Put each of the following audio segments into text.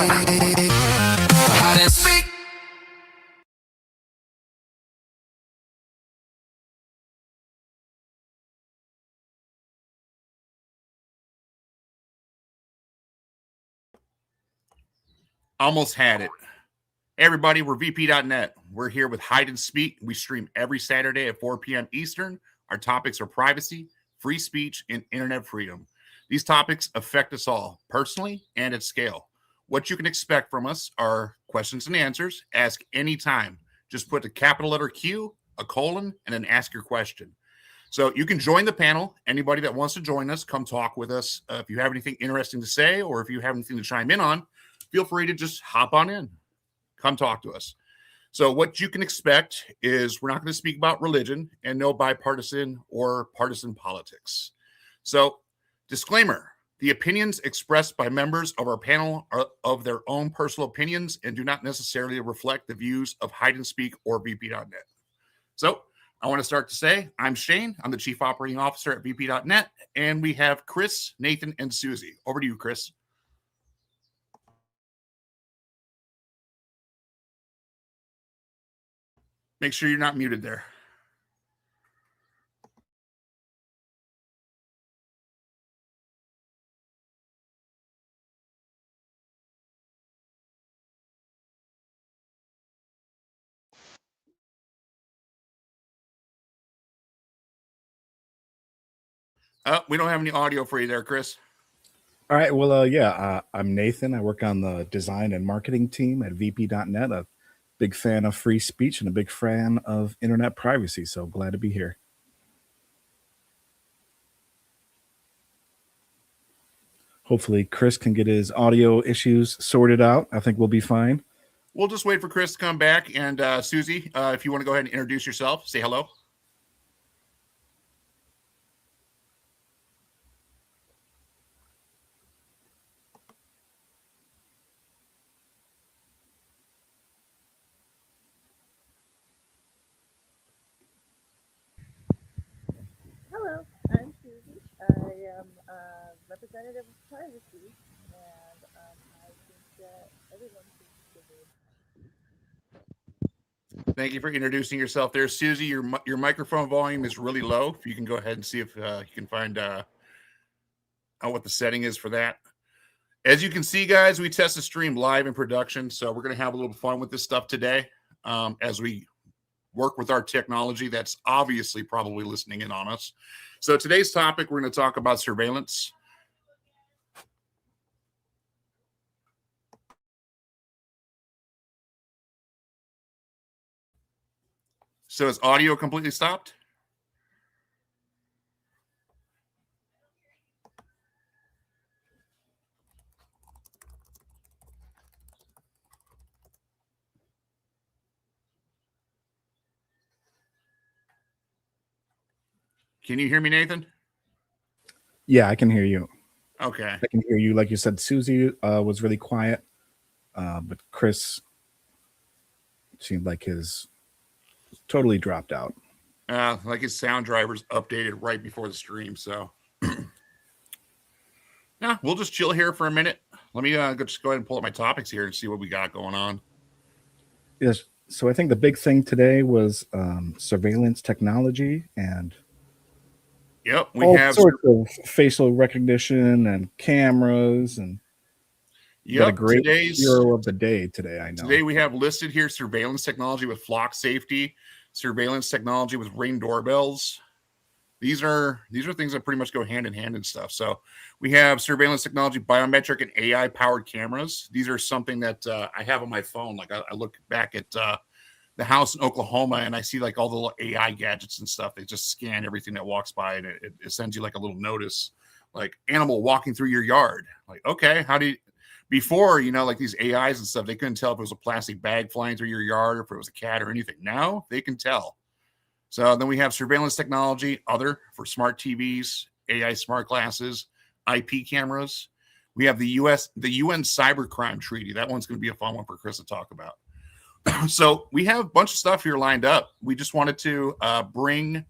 Hide and speak. Almost had it. Hey everybody, we're vp.net. We're here with Hide and Speak. We stream every Saturday at 4 p.m. Eastern. Our topics are privacy, free speech, and internet freedom. These topics affect us all, personally and at scale. What you can expect from us are questions and answers. Ask anytime. Just put the capital letter Q, a colon, and then ask your question. So you can join the panel. Anybody that wants to join us, come talk with us. If you have anything interesting to say or if you have anything to chime in on, feel free to just hop on in. Come talk to us. So what you can expect is we're not going to speak about religion and no bipartisan or partisan politics. So disclaimer, the opinions expressed by members of our panel are of their own personal opinions and do not necessarily reflect the views of Hide and Speak or vp.net. So I want to start to say, I'm Shane. I'm the Chief Operating Officer at vp.net, and we have Chris, Nathan, and Susie. Over to you, Chris. Make sure you're not muted there. We don't have any audio for you there, Chris. All right. Well, I'm Nathan. I work on the design and marketing team at vp.net. A big fan of free speech and a big fan of internet privacy. So glad to be here. Hopefully Chris can get his audio issues sorted out. I think we'll be fine. We'll just wait for Chris to come back. And Susie, if you want to go ahead and introduce yourself, say hello. Hello, I'm Susie. I am a representative of privacy, and I think that everyone should be. Thank you for introducing yourself there, Susie. Your microphone volume is really low. If you can go ahead and see if you can find out what the setting is for that. As you can see, guys, we test the stream live in production, so we're going to have a little fun with this stuff today as we work with our technology that's obviously probably listening in on us. So today's topic, we're going to talk about surveillance. So is audio completely stopped? Can you hear me, Nathan? Yeah, I can hear you. Okay. I can hear you. Like you said, Susie was really quiet, but Chris seemed like his totally dropped out. Like his sound drivers updated right before the stream. So yeah, we'll just chill here for a minute. Let me just go ahead and pull up my topics here and see what we got going on. Yes. So I think the big thing today was surveillance technology and yep, we all have sorts of facial recognition and cameras and yep, a great hero of the day today. I know today we have listed here surveillance technology with flock safety, surveillance technology with Ring doorbells. These are things that pretty much go hand in hand and stuff. So we have surveillance technology, biometric, and AI powered cameras. These are something that I have on my phone. Like I look back at the house in Oklahoma and I see like all the little AI gadgets and stuff. They just scan everything that walks by and it sends you like a little notice, like animal walking through your yard. Like, okay, how do you, before, you know, like these AIs and stuff, they couldn't tell if it was a plastic bag flying through your yard or if it was a cat or anything. Now they can tell. So then we have surveillance technology, other for smart TVs, AI smart glasses, IP cameras. We have the UN Cybercrime Treaty. That one's going to be a fun one for Chris to talk about. So we have a bunch of stuff here lined up. We just wanted to bring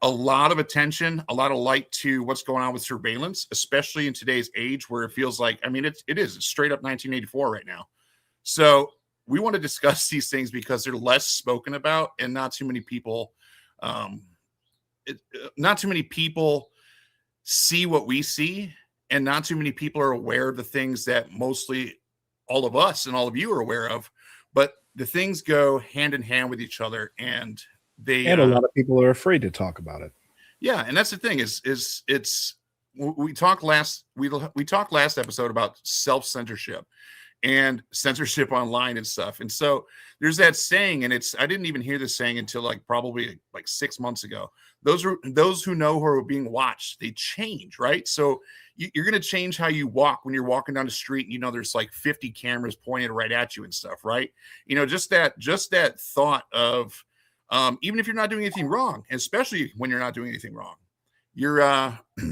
a lot of attention, a lot of light to what's going on with surveillance, especially in today's age where it feels like, I mean, it is straight up 1984 right now. So we want to discuss these things because they're less spoken about, and not too many people, not too many people see what we see, and not too many people are aware of the things that mostly all of us and all of you are aware of. But the things go hand in hand with each other, and they And a lot of people are afraid to talk about it. yeah, and that's the thing is it's we talked last episode about self-censorship and censorship online and stuff. And so there's that saying, and it's I didn't even hear this saying until like probably like 6 months ago. Those who know who are being watched, they change, right? So you're going to change how you walk when you're walking down the street. And, there's like 50 cameras pointed right at you and stuff, right? Just that thought of even if you're not doing anything wrong, especially when you're not doing anything wrong, you're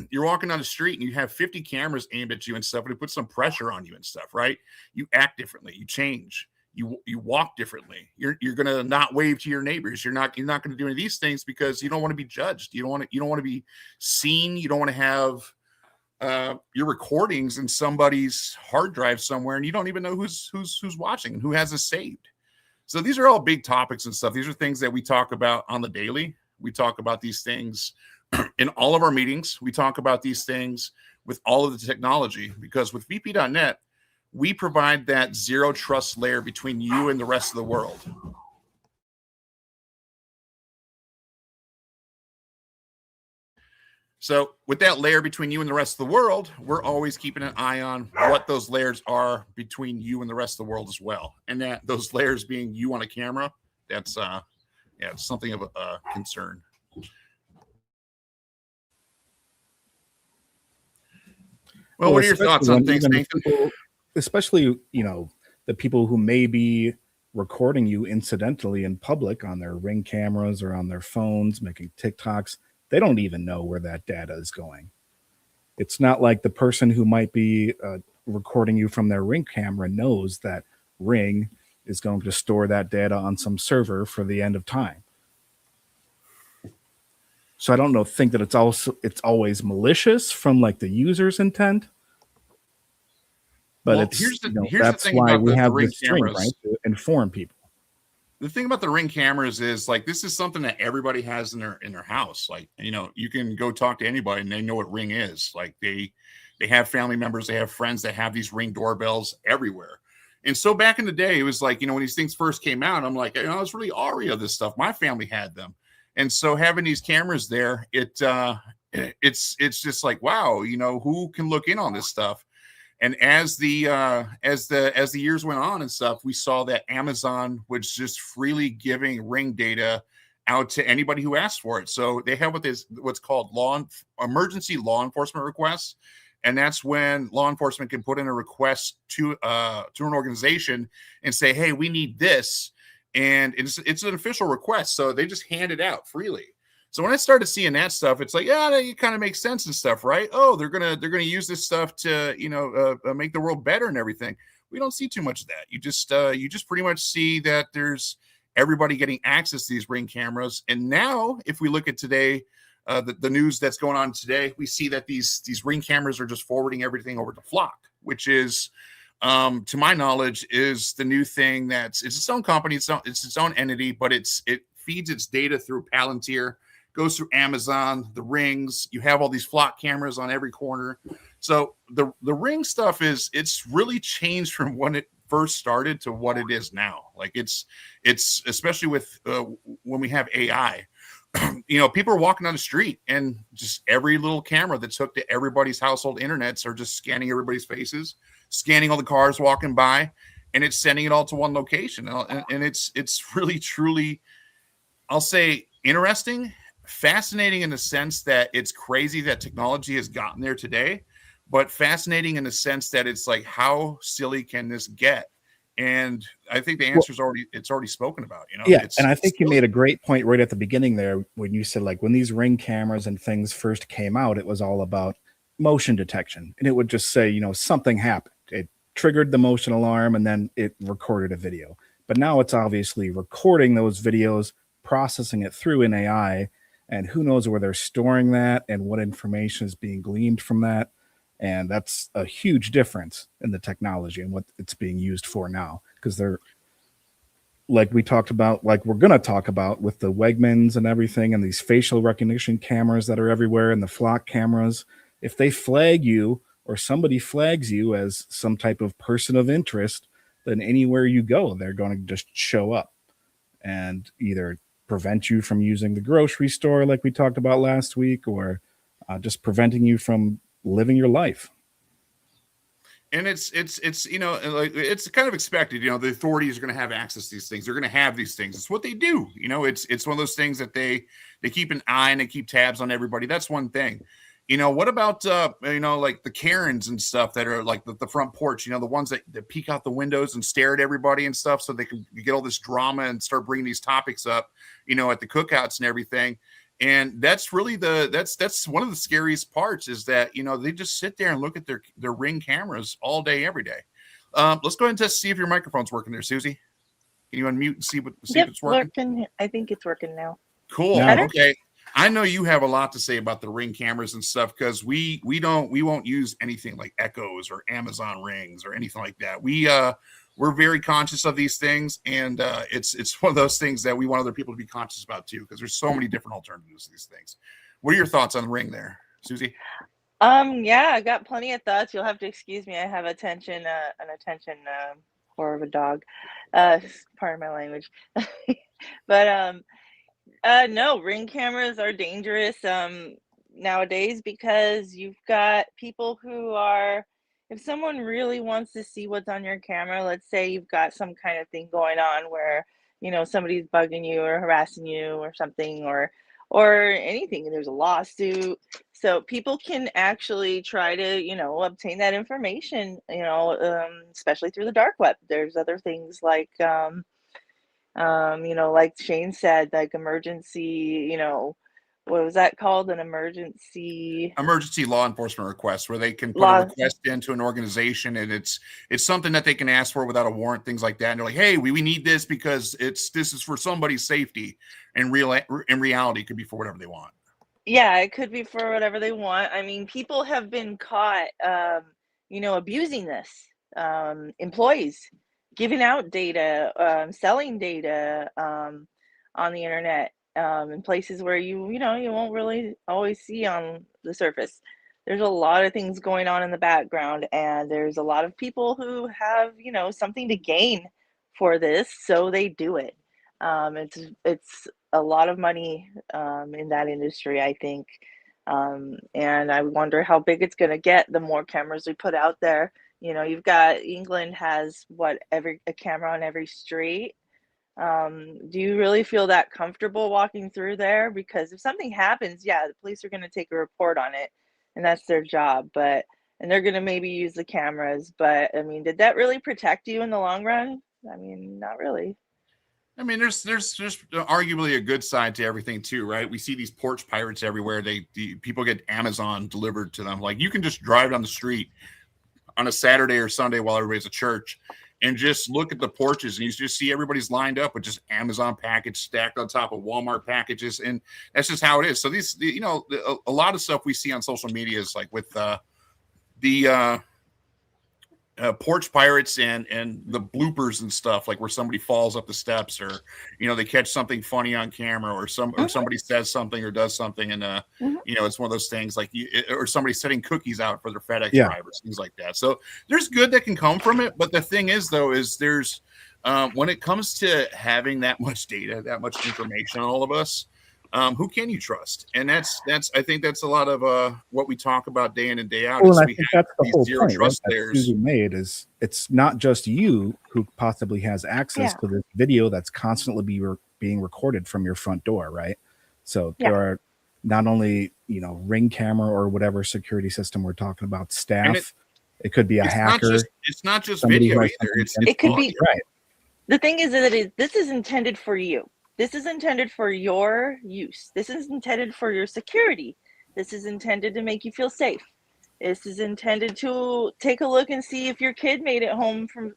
you're walking down the street and you have 50 cameras aimed at you and stuff, and it puts some pressure on you and stuff, right? You act differently, you change, you walk differently. You're gonna not wave to your neighbors. You're not gonna do any of these things because you don't want to be judged. You don't want to be seen. You don't want to have your recordings in somebody's hard drive somewhere, and you don't even know who's watching and who has it saved. So these are all big topics and stuff. These are things that we talk about on the daily. We talk about these things in all of our meetings. We talk about these things with all of the technology, because with vp.net, we provide that zero trust layer between you and the rest of the world. So with that layer between you and the rest of the world, we're always keeping an eye on what those layers are between you and the rest of the world as well. And that those layers being you on a camera, that's it's something of a concern. Well, what are your thoughts on things, Nathan? Especially, the people who may be recording you incidentally in public on their Ring cameras or on their phones, making TikToks. They don't even know where that data is going. It's not like the person who might be recording you from their Ring camera knows that Ring is going to store that data on some server for the end of time. So I don't think that it's always malicious from like the user's intent. But that's why we have this stream, right? To inform people. The thing about the Ring cameras is like this is something that everybody has in their house. Like, you can go talk to anybody and they know what Ring is. Like they have family members, they have friends that have these Ring doorbells everywhere. And so back in the day, it was like, when these things first came out, I'm like, I was really awry of this stuff. My family had them. And so having these cameras there, it's just like, wow, who can look in on this stuff? And as the years went on and stuff, we saw that Amazon was just freely giving Ring data out to anybody who asked for it. So they have what's called emergency law enforcement requests, and that's when law enforcement can put in a request to an organization and say, "Hey, we need this," and it's an official request, so they just hand it out freely. So when I started seeing that stuff, it's like, yeah, it kind of makes sense and stuff, right? Oh, they're gonna use this stuff to make the world better and everything. We don't see too much of that. You just pretty much see that there's everybody getting access to these Ring cameras. And now, if we look at today, the news that's going on today, we see that these Ring cameras are just forwarding everything over to Flock, which is, to my knowledge, is the new thing. It's its own company, it's its own entity, but it feeds its data through Palantir. Goes through Amazon, the Rings. You have all these Flock cameras on every corner. So the Ring stuff it's really changed from when it first started to what it is now. Like it's especially with when we have AI. People are walking down the street and just every little camera that's hooked to everybody's household internets are just scanning everybody's faces, scanning all the cars walking by, and it's sending it all to one location. And it's really, truly, I'll say, interesting. Fascinating in the sense that it's crazy that technology has gotten there today, but fascinating in the sense that it's like, how silly can this get? And I think the answer is already spoken about. Yeah, and I think you made a great point right at the beginning there when you said, like, when these Ring cameras and things first came out, it was all about motion detection, and it would just say, something happened. It triggered the motion alarm, and then it recorded a video. But now it's obviously recording those videos, processing it through in AI, and who knows where they're storing that and what information is being gleaned from that. And that's a huge difference in the technology and what it's being used for now, because they're, like we talked about, like we're going to talk about with the Wegmans and everything, and these facial recognition cameras that are everywhere and the flock cameras. If they flag you or somebody flags you as some type of person of interest, then anywhere you go, they're going to just show up and either prevent you from using the grocery store like we talked about last week, or just preventing you from living your life. And it's like it's kind of expected. The authorities are going to have access to these things. They're going to have these things. It's what they do. It's one of those things that they keep an eye and they keep tabs on everybody. That's one thing. What about like the Karens and stuff that are like the front porch, the ones that peek out the windows and stare at everybody and stuff, so they can get all this drama and start bringing these topics up, at the cookouts and everything. And that's really that's one of the scariest parts, is that they just sit there and look at their Ring cameras all day, every day. Let's go ahead and see if your microphone's working there, Susie. Can you unmute and see if it's working? I think it's working now. Cool. Now. Okay. I know you have a lot to say about the Ring cameras and stuff, because we won't use anything like Echoes or Amazon Rings or anything like that. We're very conscious of these things, and it's one of those things that we want other people to be conscious about too, because there's so many different alternatives to these things. What are your thoughts on the Ring there, Susie? Yeah, I got plenty of thoughts. You'll have to excuse me. I have an attention whore of a dog. Pardon my language. But no, Ring cameras are dangerous nowadays, because you've got people who are, if someone really wants to see what's on your camera, let's say you've got some kind of thing going on where, somebody's bugging you or harassing you or something, or anything, and there's a lawsuit. So people can actually try to, obtain that information, especially through the dark web. There's other things like, like Shane said, like emergency, what was that called? An emergency law enforcement request, where they can put law. a request into an organization, and it's something that they can ask for without a warrant, things like that. And they're like, hey, we need this because this is for somebody's safety. And in reality, it could be for whatever they want. Yeah, it could be for whatever they want. I mean, people have been caught, abusing this. Employees giving out data, selling data on the internet, in places where you won't really always see on the surface. There's a lot of things going on in the background, and there's a lot of people who have something to gain for this, so they do it. It's a lot of money in that industry, I think. And I wonder how big it's going to get the more cameras we put out there. You've got England has a camera on every street. Do you really feel that comfortable walking through there? Because if something happens, yeah, the police are going to take a report on it, and that's their job. And they're going to maybe use the cameras. But I mean, did that really protect you in the long run? I mean, not really. I mean, there's arguably a good side to everything too, right? We see these porch pirates everywhere. People get Amazon delivered to them. Like, you can just drive down the street on a Saturday or Sunday while everybody's at church and just look at the porches, and you just see everybody's lined up with just Amazon package stacked on top of Walmart packages. And that's just how it is. So a lot of stuff we see on social media is like with the porch pirates and the bloopers and stuff, like where somebody falls up the steps, or they catch something funny on camera, or somebody says something or does something, and it's one of those things like or somebody setting cookies out for their FedEx drivers, things like that. So there's good that can come from it, but the thing is, though, is there's when it comes to having that much data, that much information on all of us, who can you trust? And that's I think that's a lot of what we talk about day in and day out. Well, and I think that's the whole zero point, trust right, that Susie made, is it's not just you who possibly has access to this video that's constantly being recorded from your front door, right? So there are not only Ring camera or whatever security system we're talking about, staff. It could be a hacker. It's not just video either. It could be right. The thing is that this is intended for you. This is intended for your use. This is intended for your security. This is intended to make you feel safe. This is intended to take a look and see if your kid made it home from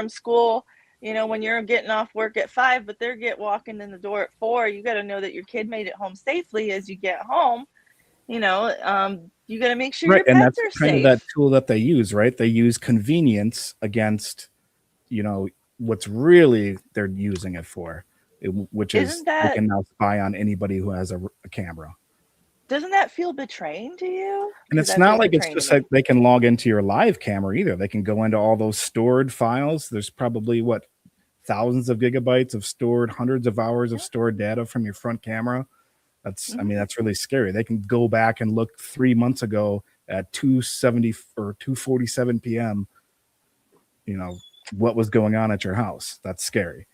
school, You know, when you're getting off work at 5, but they're walking in the door at 4, you got to know that your kid made it home safely as you get home. You know, you got to make sure Right, your and pets that's are kind of safe. that tool that they use, right? They use convenience against, you know, what's really they're using it for, which is Isn't they that, can now spy on anybody who has a camera. doesn't that feel betraying to you? And Because it's that not feels like it's betraying to just like me. they can log into your live camera either. They can go into all those stored files. There's probably what, thousands of gigabytes of stored, hundreds of hours of Yeah. stored data from your front camera. That's, I mean, Mhm. that's really scary. They can go back and look 3 months ago at 2:70 or 2:47 p.m., you know, what was going on at your house. That's scary.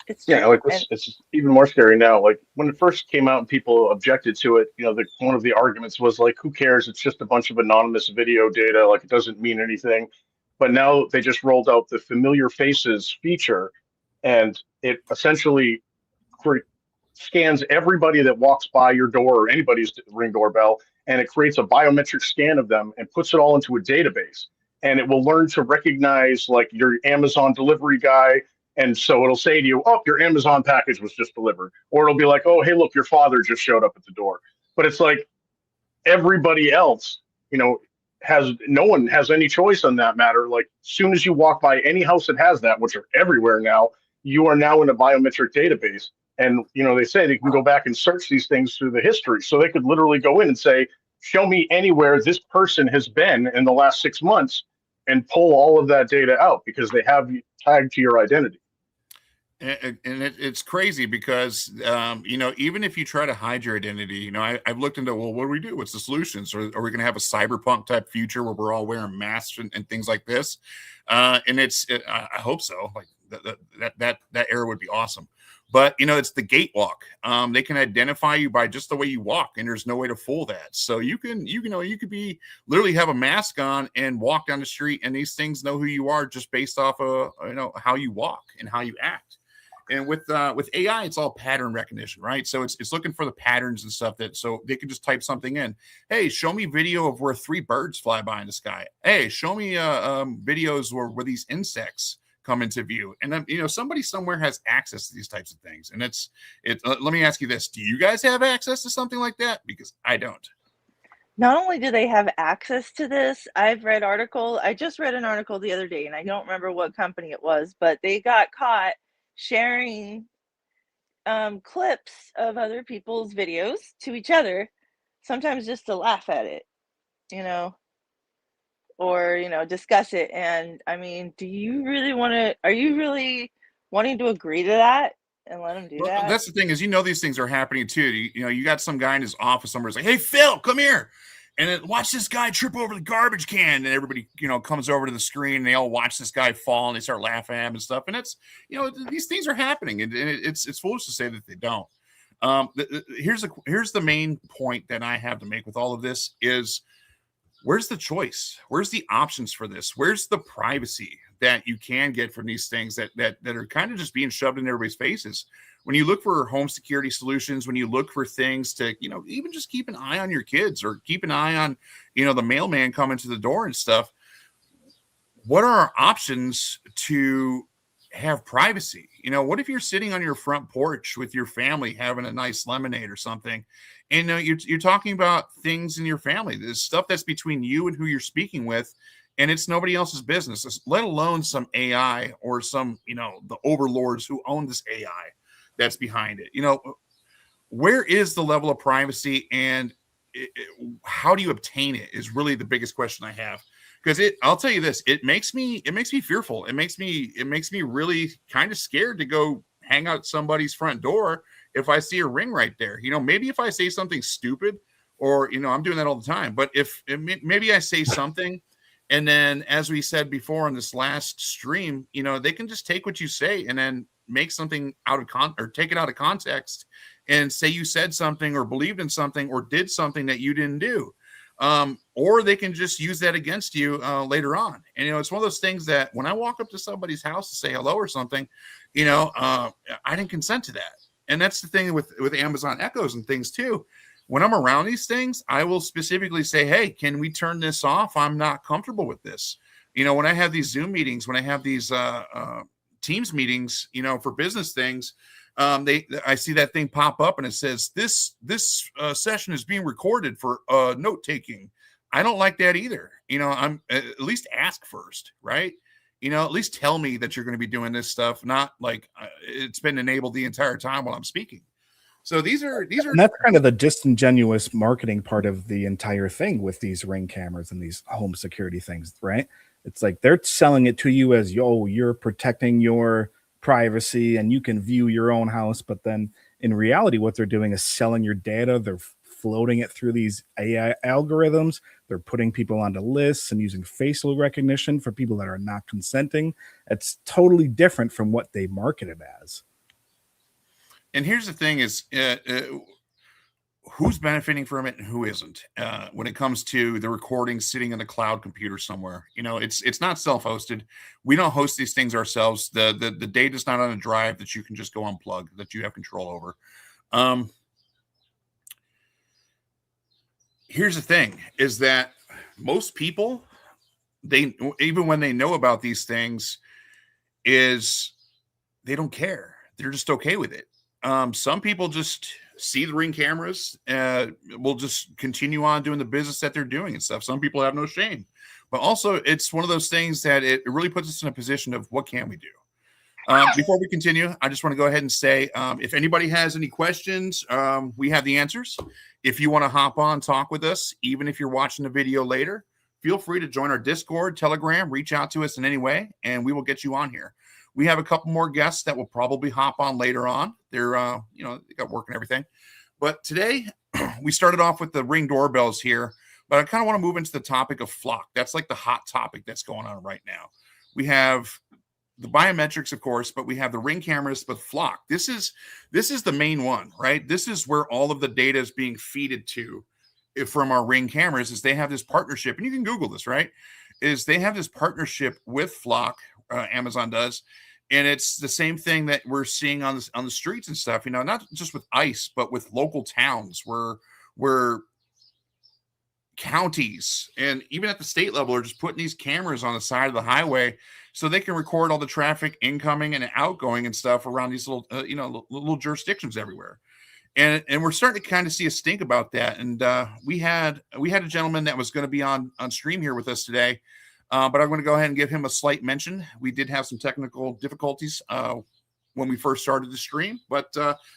It's Yeah, true. like And it's even more scary now. Like when it first came out and people objected to it, one of the arguments was like, "Who cares? It's just a bunch of anonymous video data. Like it doesn't mean anything." But now they just rolled out the familiar faces feature, and it essentially cre- scans everybody that walks by your door or anybody's Ring doorbell, and it creates a biometric scan of them and puts it all into a database. And it will learn to recognize like your Amazon delivery guy, and so it'll say to you, "Oh, your Amazon package was just delivered," or it'll be like, "Oh, hey, look, your father just showed up at the door." But it's like everybody else, you know, has no one has any choice on that matter. Like, as soon as you walk by any house that has that, which are everywhere now, you are now in a biometric database. And they say they can go back and search these things through the history, so they could literally go in and say, "Show me anywhere this person has been in the last 6 months," and pull all of that data out because they have you tagged to your identity. And it's crazy because even if you try to hide your identity, I've looked into, well, what do we do? What's the solutions? Or are we going to have a cyberpunk type future where we're all wearing masks and things like this? And I hope so. Like that era would be awesome. But it's the gate walk. They can identify you by just the way you walk, and there's no way to fool that. So you could be literally have a mask on and walk down the street, and these things know who you are just based off of how you walk and how you act. And with AI, it's all pattern recognition, right? So it's looking for the patterns and stuff so they can just type something in. Hey, show me video of where 3 birds fly by in the sky. Hey, show me videos where these insects come into view. And then somebody somewhere has access to these types of things. And let me ask you this: do you guys have access to something like that? Because I don't. not only do they have access to this, I just read an article the other day, and I don't remember what company it was, but they got caught sharing clips of other people's videos to each other, sometimes just to laugh at it, you know, or discuss it. And I mean, are you really wanting to agree to that and let them do Well, that? that's the thing is, these things are happening too. You got some guy in his office somewhere who's like, "Hey, Phil, come here." And then watch this guy trip over the garbage can. And everybody, comes over to the screen and they all watch this guy fall and they start laughing at him and stuff. And it's, these things are happening. And it's foolish to say that they don't. Here's the main point that I have to make with all of this is, where's the choice? Where's the options for this? Where's the privacy that you can get from these things that are kind of just being shoved in everybody's faces? When you look for home security solutions, when you look for things to, even just keep an eye on your kids or keep an eye on, the mailman coming to the door and stuff, what are our options to have privacy? What if you're sitting on your front porch with your family having a nice lemonade or something, and you're talking about things in your family, this stuff that's between you and who you're speaking with, and it's nobody else's business, let alone some AI or some, the overlords who own this AI that's behind it. Where is the level of privacy, and how do you obtain it is really the biggest question I have. Because I'll tell you this, it makes me fearful. It makes me really kind of scared to go hang out somebody's front door if I see a ring right there. Maybe if I say something stupid, or I'm doing that all the time. But if maybe I say something, and then, as we said before on this last stream, they can just take what you say and then make something out of or take it out of context and say you said something or believed in something or did something that you didn't do. Or they can just use that against you later on. And, it's one of those things that when I walk up to somebody's house to say hello or something, I didn't consent to that. And that's the thing with Amazon Echoes and things too. When I'm around these things, I will specifically say, "Hey, can we turn this off? I'm not comfortable with this." When I have these Zoom meetings, when I have these Teams meetings, for business things, I see that thing pop up and it says this session is being recorded for note taking. I don't like that either. I'm at least ask first, right? At least tell me that you're going to be doing this stuff, not like it's been enabled the entire time while I'm speaking. So these are and that's kind of the disingenuous marketing part of the entire thing with these Ring cameras and these home security things, right? It's like they're selling it to you as, you're protecting your privacy and you can view your own house. But then in reality, what they're doing is selling your data. They're floating it through these AI algorithms. They're putting people onto lists and using facial recognition for people that are not consenting. It's totally different from what they market it as. And here's the thing is, who's benefiting from it and who isn't when it comes to the recording sitting in a cloud computer somewhere. It's not self-hosted. We don't host these things ourselves. The data is not on a drive that you can just go unplug, that you have control over. Here's the thing is that most people, even when they know about these things, is they don't care. They're just okay with it. Some people just see the Ring cameras, will just continue on doing the business that they're doing and stuff. Some people have no shame, but also it's one of those things that it really puts us in a position of what can we do? Before we continue, I just want to go ahead and say, if anybody has any questions, we have the answers. If you want to hop on, talk with us, even if you're watching the video later, feel free to join our Discord, Telegram, reach out to us in any way, and we will get you on here. We have a couple more guests that will probably hop on later on. They're, they got work and everything. But today, we started off with the Ring doorbells here, but I kind of want to move into the topic of flock. That's like the hot topic that's going on right now. We have the biometrics, of course, but we have the Ring cameras, but flock. This is the main one, right? This is where all of the data is being feeded to from our Ring cameras. Is they have this partnership, and you can Google this, right? Is they have this partnership with Flock, Amazon does, and it's the same thing that we're seeing on the streets and stuff. Not just with ICE, but with local towns where counties and even at the state level are just putting these cameras on the side of the highway so they can record all the traffic incoming and outgoing and stuff around these little jurisdictions everywhere. And we're starting to kind of see a stink about that. And we had a gentleman that was going to be on stream here with us today, but I'm going to go ahead and give him a slight mention. We did have some technical difficulties when we first started the stream, but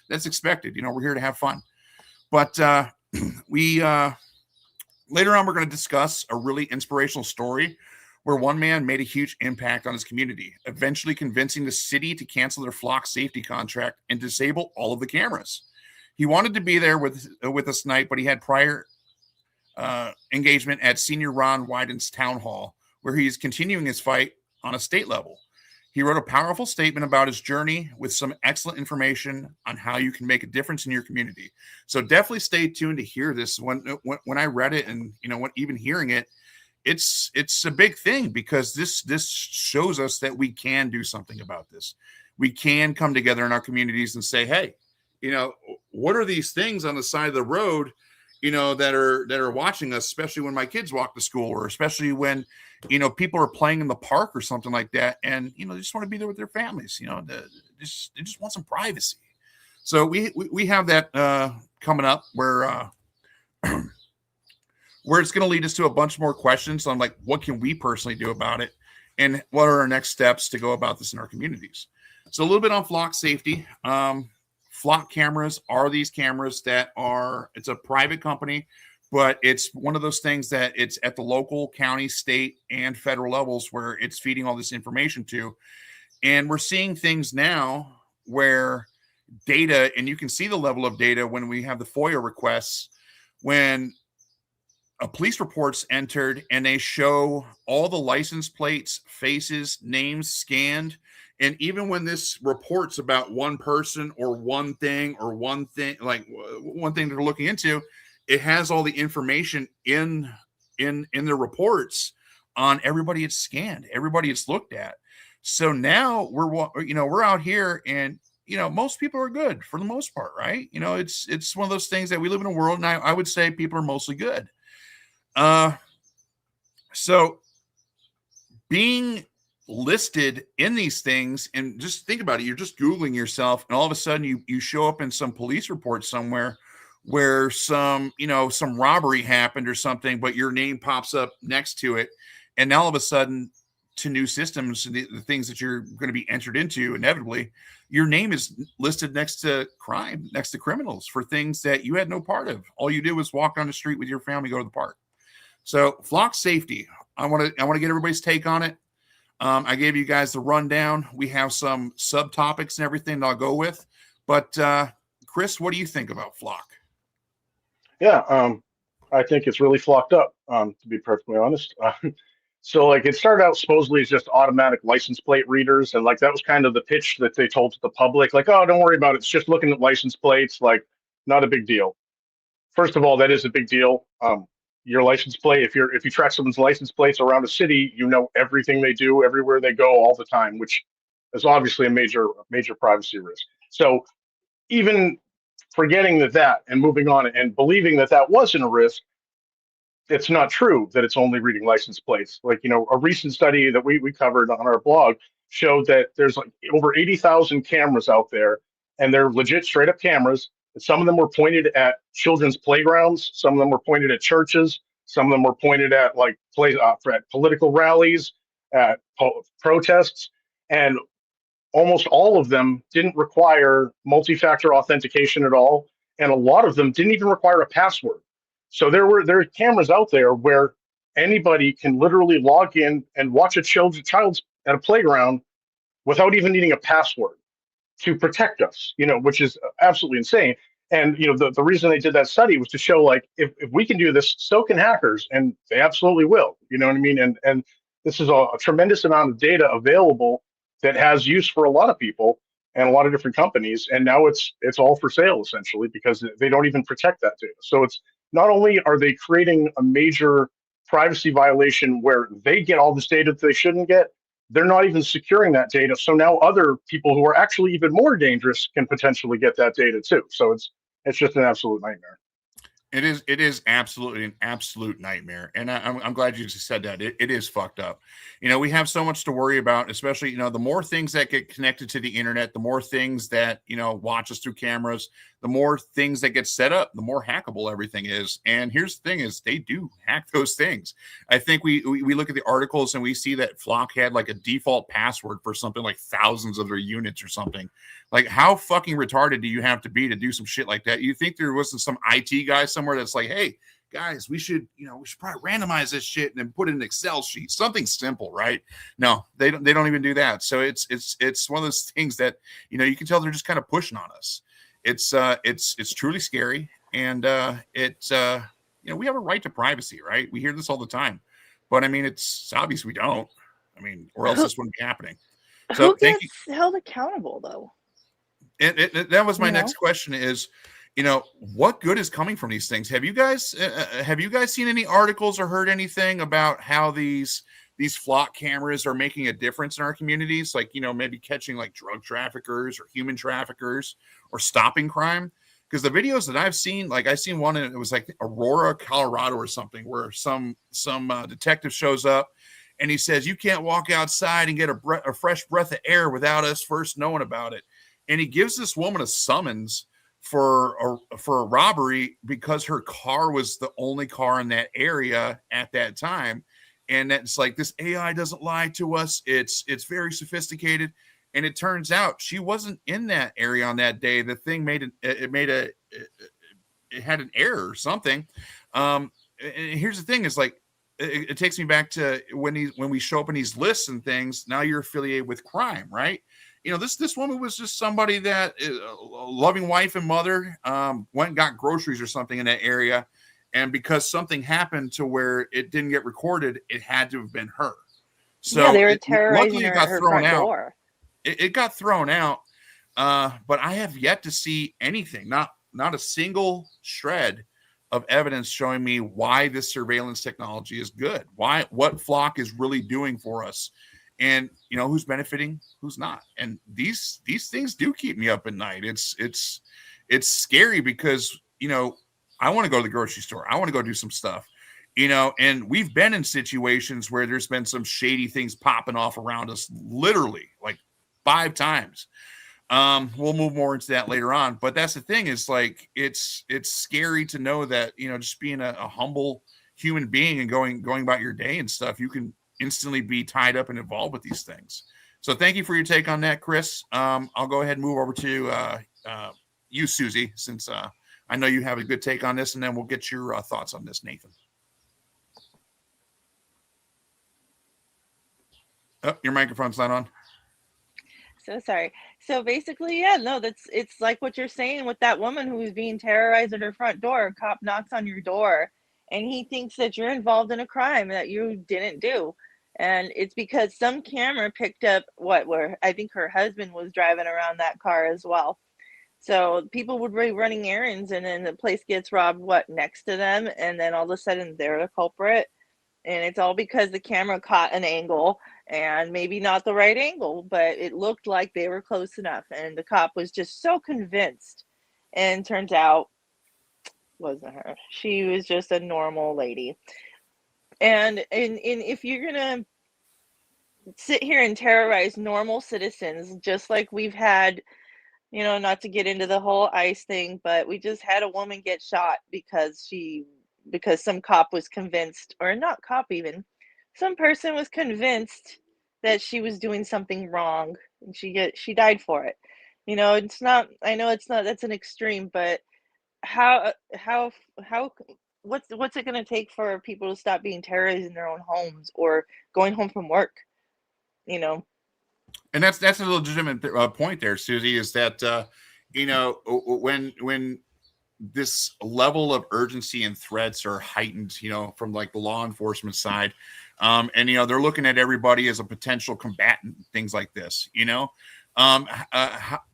that's expected. We're here to have fun. But later on, we're going to discuss a really inspirational story where one man made a huge impact on his community, eventually convincing the city to cancel their Flock safety contract and disable all of the cameras. He wanted to be there with us tonight, but he had prior engagement at Senior Ron Wyden's town hall, where he's continuing his fight on a state level. He wrote a powerful statement about his journey with some excellent information on how you can make a difference in your community. So definitely stay tuned to hear this. When I read it and even hearing it, it's a big thing because this shows us that we can do something about this. We can come together in our communities and say, hey, what are these things on the side of the road, that are watching us, especially when my kids walk to school, or especially when, people are playing in the park or something like that. And, they just want to be there with their families, they just want some privacy. So we have that coming up where it's going to lead us to a bunch more questions on like, what can we personally do about it? And what are our next steps to go about this in our communities? So a little bit on Flock safety. Flock cameras are these cameras that it's a private company, but it's one of those things that it's at the local, county, state, and federal levels where it's feeding all this information to. And we're seeing things now where data, and you can see the level of data when we have the FOIA requests, when a police report's entered and they show all the license plates, faces, names scanned. And even when this reports about one person or one thing like one thing they're looking into, it has all the information in the reports on everybody it's scanned, everybody it's looked at. So now we're out here and, most people are good for the most part, right? It's one of those things that we live in a world, and I would say people are mostly good. So being listed in these things. And just think about it. You're just Googling yourself, and all of a sudden you show up in some police report somewhere where some robbery happened or something, but your name pops up next to it. And now all of a sudden, to new systems, the things that you're going to be entered into, inevitably, your name is listed next to crime, next to criminals for things that you had no part of. All you did was walk down the street with your family, go to the park. So flock safety, I want to get everybody's take on it. I gave you guys the rundown. We have some subtopics and everything that I'll go with. But Chris, what do you think about flock? Yeah, I think it's really flocked up, to be perfectly honest. So like it started out supposedly as just automatic license plate readers, and like that was kind of the pitch that they told to the public, like, oh, don't worry about it. It's just looking at license plates, like not a big deal. First of all, that is a big deal. Your license plate, if you track someone's license plates around a city, you know everything they do, everywhere they go, all the time, which is obviously a major privacy risk. So even forgetting that and moving on and believing that wasn't a risk, it's not true that it's only reading license plates. Like, a recent study that we covered on our blog showed that there's like over 80,000 cameras out there, and they're legit straight up cameras. Some of them were pointed at children's playgrounds. Some of them were pointed at churches. Some of them were pointed at like at political rallies, at protests, and almost all of them didn't require multi-factor authentication at all, and a lot of them didn't even require a password. So there are cameras out there where anybody can literally log in and watch a child's at a playground without even needing a password to protect us, which is absolutely insane. And the reason they did that study was to show, like, if we can do this, so can hackers, and they absolutely will. You know what I mean? And this is a tremendous amount of data available that has use for a lot of people and a lot of different companies. And now it's all for sale essentially, because they don't even protect that data. So it's not only are they creating a major privacy violation where they get all this data that they shouldn't get, they're not even securing that data. So now other people who are actually even more dangerous can potentially get that data too. So it's just an absolute nightmare. It is absolutely an absolute nightmare. And I'm glad you just said that. It is fucked up. We have so much to worry about, especially, the more things that get connected to the internet, the more things that, watch us through cameras, the more things that get set up, the more hackable everything is. And here's the thing is they do hack those things. I think we look at the articles and we see that Flock had like a default password for something like thousands of their units or something. Like, how fucking retarded do you have to be to do some shit like that? You think there wasn't some IT guy somewhere that's like, hey, guys, we should probably randomize this shit and then put it in an Excel sheet, something simple, right? No, they don't even do that. So it's one of those things that, you can tell they're just kind of pushing on us. It's truly scary. And we have a right to privacy, right? We hear this all the time, but I mean, it's obvious we don't. I mean, or else this wouldn't be happening. So who gets held accountable though? That was my next question is, what good is coming from these things? Have you guys seen any articles or heard anything about how these flock cameras are making a difference in our communities? Like, maybe catching like drug traffickers or human traffickers or stopping crime? Because the videos that I've seen, like I seen one and it was like Aurora, Colorado or something, where some detective shows up and he says, you can't walk outside and get a fresh breath of air without us first knowing about it. And he gives this woman a summons for a robbery because her car was the only car in that area at that time. And that's like, this AI doesn't lie to us. It's very sophisticated. And it turns out she wasn't in that area on that day. The thing it had an error or something. And here's the thing is like, it takes me back to when we show up in these lists and things. Now you're affiliated with crime, right? This woman was just somebody that a loving wife and mother went and got groceries or something in that area. And because something happened to where it didn't get recorded, it had to have been her. So they were terrorizing her front door. It got thrown out. But I have yet to see anything, not a single shred of evidence showing me why this surveillance technology is good, what Flock is really doing for us. And who's benefiting, who's not. And these things do keep me up at night. It's scary because I want to go to the grocery store. I want to go do some stuff. you know, and we've been in situations where there's been some shady things popping off around us, literally like 5 times. We'll move more into that later on, but that's the thing is like, it's scary to know that, you know, just being a humble human being and going about your day and stuff, you can instantly be tied up and involved with these things. So thank you for your take on that, Chris. I'll go ahead and move over to you, Susie, since I know you have a good take on this, and then we'll get your thoughts on this, Nathan. Oh, your microphone's not on. So sorry. So basically, yeah, no, it's like what you're saying with that woman who was being terrorized at her front door. A cop knocks on your door and he thinks that you're involved in a crime that you didn't do. And it's because some camera picked up where I think her husband was driving around that car as well. So people would be running errands and then the place gets robbed next to them, and then all of a sudden they're the culprit. And it's all because the camera caught an angle, and maybe not the right angle, but it looked like they were close enough. And the cop was just so convinced, and turns out wasn't her. She was just a normal lady. And if you're gonna sit here and terrorize normal citizens, just like we've had, you know, not to get into the whole ICE thing, but we just had a woman get shot because some cop was convinced, or not cop even, some person was convinced that she was doing something wrong, and she died for it. You know, it's not, I know it's not, that's an extreme, but how what's it going to take for people to stop being terrorized in their own homes or going home from work, you know? And that's a legitimate point there, Susie, is that you know, when this level of urgency and threats are heightened, you know, from like the law enforcement side, and you know, they're looking at everybody as a potential combatant, things like this, you know,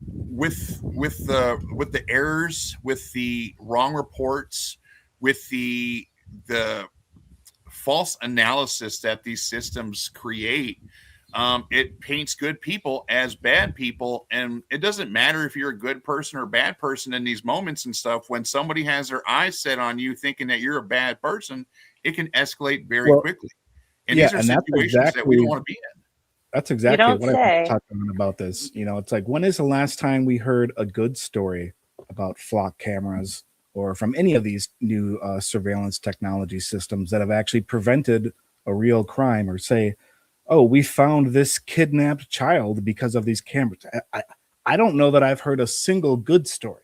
with the errors, with the wrong reports, with the false analysis that these systems create. It paints good people as bad people, and it doesn't matter if you're a good person or a bad person in these moments and stuff. When somebody has their eyes set on you thinking that you're a bad person, it can escalate very quickly. And these are situations that we don't want to be in. That's exactly what I'm talking about this. You know, it's like, when is the last time we heard a good story about flock cameras or from any of these new surveillance technology systems that have actually prevented a real crime, or say, oh, we found this kidnapped child because of these cameras? I don't know that I've heard a single good story,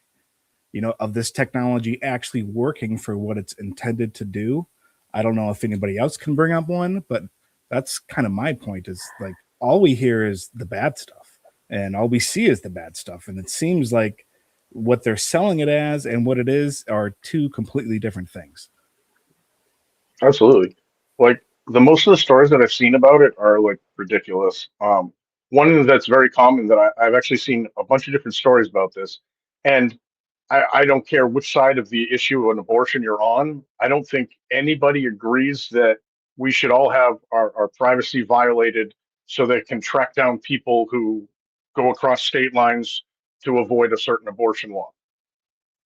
you know, of this technology actually working for what it's intended to do. I don't know if anybody else can bring up one, but that's kind of my point, is like, all we hear is the bad stuff and all we see is the bad stuff. And it seems like what they're selling it as and what it is are two completely different things. Absolutely. Like, the most of the stories that I've seen about it are like ridiculous. One that's very common that I've actually seen a bunch of different stories about this, and I don't care which side of the issue of an abortion you're on. I don't think anybody agrees that we should all have our privacy violated so they can track down people who go across state lines to avoid a certain abortion law.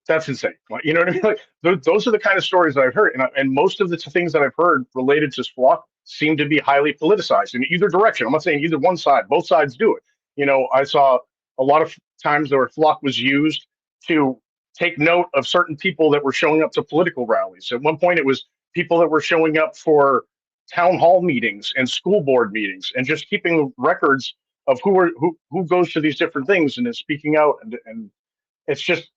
That's insane. Like, you know what I mean? Like, those are the kind of stories that I've heard, and most of the things that I've heard related to Splunk seem to be highly politicized in either direction. I'm not saying either one side; both sides do it. You know, I saw a lot of times where Flock was used to take note of certain people that were showing up to political rallies. At one point, it was people that were showing up for town hall meetings and school board meetings, and just keeping records of who goes to these different things and is speaking out, and it's just,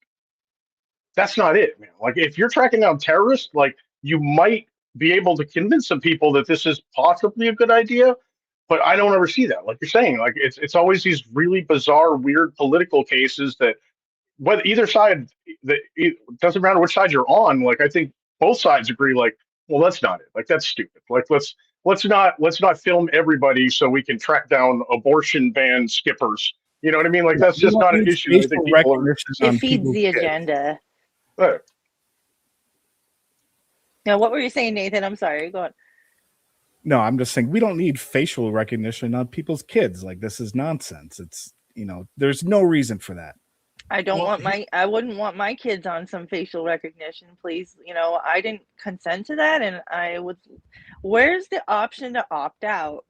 that's not it, man. Like, if you're tracking down terrorists, like, you might be able to convince some people that this is possibly a good idea, but I don't ever see that. Like you're saying, like, it's always these really bizarre, weird political cases that, whether either side, that it doesn't matter which side you're on. Like, I think both sides agree, like, well, that's not it. Like, that's stupid. Like, let's not film everybody so we can track down abortion ban skippers. You know what I mean? Like, that's just not an issue. I think people are, it feeds the agenda. right. Now, what were you saying, Nathan? I'm sorry. Go on. No, I'm just saying we don't need facial recognition on people's kids. Like, this is nonsense. It's, you know, there's no reason for that. I don't Well, want I wouldn't want my kids on some facial recognition, please. I didn't consent to that, and where's the option to opt out?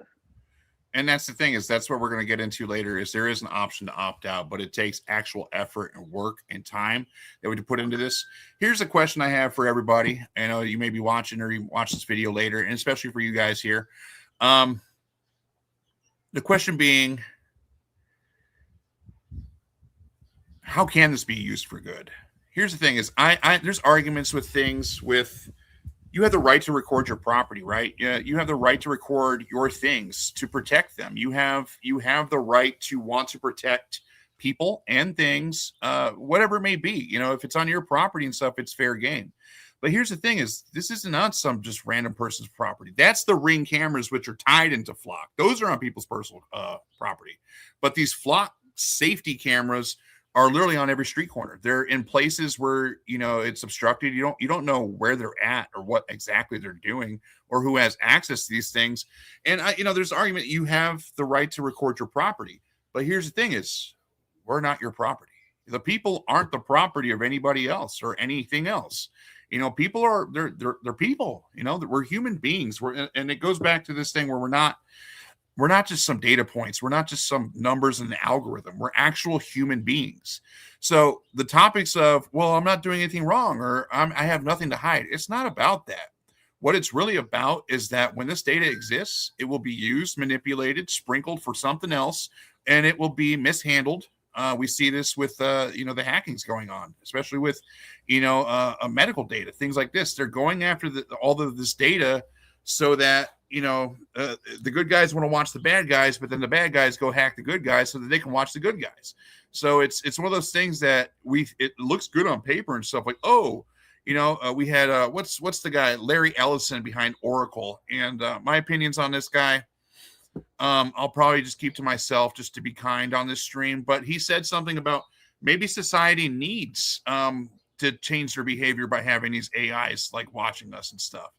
and that's the thing, is that's what we're going to get into later, is there is an option to opt out, but it takes actual effort and work and time that we put into this. Here's a question I have for everybody. I know you may be watching or you watch this video later, and especially for you guys here. The question being, how can this be used for good? Here's the thing, is there's arguments with things with, you have the right to record your property, right? Yeah, you have the right to record your things to protect them. You have the right to want to protect people and things, whatever it may be. If it's on your property and stuff, it's fair game. But here's the thing, is this is not some just random person's property. That's the Ring cameras, which are tied into Flock. Those are on people's personal property. But these Flock safety cameras are literally on every street corner. They're in places where, it's obstructed. You don't know where they're at or what exactly they're doing or who has access to these things. And there's an argument, you have the right to record your property. But here's the thing, is we're not your property. The people aren't the property of anybody else or anything else. People are, they're people, we're human beings. And it goes back to this thing where we're not just some data points. We're not just some numbers in the algorithm. We're actual human beings. So the topics of, well, I'm not doing anything wrong, or I have nothing to hide. It's not about that. What it's really about is that when this data exists, it will be used, manipulated, sprinkled for something else, and it will be mishandled. We see this with, the hackings going on, especially with, medical data, things like this. They're going after all of this data so that, the good guys want to watch the bad guys, but then the bad guys go hack the good guys so that they can watch the good guys. So it's one of those things that it looks good on paper and stuff, like, we had what's the guy, Larry Ellison, behind Oracle, and my opinions on this guy, I'll probably just keep to myself just to be kind on this stream, but he said something about maybe society needs to change their behavior by having these AIs like watching us and stuff.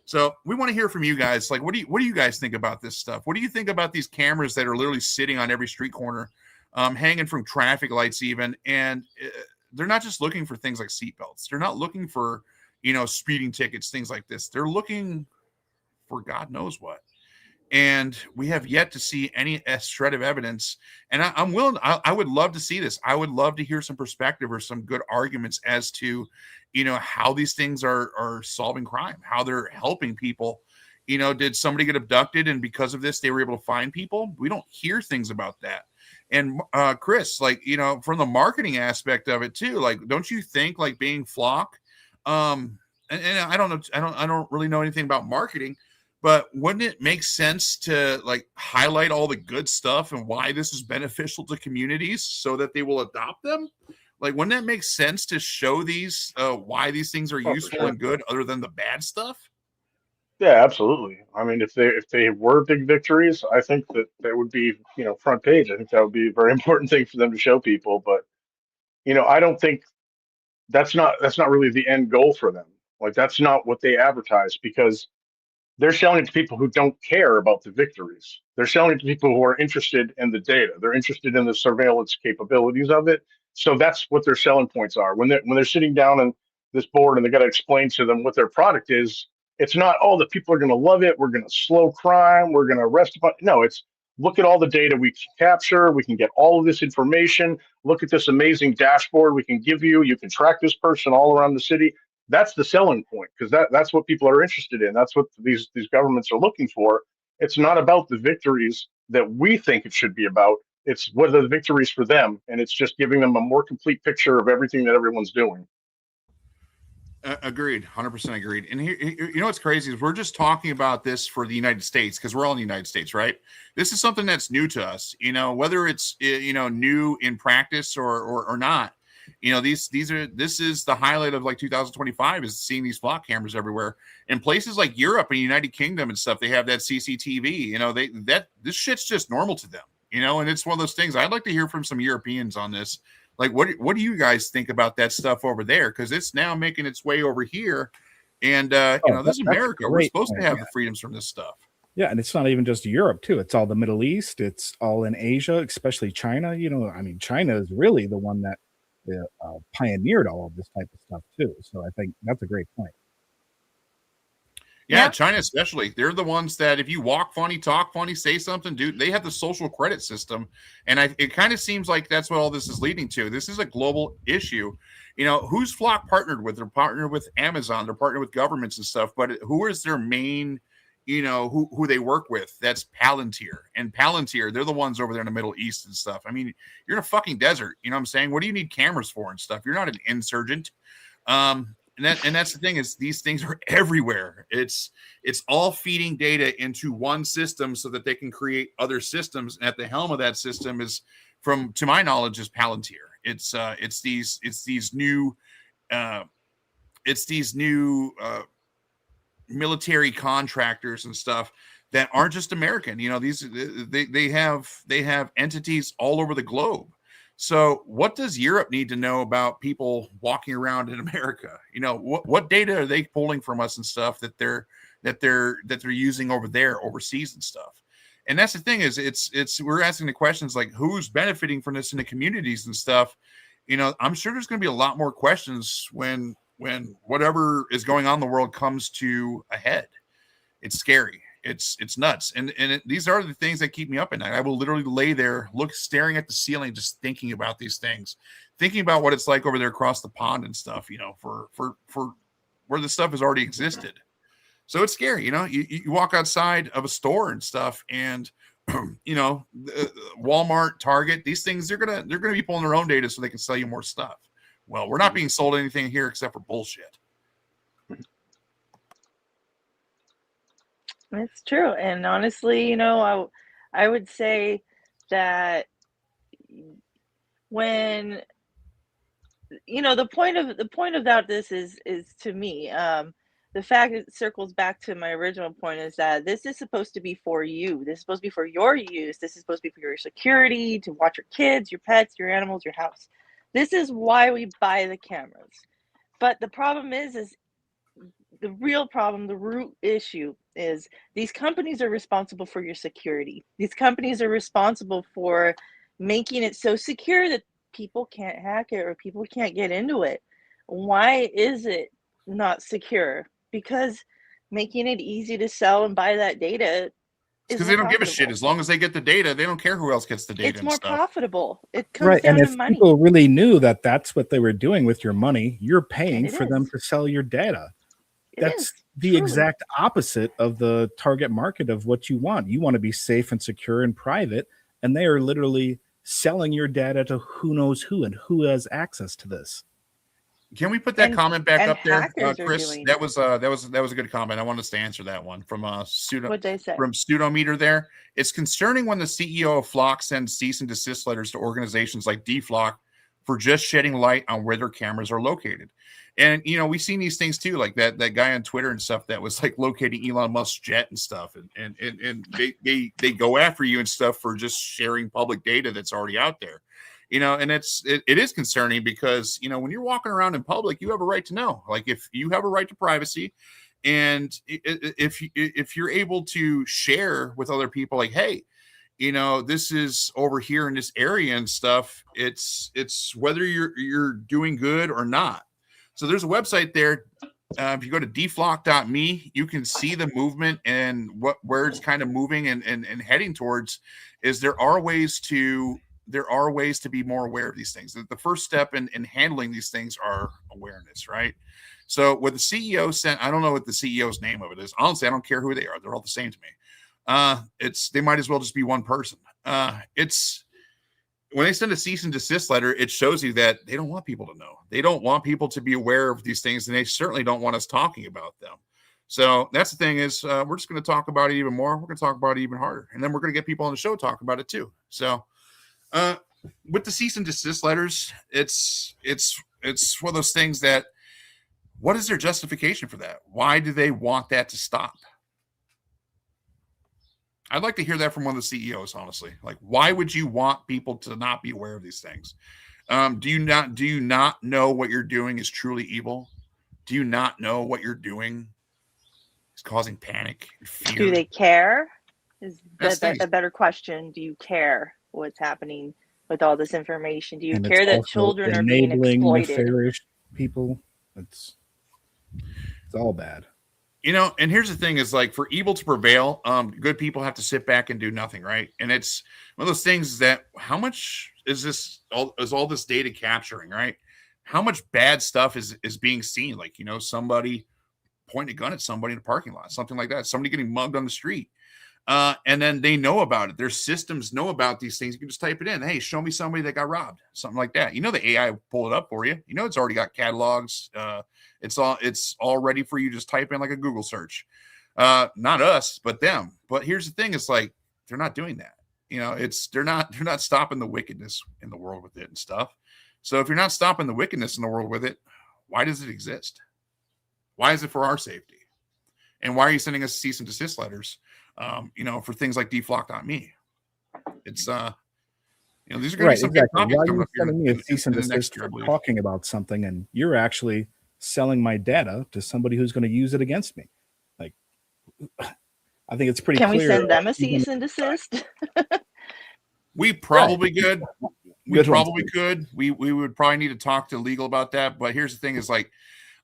So we want to hear from you guys. Like, what do you guys think about this stuff? What do you think about these cameras that are literally sitting on every street corner, hanging from traffic lights even? And they're not just looking for things like seatbelts. They're not looking for, speeding tickets, things like this. They're looking for God knows what. And we have yet to see any shred of evidence. And I'm willing, I would love to see this. I would love to hear some perspective or some good arguments as to, how these things are solving crime, how they're helping people. Did somebody get abducted and because of this, they were able to find people? We don't hear things about that. And Chris, like, from the marketing aspect of it too, like, don't you think like being Flock, and I don't know, I don't really know anything about marketing, but wouldn't it make sense to like highlight all the good stuff and why this is beneficial to communities so that they will adopt them? Like, wouldn't that make sense to show these why these things are useful sure. and good other than the bad stuff? Yeah, absolutely. I mean, if they were big victories, I think that would be, front page. I think that would be a very important thing for them to show people. But, I don't think that's not really the end goal for them. Like, that's not what they advertise, because they're selling it to people who don't care about the victories. They're selling it to people who are interested in the data. They're interested in the surveillance capabilities of it. So that's what their selling points are. When they're sitting down on this board and they got to explain to them what their product is, it's not, oh, the people are going to love it. We're going to slow crime. We're going to arrest. No, it's, look at all the data we can capture. We can get all of this information. Look at this amazing dashboard we can give you. You can track this person all around the city. That's the selling point, because that's what people are interested in. That's what these governments are looking for. It's not about the victories that we think it should be about. It's what are the victories for them, and it's just giving them a more complete picture of everything that everyone's doing. Agreed, 100% agreed. And here, what's crazy is we're just talking about this for the United States because we're all in the United States, right? This is something that's new to us. Whether it's new in practice or not. This is the highlight of like 2025 is seeing these Flock cameras everywhere. In places like Europe and United Kingdom and stuff, they have that CCTV. This shit's just normal to them. And it's one of those things. I'd like to hear from some Europeans on this. Like, what do you guys think about that stuff over there? Because it's now making its way over here. And, this is America. We're supposed to have the freedoms from this stuff. Yeah, and it's not even just Europe, too. It's all the Middle East. It's all in Asia, especially China. China is really the one that pioneered all of this type of stuff too. So I think that's a great point. Yeah, China especially. They're the ones that if you walk funny, talk funny, say something, dude, they have the social credit system. And it kind of seems like that's what all this is leading to. This is a global issue. You know, who's Flock partnered with? They're partnered with Amazon. They're partnered with governments and stuff. But who is their main, you know, who they work with? That's Palantir. And Palantir, they're the ones over there in the Middle East and stuff. I mean, you're in a fucking desert. You know what I'm saying? What do you need cameras for and stuff? You're not an insurgent. And that's the thing is these things are everywhere. It's all feeding data into one system so that they can create other systems. And at the helm of that system is, to my knowledge, is Palantir. It's these new military contractors and stuff that aren't just American. You know, they have entities all over the globe. So what does Europe need to know about people walking around in America? You know, what data are they pulling from us and stuff that they're using over there overseas and stuff? And that's the thing is we're asking the questions like who's benefiting from this in the communities and stuff. You know, I'm sure there's going to be a lot more questions when whatever is going on in the world comes to a head. It's scary. It's nuts. And these are the things that keep me up at night. I will literally lay there, staring at the ceiling, just thinking about these things, thinking about what it's like over there across the pond and stuff, you know, for where the stuff has already existed. So it's scary. You know, you walk outside of a store and stuff and, you know, Walmart, Target, these things, they're going to be pulling their own data so they can sell you more stuff. Well, we're not being sold anything here except for bullshit. It's true. And honestly, you know, I would say that when, you know, the point of that this is to me, the fact it circles back to my original point is that this is supposed to be for you. This is supposed to be for your use. This is supposed to be for your security, to watch your kids, your pets, your animals, your house. This is why we buy the cameras. But the problem is the real problem, the root issue is these companies are responsible for your security. These companies are responsible for making it so secure that people can't hack it or people can't get into it. Why is it not secure? Because making it easy to sell and buy that data is because they don't give a shit. As long as they get the data, they don't care who else gets the data. It's more stuff. Profitable. It comes down to money. And if people really knew that that's what they were doing with your money, you're paying for them to sell your data. That's the exact opposite of the target market of what you want. You want to be safe and secure and private, and they are literally selling your data to who knows who and who has access to this. Can we put that comment back up there, Chris? That was a good comment. I wanted us to answer that one from Pseudometer there. It's concerning when the CEO of Flock sends cease and desist letters to organizations like DFlock for just shedding light on where their cameras are located. And, you know, we've seen these things too, like that guy on Twitter and stuff that was like locating Elon Musk's jet and stuff. And they go after you and stuff for just sharing public data that's already out there, you know, and it is concerning because, you know, when you're walking around in public, you have a right to know, like if you have a right to privacy and if you're able to share with other people, like, hey, you know, this is over here in this area and stuff. It's whether you're doing good or not. So there's a website there. If you go to dflock.me, you can see the movement and where it's kind of moving and heading towards. Is there are ways to be more aware of these things. The first step in handling these things are awareness, right? So what the CEO sent, I don't know what the CEO's name of it is. Honestly, I don't care who they are. They're all the same to me. They might as well just be one person. When they send a cease and desist letter, it shows you that they don't want people to know. They don't want people to be aware of these things, and they certainly don't want us talking about them. So that's the thing is we're just going to talk about it even more. We're going to talk about it even harder, and then we're going to get people on the show talk about it too. So with the cease and desist letters, it's one of those things that what is their justification for that? Why do they want that to stop? I'd like to hear that from one of the CEOs, honestly. Like, why would you want people to not be aware of these things? Do you not know what you're doing is truly evil? Do you not know what you're doing is causing panic and fear? Do they care? Is that a better question? Do you care what's happening with all this information? Do you And it's care that also children are being enabling exploited? nefarious people. It's all bad. You know, and here's the thing is like for evil to prevail, good people have to sit back and do nothing, right? And it's one of those things that how much is all this data capturing, right? How much bad stuff is being seen? Like, you know, somebody pointing a gun at somebody in a parking lot, something like that, somebody getting mugged on the street. And then they know about it. Their systems know about these things. You can just type it in. Hey, show me somebody that got robbed, something like that. You know, the AI will pull it up for you. You know, it's already got catalogs. It's all ready for you. Just type in like a Google search. Not us, but them. But here's the thing: it's like they're not doing that. You know, they're not stopping the wickedness in the world with it and stuff. So if you're not stopping the wickedness in the world with it, why does it exist? Why is it for our safety? And why are you sending us cease and desist letters? You know, for things like deflock.me. It's you know, these are going to be some big topics Why are coming you up here sending me a cease and in the desist next year, I for believe. talking about something, and you're actually selling my data to somebody who's going to use it against me? Like, I think it's pretty Can clear. we send them a cease and desist? We probably could. We Good ones, probably please. could. We would probably need to talk to legal about that. But here's the thing: is like,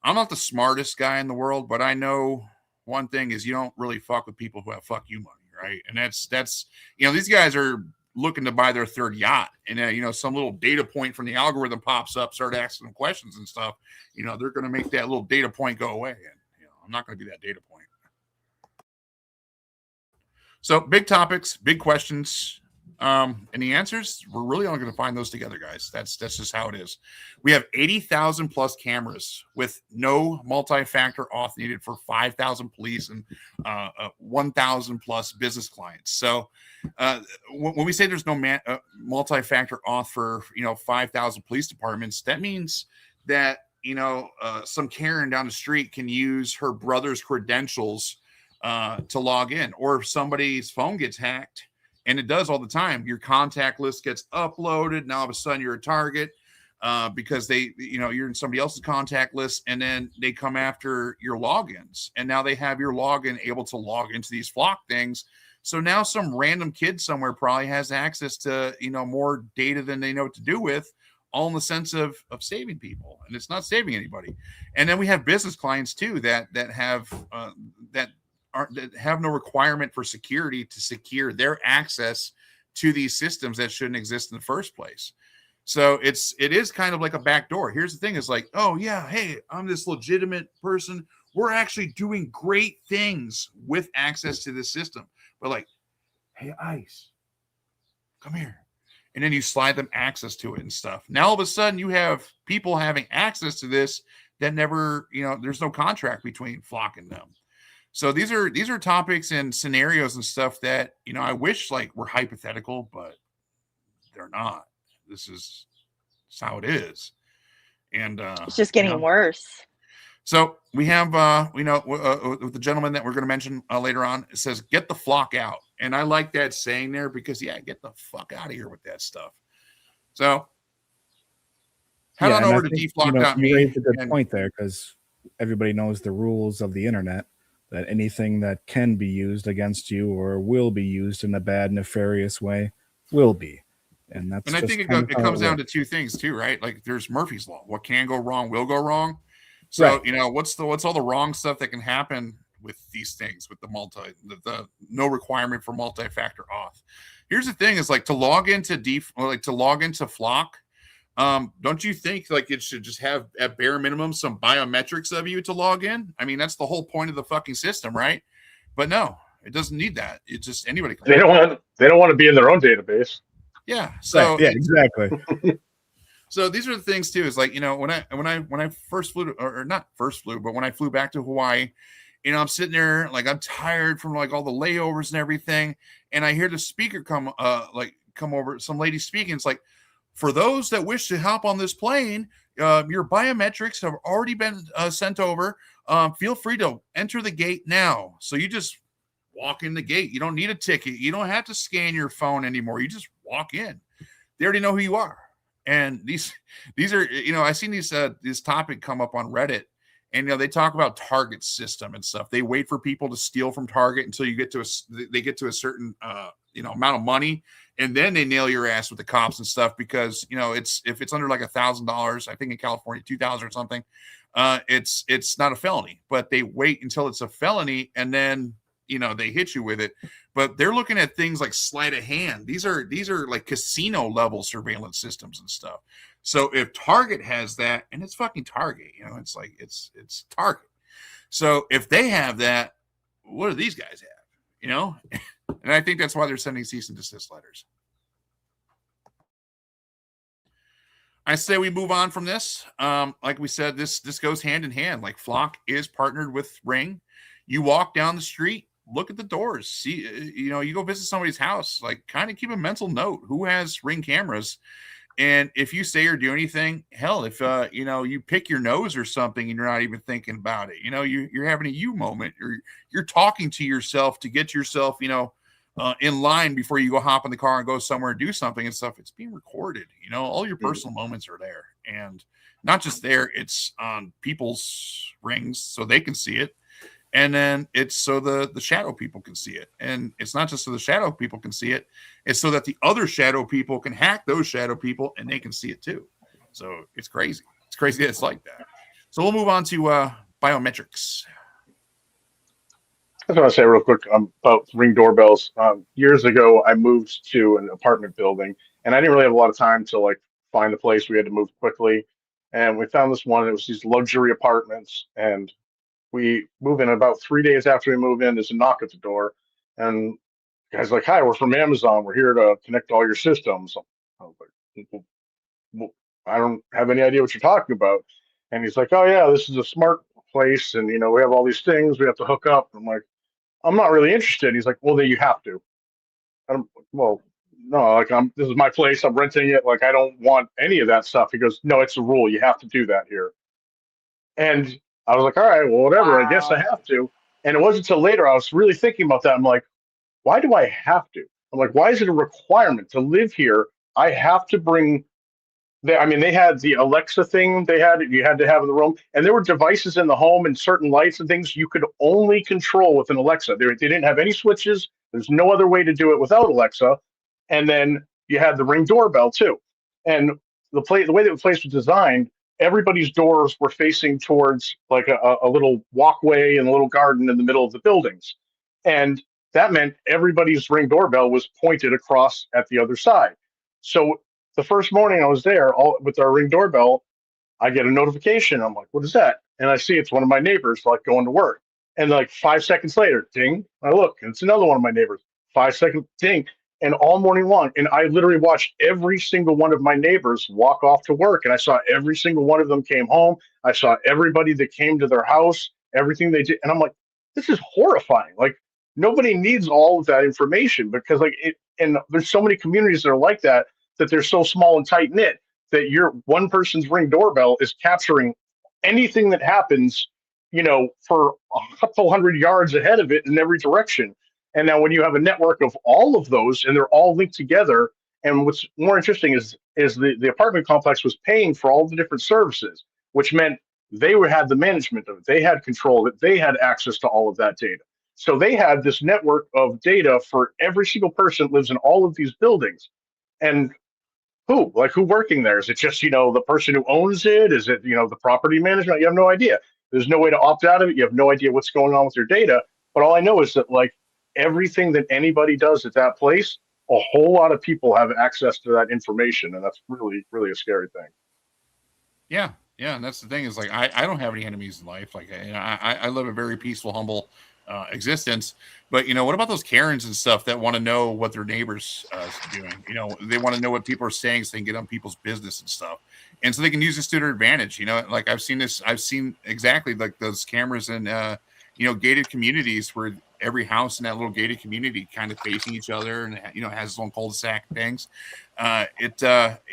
I'm not the smartest guy in the world, but I know one thing is you don't really fuck with people who have fuck you money, right? And that's you know, these guys are looking to buy their third yacht, and you know, some little data point from the algorithm pops up, start asking them questions and stuff. You know, they're going to make that little data point go away, and you know, I'm not going to be that data point. So big topics, big questions. And the answers, we're really only going to find those together, guys. That's just how it is. We have 80,000 plus cameras with no multi-factor auth needed for 5,000 police and 1,000 plus business clients. So when we say there's no multi-factor auth for 5,000 police departments, that means that some Karen down the street can use her brother's credentials to log in, or if somebody's phone gets hacked. And it does all the time. Your contact list gets uploaded. Now all of a sudden you're a target because you're in somebody else's contact list, and then they come after your logins. And now they have your login able to log into these flock things. So now some random kid somewhere probably has access to, more data than they know what to do with, all in the sense of saving people. And it's not saving anybody. And then we have business clients too that have no requirement for security to secure their access to these systems that shouldn't exist in the first place. So it is kind of like a backdoor. Here's the thing: is like, oh yeah, hey, I'm this legitimate person. We're actually doing great things with access to this system. But like, hey, ICE, come here. And then you slide them access to it and stuff. Now all of a sudden you have people having access to this that never, there's no contract between Flock and them. So these are topics and scenarios and stuff that, I wish like were hypothetical, but they're not. This is how it is. And it's just getting worse. So we have, with the gentleman that we're going to mention later on, it says, get the flock out. And I like that saying there because, get the fuck out of here with that stuff. So head on over to deflock.me. You raised a good point there, because everybody knows the rules of the internet, that anything that can be used against you or will be used in a bad, nefarious way will be. And that's. And I think it comes down to two things too, right? Like there's Murphy's Law. What can go wrong will go wrong. So, right. What's all the wrong stuff that can happen with these things, with the no requirement for multi-factor auth. Here's the thing: is like to log into Flock. Don't you think like it should just have at bare minimum some biometrics of you to log in? I mean, that's the whole point of the fucking system, right? But no, it doesn't need that. It's just anybody can. They don't want to be in their own database. Yeah. So right. Yeah, exactly. So these are the things too. Is like when I first flew or not first flew, but when I flew back to Hawaii, I'm sitting there like I'm tired from like all the layovers and everything, and I hear the speaker come over. Some lady speaking. It's like, for those that wish to hop on this plane, your biometrics have already been sent over. Feel free to enter the gate now. So you just walk in the gate. You don't need a ticket. You don't have to scan your phone anymore. You just walk in. They already know who you are. And these are, I've seen this topic come up on Reddit, and they talk about Target system and stuff. They wait for people to steal from Target until they get to a certain amount of money, and then they nail your ass with the cops and stuff because, you know, if it's under like $1,000, I think in California, 2,000 or something, it's not a felony, but they wait until it's a felony and then, you know, they hit you with it. But they're looking at things like sleight of hand. These are like casino level surveillance systems and stuff. So if Target has that, and it's fucking Target, you know, it's like it's Target. So if they have that, what do these guys have? You know? And I think that's why they're sending cease and desist letters. I say we move on from this. Like we said, this goes hand in hand. Like Flock is partnered with Ring. You walk down the street, look at the doors, see, you know, you go visit somebody's house, like kind of keep a mental note who has Ring cameras. And if you say or do anything, hell, if you know, you pick your nose or something and you're not even thinking about it, you know, you're having a you moment, or you're talking to yourself to get yourself, you know, in line before you go hop in the car and go somewhere and do something and stuff. It's being recorded, you know, all your personal moments are there, and not just there, it's on people's rings so they can see it. And then it's so the shadow people can see it. And it's not just so the shadow people can see it. It's so that the other shadow people can hack those shadow people and they can see it too. So it's crazy. It's crazy that it's like that. So we'll move on to biometrics. I just want to say real quick about Ring doorbells. Years ago, I moved to an apartment building, and I didn't really have a lot of time to like find the place. We had to move quickly, and we found this one. It was these luxury apartments, and we move in. About 3 days after we move in, there's a knock at the door, and the guy's like, "Hi, we're from Amazon. We're here to connect all your systems." I was like, "Well, I don't have any idea what you're talking about." And he's like, "Oh yeah, this is a smart place, and you know we have all these things we have to hook up." I'm like, "I'm not really interested." He's like, "Well, then you have to." Well, no, like this is my place. I'm renting it. Like I don't want any of that stuff. He goes, "No, it's a rule. You have to do that here." And I was like, "All right, well, whatever. I guess I Wow. have to." And it wasn't until later I was really thinking about that. I'm like, why do I have to? I'm like, why is it a requirement to live here? I have to bring I mean, they had the Alexa thing you had to have in the room, and there were devices in the home and certain lights and things you could only control with an Alexa. They didn't have any switches. There's no other way to do it without Alexa. And then you had the Ring doorbell too. And the way that the place was designed, everybody's doors were facing towards like a little walkway and a little garden in the middle of the buildings. And that meant everybody's Ring doorbell was pointed across at the other side. So the first morning I was there with our Ring doorbell, I get a notification. I'm like, what is that? And I see it's one of my neighbors like going to work. And like 5 seconds later, ding, I look, and it's another one of my neighbors. 5 seconds, ding. And all morning long. And I literally watched every single one of my neighbors walk off to work. And I saw every single one of them came home. I saw everybody that came to their house, everything they did. And I'm like, this is horrifying. Like nobody needs all of that information because like and there's so many communities that are like that they're so small and tight knit that your one person's Ring doorbell is capturing anything that happens, you know, for a couple hundred yards ahead of it in every direction. And now when you have a network of all of those and they're all linked together, and what's more interesting is the apartment complex was paying for all the different services, which meant they had the management of it, they had control of it, they had access to all of that data. So they had this network of data for every single person that lives in all of these buildings. And who working there? Is it just, you know, the person who owns it? Is it, you know, the property management? You have no idea. There's no way to opt out of it. You have no idea what's going on with your data. But all I know is that like everything that anybody does at that place, a whole lot of people have access to that information. And that's really, really a scary thing. Yeah. Yeah. And that's the thing is like, I don't have any enemies in life. Like, I live a very peaceful, humble existence. But, you know, what about those Karens and stuff that want to know what their neighbors doing? You know, they want to know what people are saying so they can get on people's business and stuff. And so they can use this to their advantage. You know, like I've seen exactly like those cameras in, you know, gated communities where every house in that little gated community kind of facing each other and, you know, has its own cul-de-sac things. You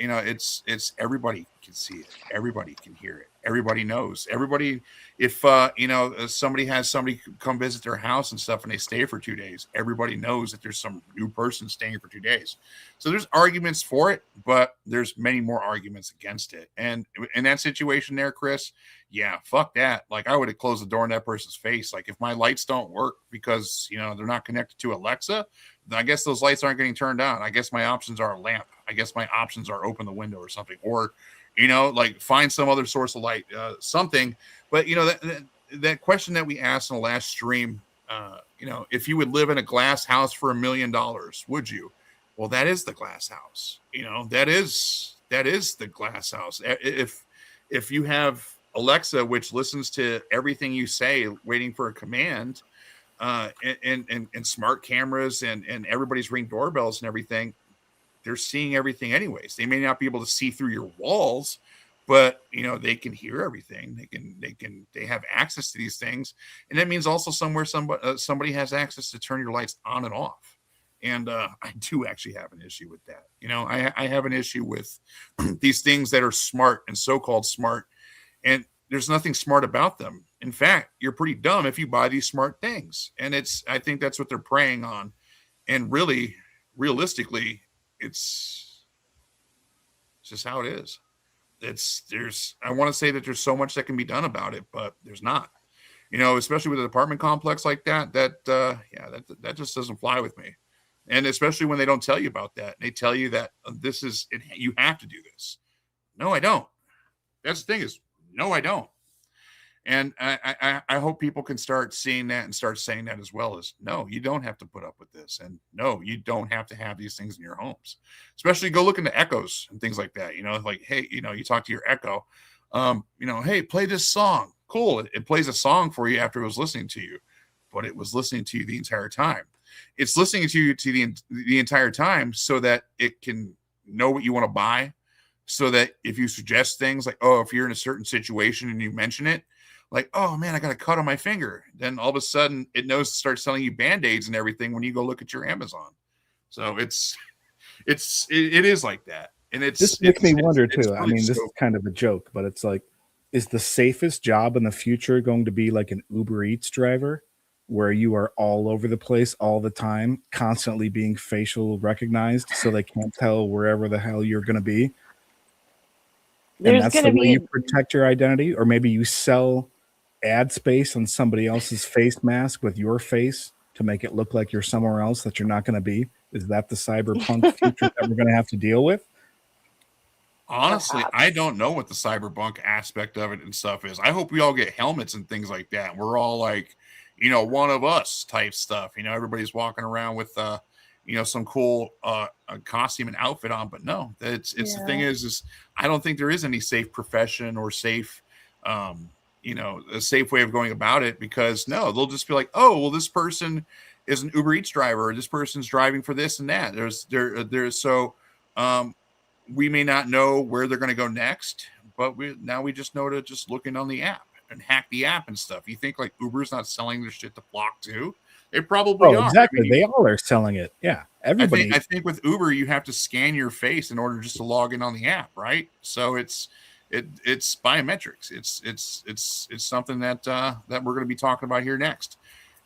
know, it's everybody can see it. Everybody can hear it. Everybody knows. Everybody, if you know, somebody has somebody come visit their house and stuff and they stay for 2 days, everybody knows that there's some new person staying for 2 days. So there's arguments for it, but there's many more arguments against it. And in that situation there, Chris, yeah, fuck that. Like I would have closed the door in that person's face. Like if my lights don't work because, you know, they're not connected to Alexa, I guess those lights aren't getting turned on. I guess my options are a lamp. I guess my options are open the window or something, or, you know, like find some other source of light, something. But, you know, that question that we asked in the last stream, you know, if you would live in a glass house for $1 million, would you? Well, that is the glass house. You know, that is the glass house. If you have Alexa, which listens to everything you say, waiting for a command, and smart cameras and everybody's Ring doorbells and everything, they're seeing everything anyways. They may not be able to see through your walls, but, you know, they can hear everything. They have access to these things. And that means also somewhere somebody has access to turn your lights on and off. And I do actually have an issue with that. You know, I have an issue with these things that are smart and so-called smart, and there's nothing smart about them. In fact, you're pretty dumb if you buy these smart things. And I think that's what they're preying on. And really, realistically, it's just how it is. I want to say that there's so much that can be done about it, but there's not. You know, especially with an apartment complex like that that just doesn't fly with me. And especially when they don't tell you about that. They tell you that this is it, you have to do this. No, I don't. That's the thing is, no, I don't. And I hope people can start seeing that and start saying that as well, as no, you don't have to put up with this. And no, you don't have to have these things in your homes. Especially go look into Echoes and things like that. You know, like, hey, you know, you talk to your Echo, you know, hey, play this song. Cool. It plays a song for you after it was listening to you, but it was listening to you the entire time. It's listening to you the entire time so that it can know what you want to buy. So that if you suggest things like, oh, if you're in a certain situation and you mention it, like, oh man, I got a cut on my finger. Then all of a sudden it knows to start selling you Band-Aids and everything when you go look at your Amazon. So it is like that. And this makes me wonder too. really, I mean, this is kind of a joke, but it's like, is the safest job in the future going to be like an Uber Eats driver where you are all over the place all the time, constantly being facial recognized so they can't tell wherever the hell you're going to be? And that's the way you protect your identity? Or maybe you sell ad space on somebody else's face mask with your face to make it look like you're somewhere else that you're not going to be? Is that the cyberpunk future that we're going to have to deal with? Honestly, I don't know what the cyberpunk aspect of it and stuff is. I hope we all get helmets and things like that. We're all like, you know, one of us type stuff. You know, everybody's walking around with you know, some cool costume and outfit on, but no, the thing is I don't think there is any safe profession or safe, you know, a safe way of going about it, because no, they'll just be like, oh, well, this person is an Uber Eats driver, or this person's driving for this and that. We may not know where they're going to go next, but we just know to just look in on the app and hack the app and stuff. You think like Uber's not selling their shit to Flock too? They probably are. Exactly. I mean, they all are selling it. Yeah. Everybody. I think with Uber, you have to scan your face in order just to log in on the app, right? So it's biometrics. It's something that we're going to be talking about here next.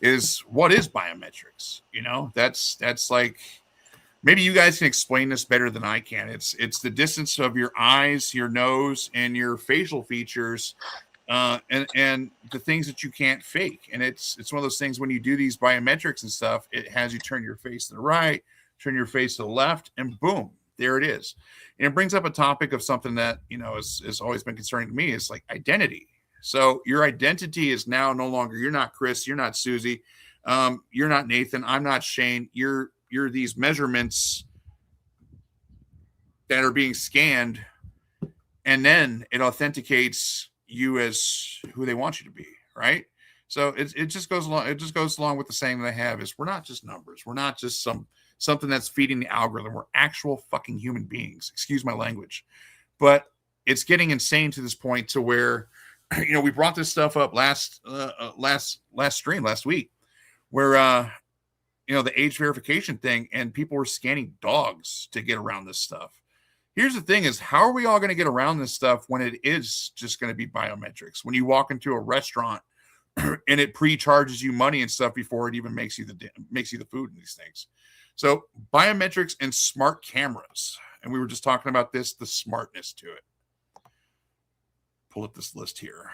Is what is biometrics? You know, that's like, maybe you guys can explain this better than I can. It's the distance of your eyes, your nose, and your facial features. And the things that you can't fake. And it's one of those things when you do these biometrics and stuff, it has you turn your face to the right, turn your face to the left, and boom, there it is. And it brings up a topic of something that, you know, has always been concerning to me. It's like identity. So your identity is now no longer, you're not Chris, you're not Susie, you're not Nathan, I'm not Shane. You're these measurements that are being scanned, and then it authenticates you as who they want you to be, right? So it just goes along. It just goes along with the saying that I have is, we're not just numbers. We're not just something that's feeding the algorithm. We're actual fucking human beings. Excuse my language, but it's getting insane to this point to where, you know, we brought this stuff up last stream last week, where you know, the age verification thing, and people were scanning dogs to get around this stuff. Here's the thing is, how are we all going to get around this stuff when it is just going to be biometrics? When you walk into a restaurant and it pre-charges you money and stuff before it even makes you the food and these things. So biometrics and smart cameras. And we were just talking about the smartness to it. Pull up this list here.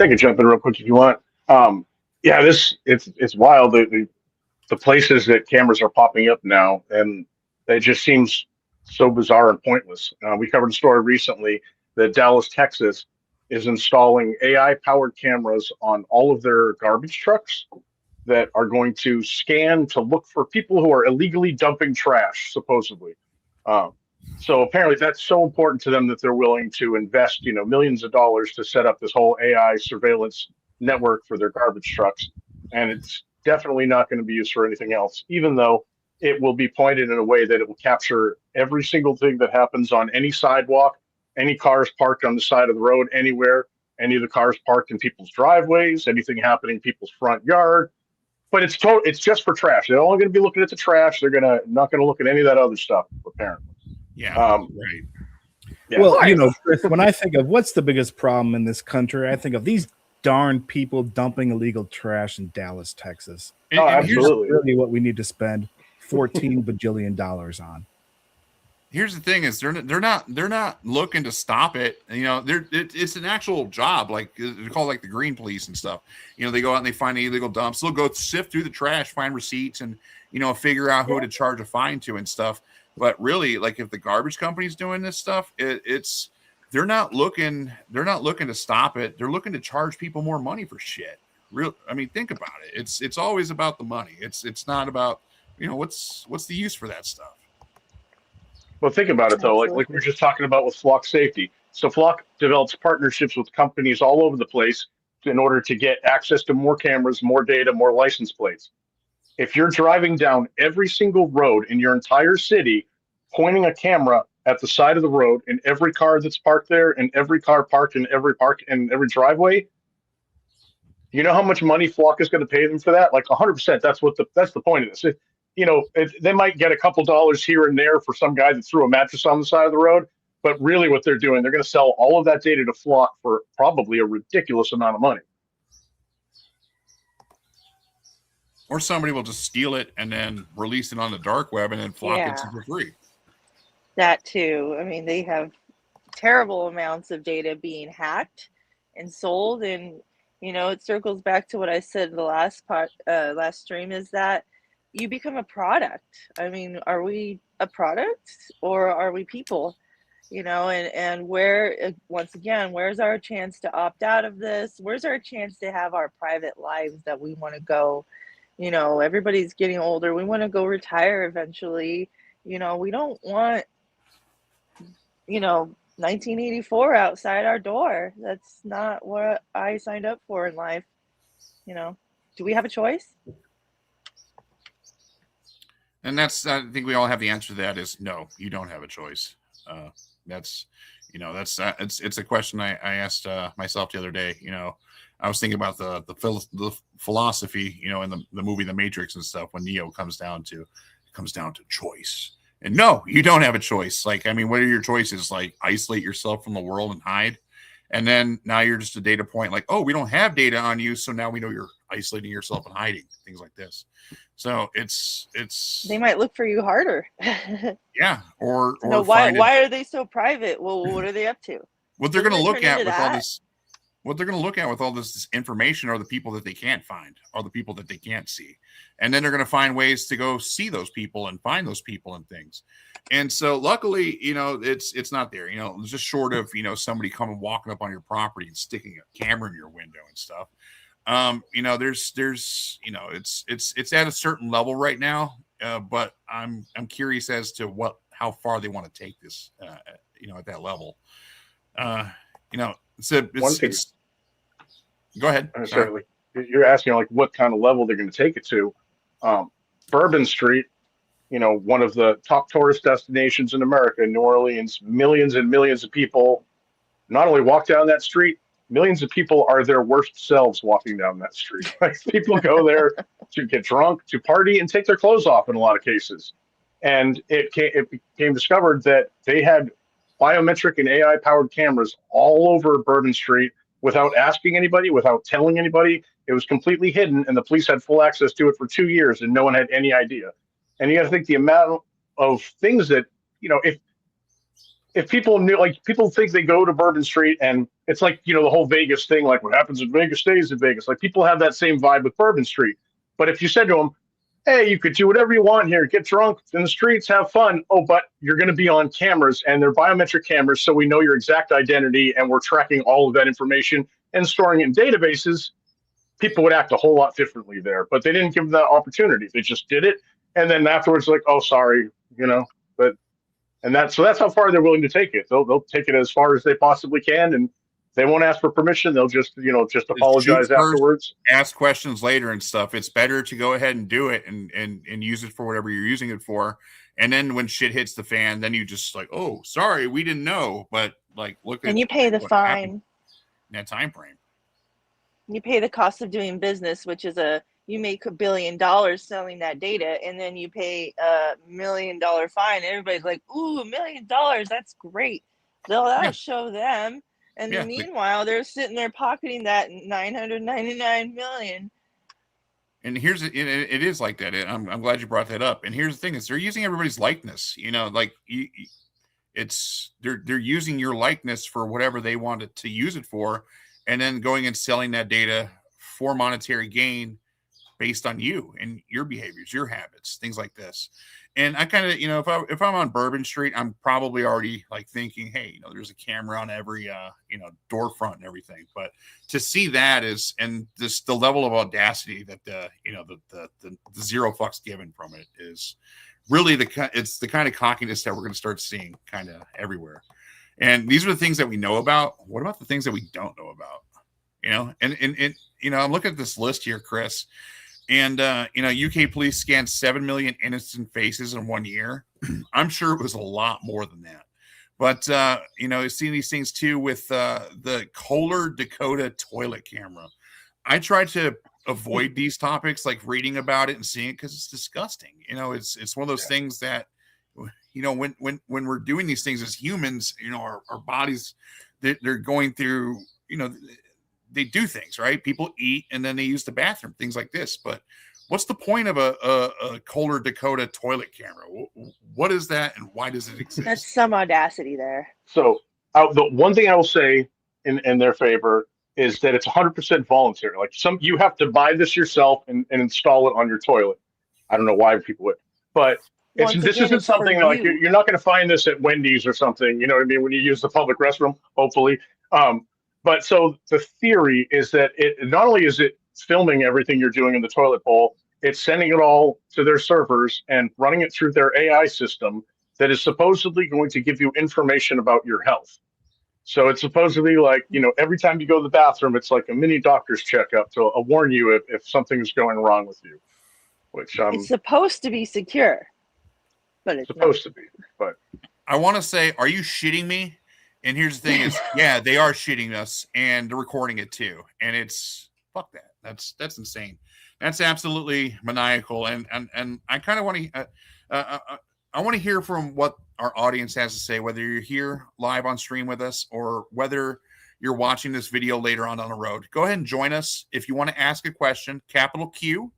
I can jump in real quick if you want. Yeah, it's wild. The places that cameras are popping up now, and it just seems so bizarre and pointless. We covered a story recently that Dallas, Texas, is installing AI powered cameras on all of their garbage trucks that are going to scan to look for people who are illegally dumping trash, supposedly. Um, so apparently that's so important to them that they're willing to invest, millions of dollars to set up this whole AI surveillance network for their garbage trucks. And it's definitely not going to be used for anything else, even though it will be pointed in a way that it will capture every single thing that happens on any sidewalk, any cars parked on the side of the road, anywhere, any of the cars parked in people's driveways, anything happening in people's front yard, but it's just for trash. They're only going to be looking at the trash. They're not going to look at any of that other stuff, apparently. Yeah, right. Yeah. Well, Chris, when I think of what's the biggest problem in this country, I think of these darn people dumping illegal trash in Dallas, Texas. Oh, absolutely. That's really what we need to spend $14 bajillion on. Here's the thing: is they're not looking to stop it. It's an actual job. Like they're called like the green police and stuff. They go out and they find the illegal dumps. They'll go sift through the trash, find receipts, and figure out who to charge a fine to and stuff. But really, like if the garbage company's doing this stuff, they're not looking to stop it. They're looking to charge people more money for shit. Think about it. It's always about the money. It's not about what's the use for that stuff. Well, think about it though. Like we were just talking about with Flock Safety. So Flock develops partnerships with companies all over the place in order to get access to more cameras, more data, more license plates. If you're driving down every single road in your entire city, pointing a camera at the side of the road in every car that's parked there, and every car parked in every driveway, you know how much money Flock is going to pay them for that? Like 100%. That's the point of this. They might get a couple dollars here and there for some guy that threw a mattress on the side of the road, but really what they're doing, they're going to sell all of that data to Flock for probably a ridiculous amount of money. Or somebody will just steal it and then release it on the dark web, and then Flock gets it for free. That too. They have terrible amounts of data being hacked and sold, and it circles back to what I said in the last stream, is that you become a product. Are we a product or are we people? And where, once again, where's our chance to opt out of this? Where's our chance to have our private lives that we want to go? Everybody's getting older. We want to go retire eventually. We don't want, 1984 outside our door. That's not what I signed up for in life. Do we have a choice? And I think we all have the answer to that is no, you don't have a choice. It's a question I asked myself the other day. I was thinking about the philosophy, in the movie The Matrix and stuff, when Neo comes down to choice. And no, you don't have a choice. What are your choices? Like isolate yourself from the world and hide. And then now you're just a data point, like, oh, we don't have data on you, so now we know you're isolating yourself and hiding, things like this. So it's they might look for you harder. Yeah. Or no, why are they so private? Well, what are they up to? What they're going to look at with all this information are the people that they can't find, are the people that they can't see. And then they're going to find ways to go see those people and find those people and things. And so luckily, it's not there, it's just short of, somebody coming walking up on your property and sticking a camera in your window and stuff. There's it's at a certain level right now. But I'm curious as to how far they want to take this, at that level. It's go ahead. Certainly. You're asking what kind of level they're going to take it to. Bourbon Street, one of the top tourist destinations in America, New Orleans, millions and millions of people not only walk down that street, millions of people are their worst selves walking down that street. People go there to get drunk, to party, and take their clothes off in a lot of cases. And it became discovered that they had biometric and AI powered cameras all over Bourbon Street without asking anybody, without telling anybody. It was completely hidden, and the police had full access to it for 2 years, and no one had any idea. And you got to think the amount of things that, if people knew, people think they go to Bourbon Street and it's like, the whole Vegas thing, like what happens in Vegas stays in Vegas. Like people have that same vibe with Bourbon Street. But if you said to them, hey, you could do whatever you want here, get drunk in the streets, have fun. Oh, but you're going to be on cameras, and they're biometric cameras, so we know your exact identity, and we're tracking all of that information and storing it in databases. People would act a whole lot differently there, but they didn't give them that opportunity. They just did it, and then afterwards, like, oh, sorry, But that's how far they're willing to take it. They'll take it as far as they possibly can, and they won't ask for permission. They'll just apologize afterwards. Ask questions later and stuff. It's better to go ahead and do it and use it for whatever you're using it for. And then when shit hits the fan, then you just like, oh, sorry, we didn't know. But like, look at, and you pay the fine in that time frame. You pay the cost of doing business, which is you make $1 billion selling that data, and then you pay $1 million fine. Everybody's like, ooh, $1 million, that's great. That'll show them. And meanwhile, they're sitting there pocketing that $999 million. And it is like that. I'm glad you brought that up. And here's the thing: is they're using everybody's likeness. Like they're using your likeness for whatever they wanted to use it for, and then going and selling that data for monetary gain based on you and your behaviors, your habits, things like this. And I kind of, if I'm on Bourbon Street, I'm probably already like thinking, hey, there's a camera on every, door front and everything. But to see that and the level of audacity that the zero fucks given from it is really it's the kind of cockiness that we're going to start seeing kind of everywhere. And these are the things that we know about. What about the things that we don't know about? And I'm looking at this list here, Chris. And, UK police scanned 7 million innocent faces in 1 year. I'm sure it was a lot more than that. But, I've seen these things too with the Kohler Dakota toilet camera. I try to avoid these topics, like reading about it and seeing it, because it's disgusting. It's one of those things that, when we're doing these things as humans, our bodies, they're going through, they do things, right? People eat and then they use the bathroom, things like this. But what's the point of a Kohler Dakota toilet camera? What is that, and why does it exist? That's some audacity there. So the one thing I will say in their favor is that it's 100% voluntary. Like you have to buy this yourself and install it on your toilet. I don't know why people would, but this isn't something like you're not going to find this at Wendy's or something. You know what I mean? When you use the public restroom, hopefully. But so the theory is that it not only is it filming everything you're doing in the toilet bowl, it's sending it all to their servers and running it through their AI system that is supposedly going to give you information about your health. So it's supposedly like, every time you go to the bathroom, it's like a mini doctor's checkup to warn you if something's going wrong with you. Which it's supposed to be secure, but it's supposed to be. But I want to say, are you shitting me? And here's the thing is, yeah, they are shitting us and they're recording it too. And it's fuck that. That's insane. That's absolutely maniacal. And I kind of want to, I want to hear from what our audience has to say, whether you're here live on stream with us or whether you're watching this video later on the road. Go ahead and join us. If you want to ask a question, capital Q,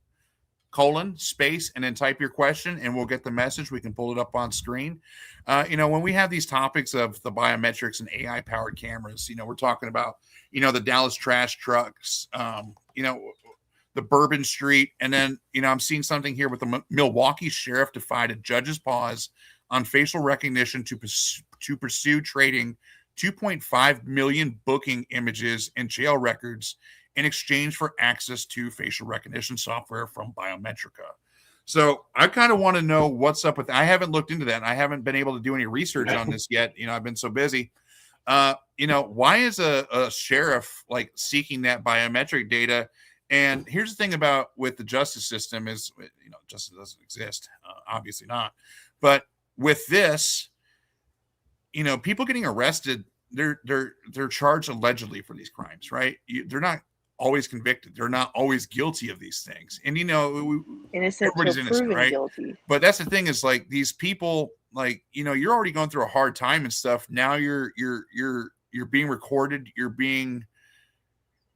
:space, and then type your question and we'll get the message. We can pull it up on screen. When we have these topics of the biometrics and AI powered cameras, we're talking about, the Dallas trash trucks, the Bourbon Street. And then, I'm seeing something here with the Milwaukee sheriff defied a judge's pause on facial recognition to pursue trading 2.5 million booking images and jail records in exchange for access to facial recognition software from Biometrica. So I kind of want to know what's up with that. I haven't looked into that. I haven't been able to do any research on this yet. I've been so busy. Why is a sheriff like seeking that biometric data? And here's the thing about with the justice system is, justice doesn't exist, obviously not. But with this, people getting arrested, they're charged allegedly for these crimes, right? They're not always convicted. They're not always guilty of these things. And everybody's innocent, right? Guilty. But that's the thing is like these people, like, you're already going through a hard time and stuff. Now you're being recorded, you're being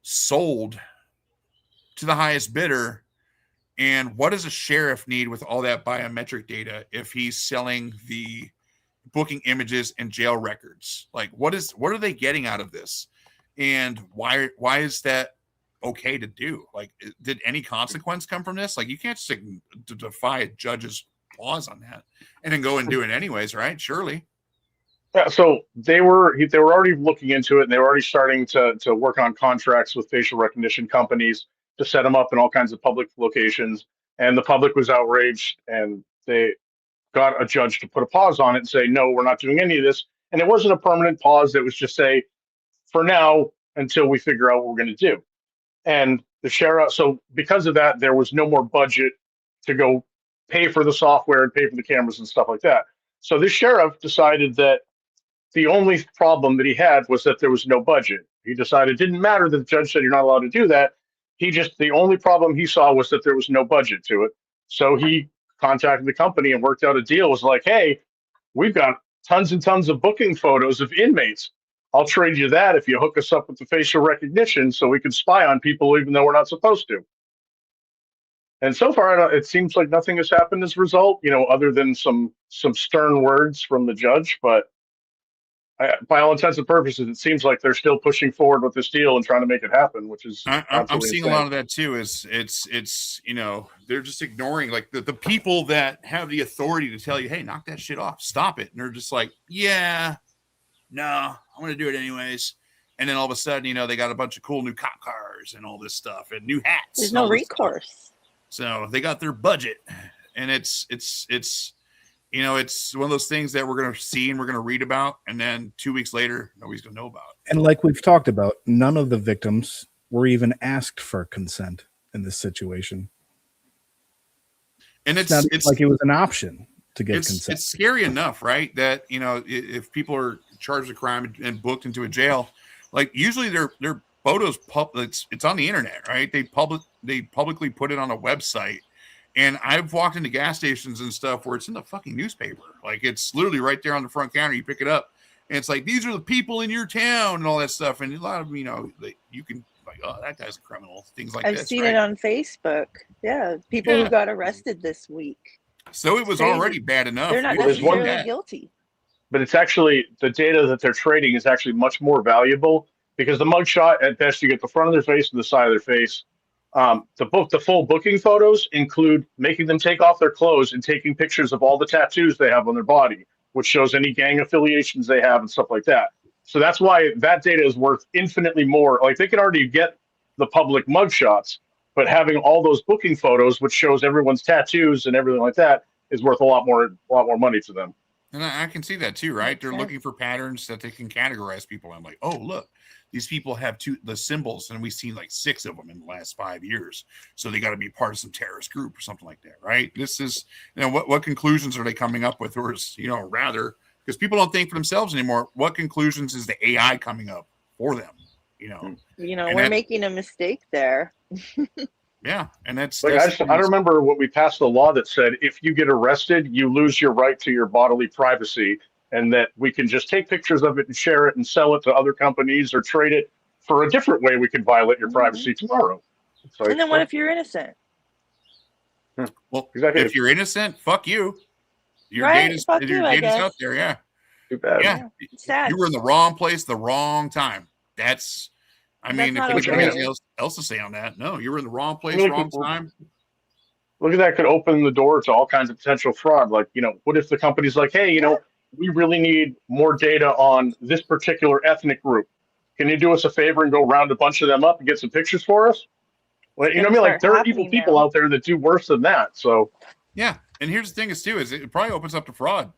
sold to the highest bidder. And what does a sheriff need with all that biometric data if he's selling the booking images and jail records? Like what are they getting out of this? And why is that okay to do? Like, did any consequence come from this? Like, you can't just defy a judge's pause on that and then go and do it anyways, right? Surely. Yeah, so they were already looking into it, and they were already starting to work on contracts with facial recognition companies to set them up in all kinds of public locations. And the public was outraged, and they got a judge to put a pause on it and say, no, we're not doing any of this. And it wasn't a permanent pause. It was just say, for now, until we figure out what we're going to do. And the sheriff, so because of that, there was no more budget to go pay for the software and pay for the cameras and stuff like that. So this sheriff decided that the only problem that he had was that there was no budget. He decided it didn't matter that the judge said you're not allowed to do that. The only problem he saw was that there was no budget to it. So he contacted the company and worked out a deal. It was like, hey, we've got tons and tons of booking photos of inmates. I'll trade you that if you hook us up with the facial recognition so we can spy on people even though we're not supposed to. And so far, it seems like nothing has happened as a result, other than some stern words from the judge. But by all intents and purposes, it seems like they're still pushing forward with this deal and trying to make it happen, which is I'm seeing insane. A lot of that too. Is it's they're just ignoring like the people that have the authority to tell you, hey, knock that shit off, stop it, and they're just like, yeah, no, I'm gonna do it anyways. And then all of a sudden, they got a bunch of cool new cop cars and all this stuff and new hats. There's no recourse. So they got their budget, and it's one of those things that we're going to see and we're going to read about, and then 2 weeks later, nobody's going to know about. And like we've talked about, none of the victims were even asked for consent in this situation. And it's like it was an option to get consent. It's scary enough, right? That if people are charged with crime and booked into a jail, like usually their photos it's on the internet, right? They publicly put it on a website. And I've walked into gas stations and stuff where it's in the fucking newspaper. Like it's literally right there on the front counter. You pick it up and it's like, these are the people in your town and all that stuff. And a lot of, you can like, oh, that guy's a criminal. Things like I've seen it on Facebook. Yeah. People who got arrested this week. So it was already bad enough. They're not necessarily guilty. But it's actually, the data that they're trading is actually much more valuable because the mugshot, at best, you get the front of their face and the side of their face. The full booking photos include making them take off their clothes and taking pictures of all the tattoos they have on their body, which shows any gang affiliations they have and stuff like that. So that's why that data is worth infinitely more. Like they can already get the public mugshots, but having all those booking photos, which shows everyone's tattoos and everything like that, is worth a lot more money to them. And I can see that too, right? They're looking for patterns that they can categorize people. I'm like, oh, look, these people have the symbols, and we've seen like 6 of them in the last 5 years. So they got to be part of some terrorist group or something like that, right? This is, what conclusions are they coming up with? Or is, rather, because people don't think for themselves anymore, what conclusions is the AI coming up for them? We're making a mistake there. Yeah, and that's I remember when we passed a law that said if you get arrested, you lose your right to your bodily privacy, and that we can just take pictures of it and share it and sell it to other companies or trade it for a different way we can violate your privacy tomorrow. And then what if you're innocent? Well, exactly. If you're innocent, fuck you. Your data's out there, yeah. Too bad. Yeah, sad. You were in the wrong place, the wrong time. If there's anything else to say on that, no, you were in the wrong place, wrong time. Look at that, could open the door to all kinds of potential fraud. Like, what if the company's like, hey, we really need more data on this particular ethnic group. Can you do us a favor and go round a bunch of them up and get some pictures for us? Well, you know what I mean? Like, there are evil people out there that do worse than that. So, yeah. And here's the thing is it probably opens up to fraud.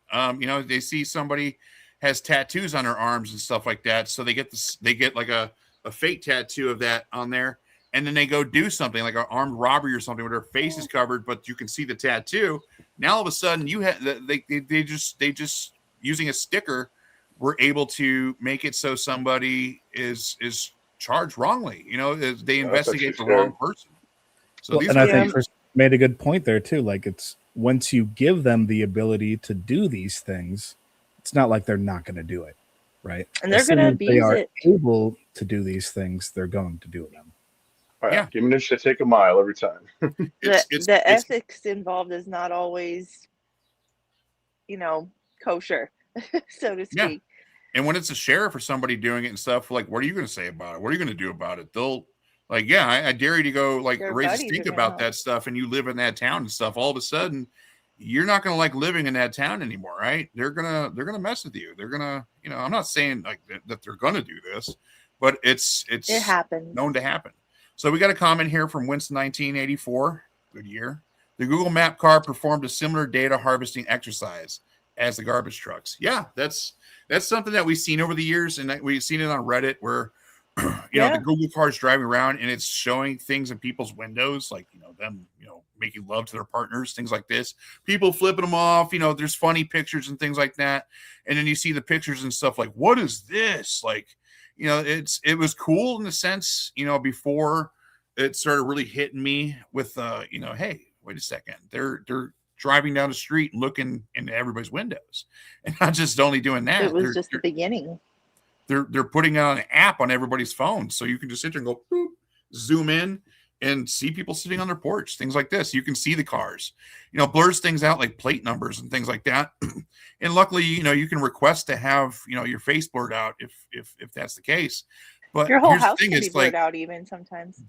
They see somebody has tattoos on their arms and stuff like that. So they get like a fake tattoo of that on there, and then they go do something like an armed robbery or something where their face is covered, but you can see the tattoo. Now all of a sudden they just using a sticker were able to make it so somebody is charged wrongly. They investigate the wrong person. So I think Chris made a good point there too. Like it's once you give them the ability to do these things, it's not like they're not going to do it. Right. And they're going to abuse it. They are able to do these things, they're going to do them. Right. Yeah. Give me an inch to take a mile every time. The ethics involved is not always, kosher, so to speak. And when it's a sheriff or somebody doing it and stuff, like, what are you going to say about it? What are you going to do about it? They'll like, yeah, I dare you to go like Their raise a buddies stink are gonna about help. that stuff, and you live in that town and stuff. All of a sudden, you're not going to like living in that town anymore, right? They're gonna mess with you. They're gonna, I'm not saying like that they're gonna do this, but It it's happens. known to happen. So we got a comment here from Winston 1984. Good year. The Google Map car performed a similar data harvesting exercise as the garbage trucks. Yeah, that's something that we've seen over the years, and we've seen it on Reddit where the Google car is driving around and it's showing things in people's windows, like them making love to their partners, things like this. People flipping them off. There's funny pictures and things like that, and then you see the pictures and stuff like, what is this? Like, it was cool in the sense, before it started really hitting me with, hey, wait a second, they're driving down the street and looking into everybody's windows, and not just only doing that. It was just the beginning. They're putting out an app on everybody's phone, so you can just sit there and go boop, zoom in and see people sitting on their porch, things like this. You can see the cars, blurs things out like plate numbers and things like that. And luckily, you can request to have your face blurred out if that's the case. But Your whole here's house the thing, can be it's like blurred out even sometimes.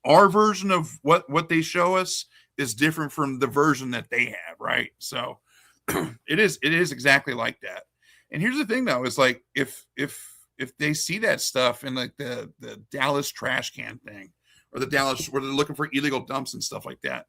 our version of what they show us is different from the version that they have, right? So it is exactly like that. And here's the thing though, is like if they see that stuff in like the Dallas trash can thing, or the Dallas where they're looking for illegal dumps and stuff like that,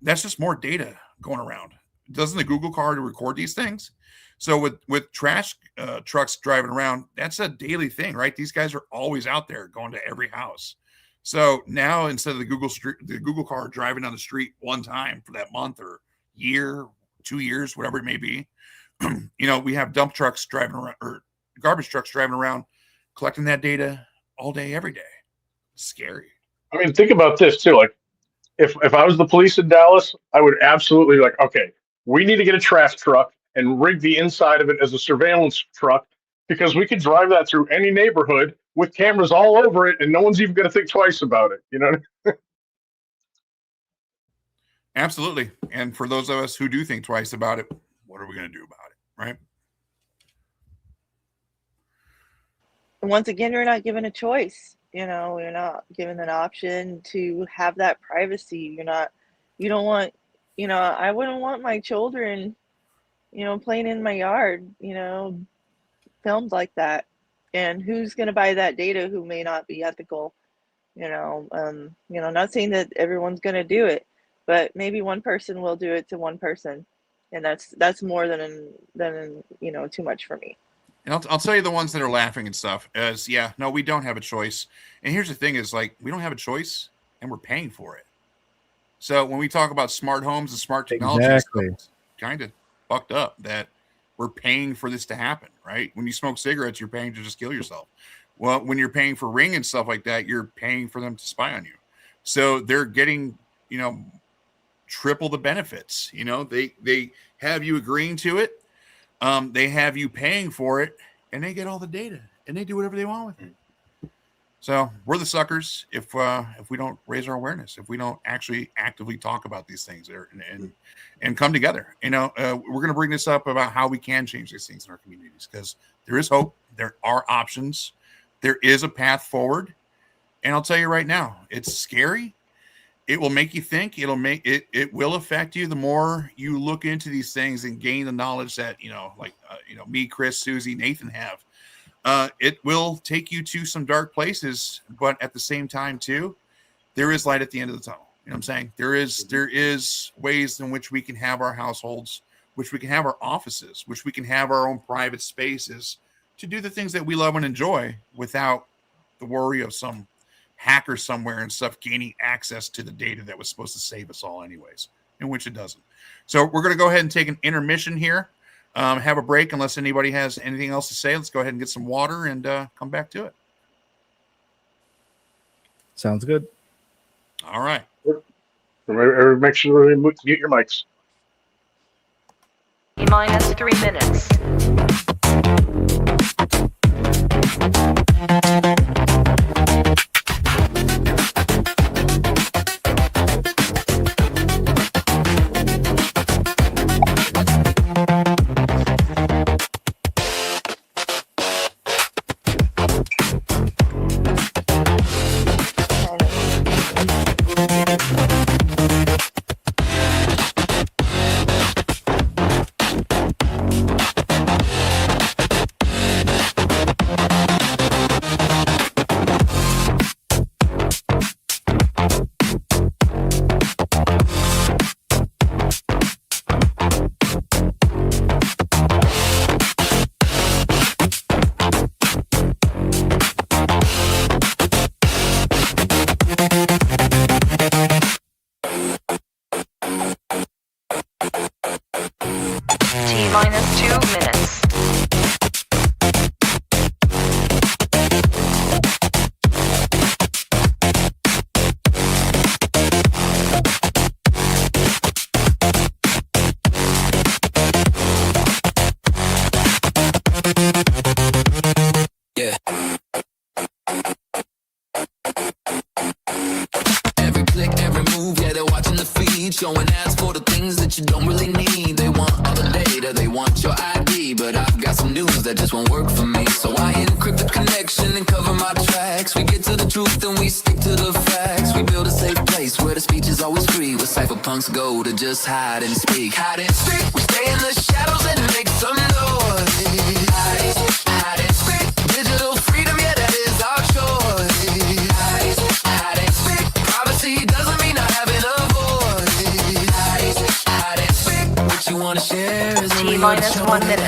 that's just more data going around. Doesn't the Google car to record these things? So with trash trucks driving around, that's a daily thing, right? These guys are always out there going to every house. So now instead of the Google car driving down the street one time for that month or year, 2 years, whatever it may be, we have dump trucks driving around or garbage trucks driving around collecting that data all day, every day. Scary. I mean, think about this too. Like, if I was the police in Dallas, I would absolutely like, okay, we need to get a trash truck and rig the inside of it as a surveillance truck, because we could drive that through any neighborhood with cameras all over it, and no one's even going to think twice about it. You know? Absolutely. And for those of us who do think twice about it, what are we going to do about it, right? Once again, you're not given a choice. You're not given an option to have that privacy. You don't want, I wouldn't want my children, playing in my yard, filmed like that. And who's going to buy that data who may not be ethical? Not saying that everyone's going to do it, but maybe one person will do it to one person. And that's more than too much for me. And I'll tell you the ones that are laughing and stuff is, no, we don't have a choice. And here's the thing is, like, we don't have a choice and we're paying for it. So when we talk about smart homes and smart technology, Exactly. it's kind of fucked up that we're paying for this to happen, right? When you smoke cigarettes, you're paying to just kill yourself. Well, when you're paying for Ring and stuff like that, you're paying for them to spy on you. So they're getting, triple the benefits. They have you agreeing to it. They have you paying for it, and they get all the data, and they do whatever they want with it. So we're the suckers if we don't raise our awareness, if we don't actually actively talk about these things and come together. We're going to bring this up about how we can change these things in our communities, because there is hope. There are options. There is a path forward. And I'll tell you right now, it's scary. It will make you think. It will affect you the more you look into these things and gain the knowledge that me, Chris, Susie, Nathan have. It will take you to some dark places, but at the same time too, there is light at the end of the tunnel. You know what I'm saying? There is ways in which we can have our households, which we can have our offices, which we can have our own private spaces to do the things that we love and enjoy without the worry of some hacker somewhere and stuff gaining access to the data that was supposed to save us all anyways, in which it doesn't. So we're going to go ahead and take an intermission here, have a break unless anybody has anything else to say. Let's go ahead and get some water and come back to it. Sounds good. All right. Make sure you mute your mics. Minus 3 minutes. T-minus 2 minutes. Showing ads for the things that you don't really need. They want all the data, they want your ID, but I've got some news that just won't work for me. So I encrypt the connection and cover my tracks. We get to the truth and we stick to the facts. We build a safe place where the speech is always free, where cypherpunks go to just hide and speak. Hide and speak, we stay in the shadows and make some noise. Hide and speak, digital freedom, yeah, that is our choice. Hide and speak, privacy doesn't mean not having a you wanna share is T-minus 1 minute.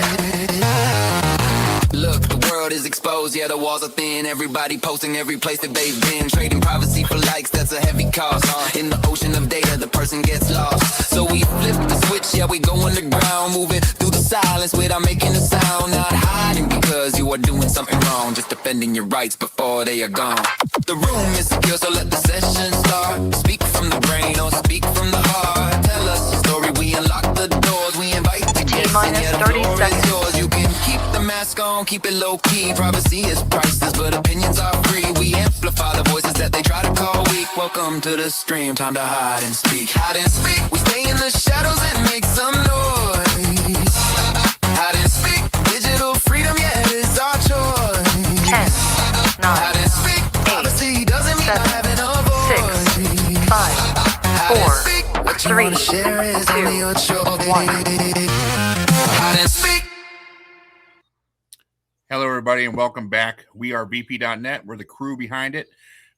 Look, the world is exposed, yeah, the walls are thin. Everybody posting every place that they've been. Trading privacy for likes, that's a heavy cost. In the ocean of data, the person gets lost. So we flip the switch, yeah, we go underground. Moving through the silence without making a sound. Not hiding because you are doing something wrong. Just defending your rights before they are gone. The room is secure, so let the session start. Speak from the brain or speak from the heart. Tell us your story, we unlock the doors. We invite the guests, T-minus yeah, the 30 floor is seconds. yours. You can keep the mask on, keep it low key. Privacy is priceless, but opinions are free. We amplify the voices that they try to call weak. Welcome to the stream, time to hide and speak. Hide and speak, we stay in the shadows and make some noise. Hide and speak, digital freedom, yeah, it's our choice. 10, 9, Hide and speak, privacy doesn't mean 7, not having a voice. 6, 5, 4, What you 3, wanna share is only your choice. 1. Hide and speak. Hello, everybody, and welcome back. We are vp.net. We're the crew behind it.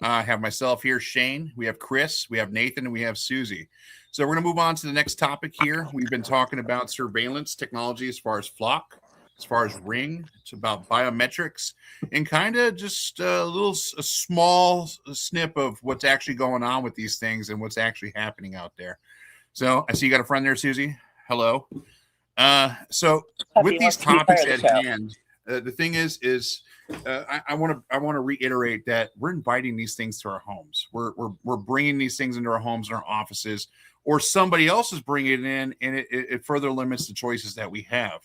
I have myself here, Shane. We have Chris. We have Nathan, and we have Susie. So we're going to move on to the next topic here. We've been talking about surveillance technology as far as Flock, as far as Ring. It's about biometrics and kind of just a small snip of what's actually going on with these things and what's actually happening out there. So I see you got a friend there, Susie. Hello. So with these topics at hand, the thing is I want to reiterate that we're inviting these things to our homes. We're bringing these things into our homes and our offices, or somebody else is bringing it in, and it further limits the choices that we have.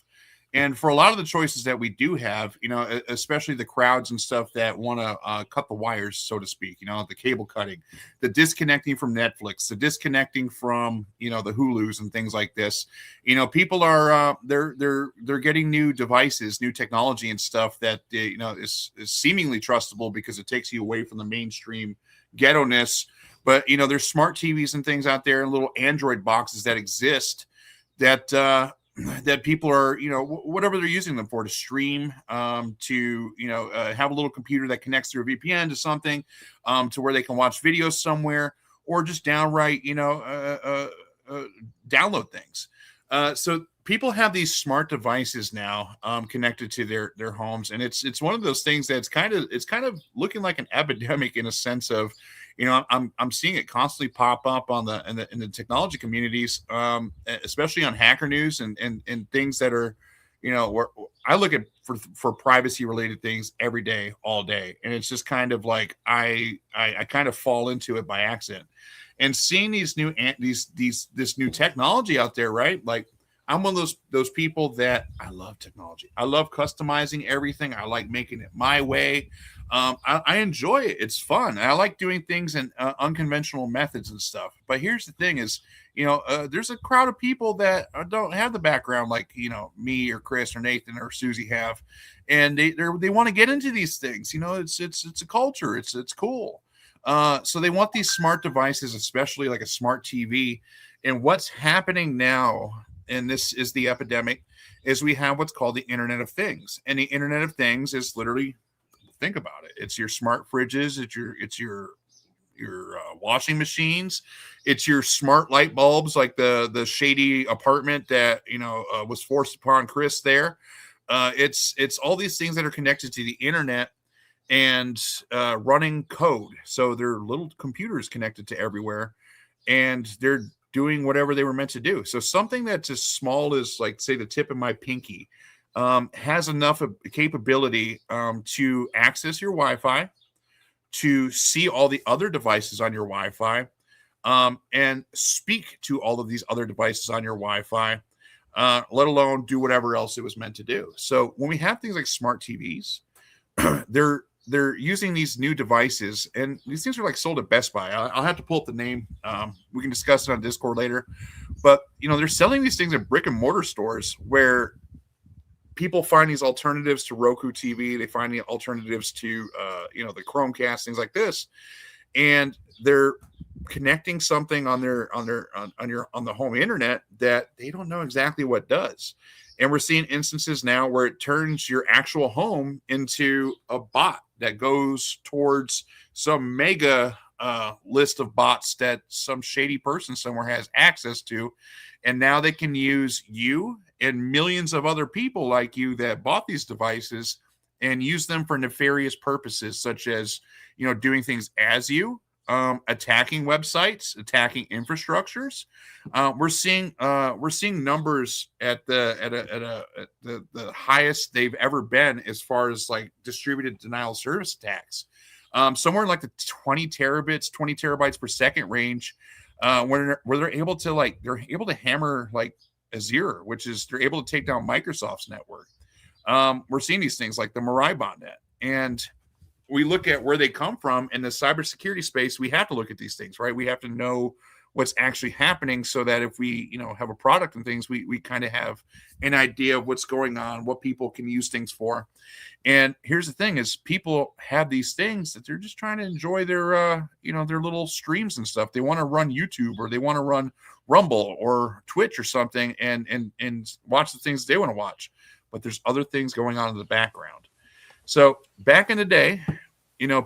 And for a lot of the choices that we do have, you know, especially the crowds and stuff that want to cut the wires, so to speak, you know, the cable cutting, the disconnecting from Netflix, the disconnecting from, you know, the Hulus and things like this, you know, people are they're getting new devices, new technology and stuff that you know is seemingly trustable because it takes you away from the mainstream ghetto-ness. But you know, there's smart TVs and things out there and little Android boxes that exist that that people are, you know, whatever they're using them for, to stream, to, you know, have a little computer that connects through a VPN to something, to where they can watch videos somewhere, or just downright, you know, download things. So people have these smart devices now connected to their homes, and it's one of those things that's kind of looking like an epidemic in a sense of, you know, I'm seeing it constantly pop up on in the technology communities, especially on Hacker News and things that are, you know, where I look at for privacy related things every day, all day, and it's just kind of like I kind of fall into it by accident, and seeing this new technology out there, right? Like, I'm one of those people that I love technology. I love customizing everything. I like making it my way. I enjoy it. It's fun. I like doing things in unconventional methods and stuff. But here's the thing is, you know, there's a crowd of people that don't have the background like, you know, me or Chris or Nathan or Susie have. And they want to get into these things. You know, it's a culture. It's cool. So they want these smart devices, especially like a smart TV. And what's happening now, and this is the epidemic, is we have what's called the Internet of Things. And the Internet of Things is literally, think about it, it's your smart fridges, it's your washing machines, it's your smart light bulbs, like the shady apartment that, you know, was forced upon Chris there. It's all these things that are connected to the internet and running code. So they're little computers connected to everywhere, and they're doing whatever they were meant to do. So something that's as small as, like, say, the tip of my pinky has enough of capability to access your Wi-Fi, to see all the other devices on your Wi-Fi, and speak to all of these other devices on your Wi-Fi, let alone do whatever else it was meant to do. So when we have things like smart TVs, they're using these new devices, and these things are like sold at Best Buy. I'll have to pull up the name. We can discuss it on Discord later. But they're selling these things at brick and mortar stores where people find these alternatives to Roku TV. They find the alternatives to the Chromecast, things like this, and they're connecting something on the home internet that they don't know exactly what does. And we're seeing instances now where it turns your actual home into a bot that goes towards some mega list of bots that some shady person somewhere has access to. And now they can use you and millions of other people like you that bought these devices and use them for nefarious purposes, such as, doing things as you, attacking websites, attacking infrastructures. We're seeing numbers at the highest they've ever been as far as like distributed denial of service attacks. Somewhere in like the 20 terabytes per second range, where they're able to hammer like Azure, which is they're able to take down Microsoft's network. We're seeing these things like the Mirai botnet, and we look at where they come from in the cybersecurity space. We have to look at these things, right? We have to know what's actually happening so that if we, have a product and things, we kind of have an idea of what's going on, what people can use things for. And here's the thing is people have these things that they're just trying to enjoy their, their little streams and stuff. They want to run YouTube, or they want to run Rumble or Twitch or something and watch the things they want to watch. But there's other things going on in the background. So back in the day,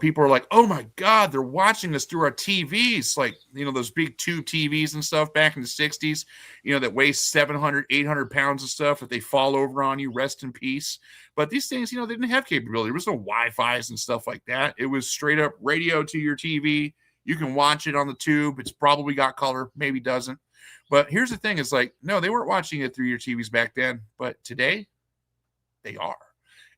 people are like, oh my God, they're watching us through our TVs. Like, those big tube TVs and stuff back in the 60s, that weigh 700, 800 pounds and stuff, that they fall over on you, rest in peace. But these things, they didn't have capability. There was no Wi-Fi's and stuff like that. It was straight up radio to your TV. You can watch it on the tube. It's probably got color, maybe doesn't. But here's the thing is like, no, they weren't watching it through your TVs back then. But today, they are.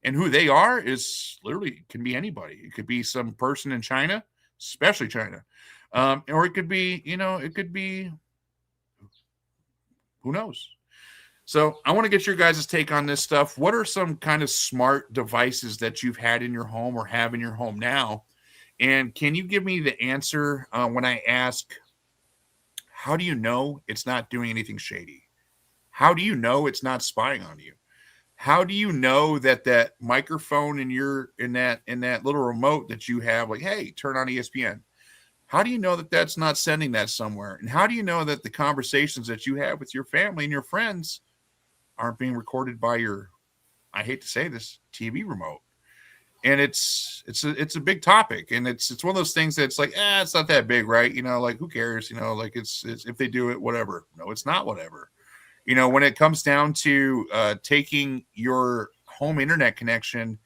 And who they are is literally can be anybody. It could be some person in China, especially China. Or it could be, who knows? So I want to get your guys' take on this stuff. What are some kind of smart devices that you've had in your home or have in your home now? And can you give me the answer when I ask, how do you know it's not doing anything shady? How do you know it's not spying on you? How do you know that microphone in that little remote that you have, like, hey, turn on ESPN? How do you know that that's not sending that somewhere? And how do you know that the conversations that you have with your family and your friends aren't being recorded by your, I hate to say this, TV remote? And it's a big topic, and it's one of those things that's like, it's not that big, right? Like, who cares? Like it's if they do it, whatever. No, it's not whatever. When it comes down to taking your home internet connection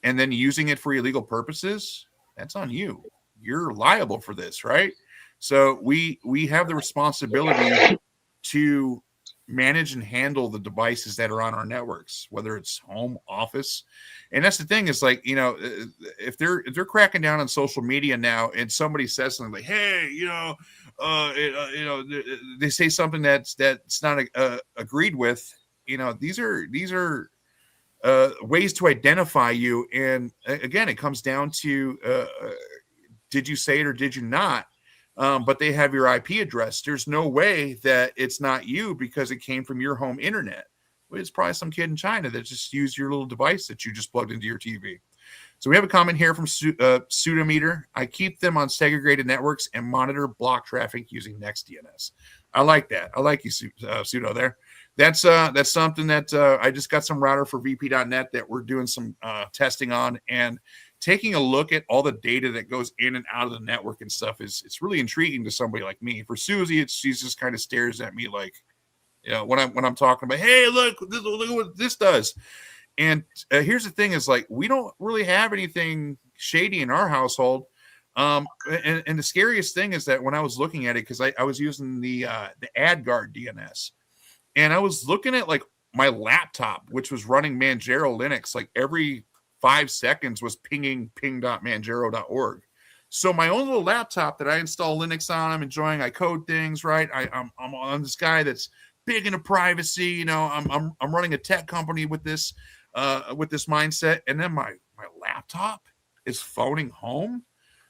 and then using it for illegal purposes, that's on you. You're liable for this, right? So we have the responsibility to manage and handle the devices that are on our networks, whether it's home, office. And that's the thing is like, if they're cracking down on social media now and somebody says something like, hey, they say something that's not agreed with, these are ways to identify you. And again, it comes down to, did you say it or did you not? But they have your IP address. There's no way that it's not you because it came from your home internet. It's probably some kid in China that just used your little device that you just plugged into your TV. So we have a comment here from Pseudometer. I keep them on segregated networks and monitor block traffic using NextDNS. I like that. I like you, Pseudo there. That's something that I just got some router for vp.net that we're doing some testing on, and taking a look at all the data that goes in and out of the network and stuff it's really intriguing to somebody like me. For Susie, she just kind of stares at me like, when I'm talking about, hey, look what this does. And here's the thing is like, we don't really have anything shady in our household, And the scariest thing is that when I was looking at it, because I was using the AdGuard DNS, and I was looking at like my laptop, which was running Manjaro Linux, like every 5 seconds was pinging ping.manjaro.org. So my own little laptop that I install Linux on, I'm enjoying. I code things, right? I'm on this guy that's big into privacy. You know, I'm running a tech company with this mindset, and then my laptop is phoning home.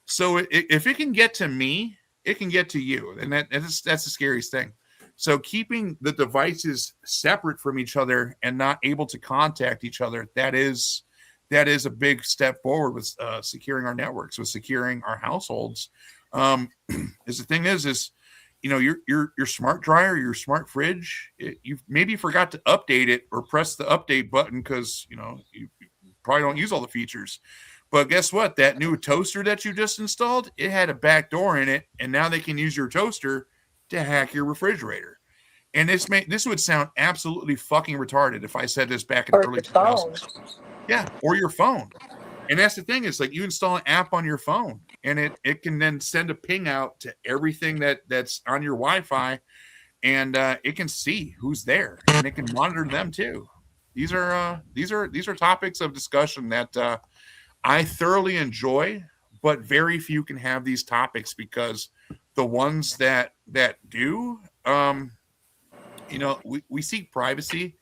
So if it can get to me, it can get to you, and that's the scariest thing. So keeping the devices separate from each other and not able to contact each other, that is a big step forward with securing our networks, with securing our households. Is the thing is you know, your smart dryer, your smart fridge, you maybe forgot to update it or press the update button because you know you probably don't use all the features. But guess what? That new toaster that you just installed, it had a back door in it, and now they can use your toaster to hack your refrigerator. And this would sound absolutely fucking retarded if I said this back in Or early your phone. 2000s. Yeah, or your phone. And that's the thing is like you install an app on your phone, and it can then send a ping out to everything that's on your Wi-Fi, and it can see who's there, and it can monitor them too. These are topics of discussion that I thoroughly enjoy, but very few can have these topics because the ones that do, you know, we seek privacy,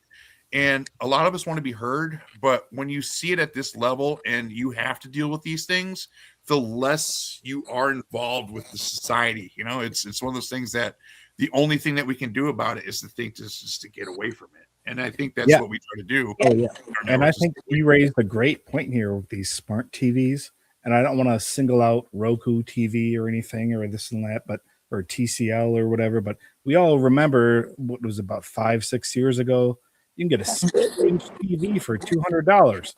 and a lot of us want to be heard. But when you see it at this level and you have to deal with these things, the less you are involved with the society. You know, it's one of those things that the only thing that we can do about it is to think just to get away from it. And I think that's what we try to do. Oh, yeah. And I think you raised a great point here with these smart TVs. And I don't want to single out Roku TV or anything or this and that, but or TCL or whatever. But we all remember what was about 5-6 years ago. You can get a 6-inch TV for $200.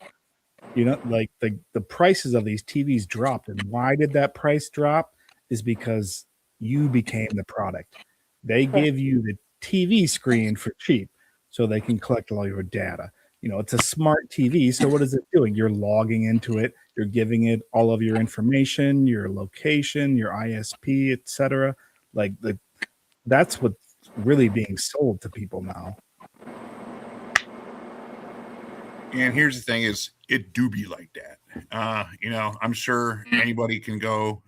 You know, like the prices of these TVs dropped. And why did that price drop? Is because you became the product. They give you the TV screen for cheap so they can collect all your data. You know, it's a smart TV. So what is it doing? You're logging into it. You're giving it all of your information, your location, your ISP, etc. Like that's what's really being sold to people now. And here's the thing is it do be like that. You know, I'm sure anybody can go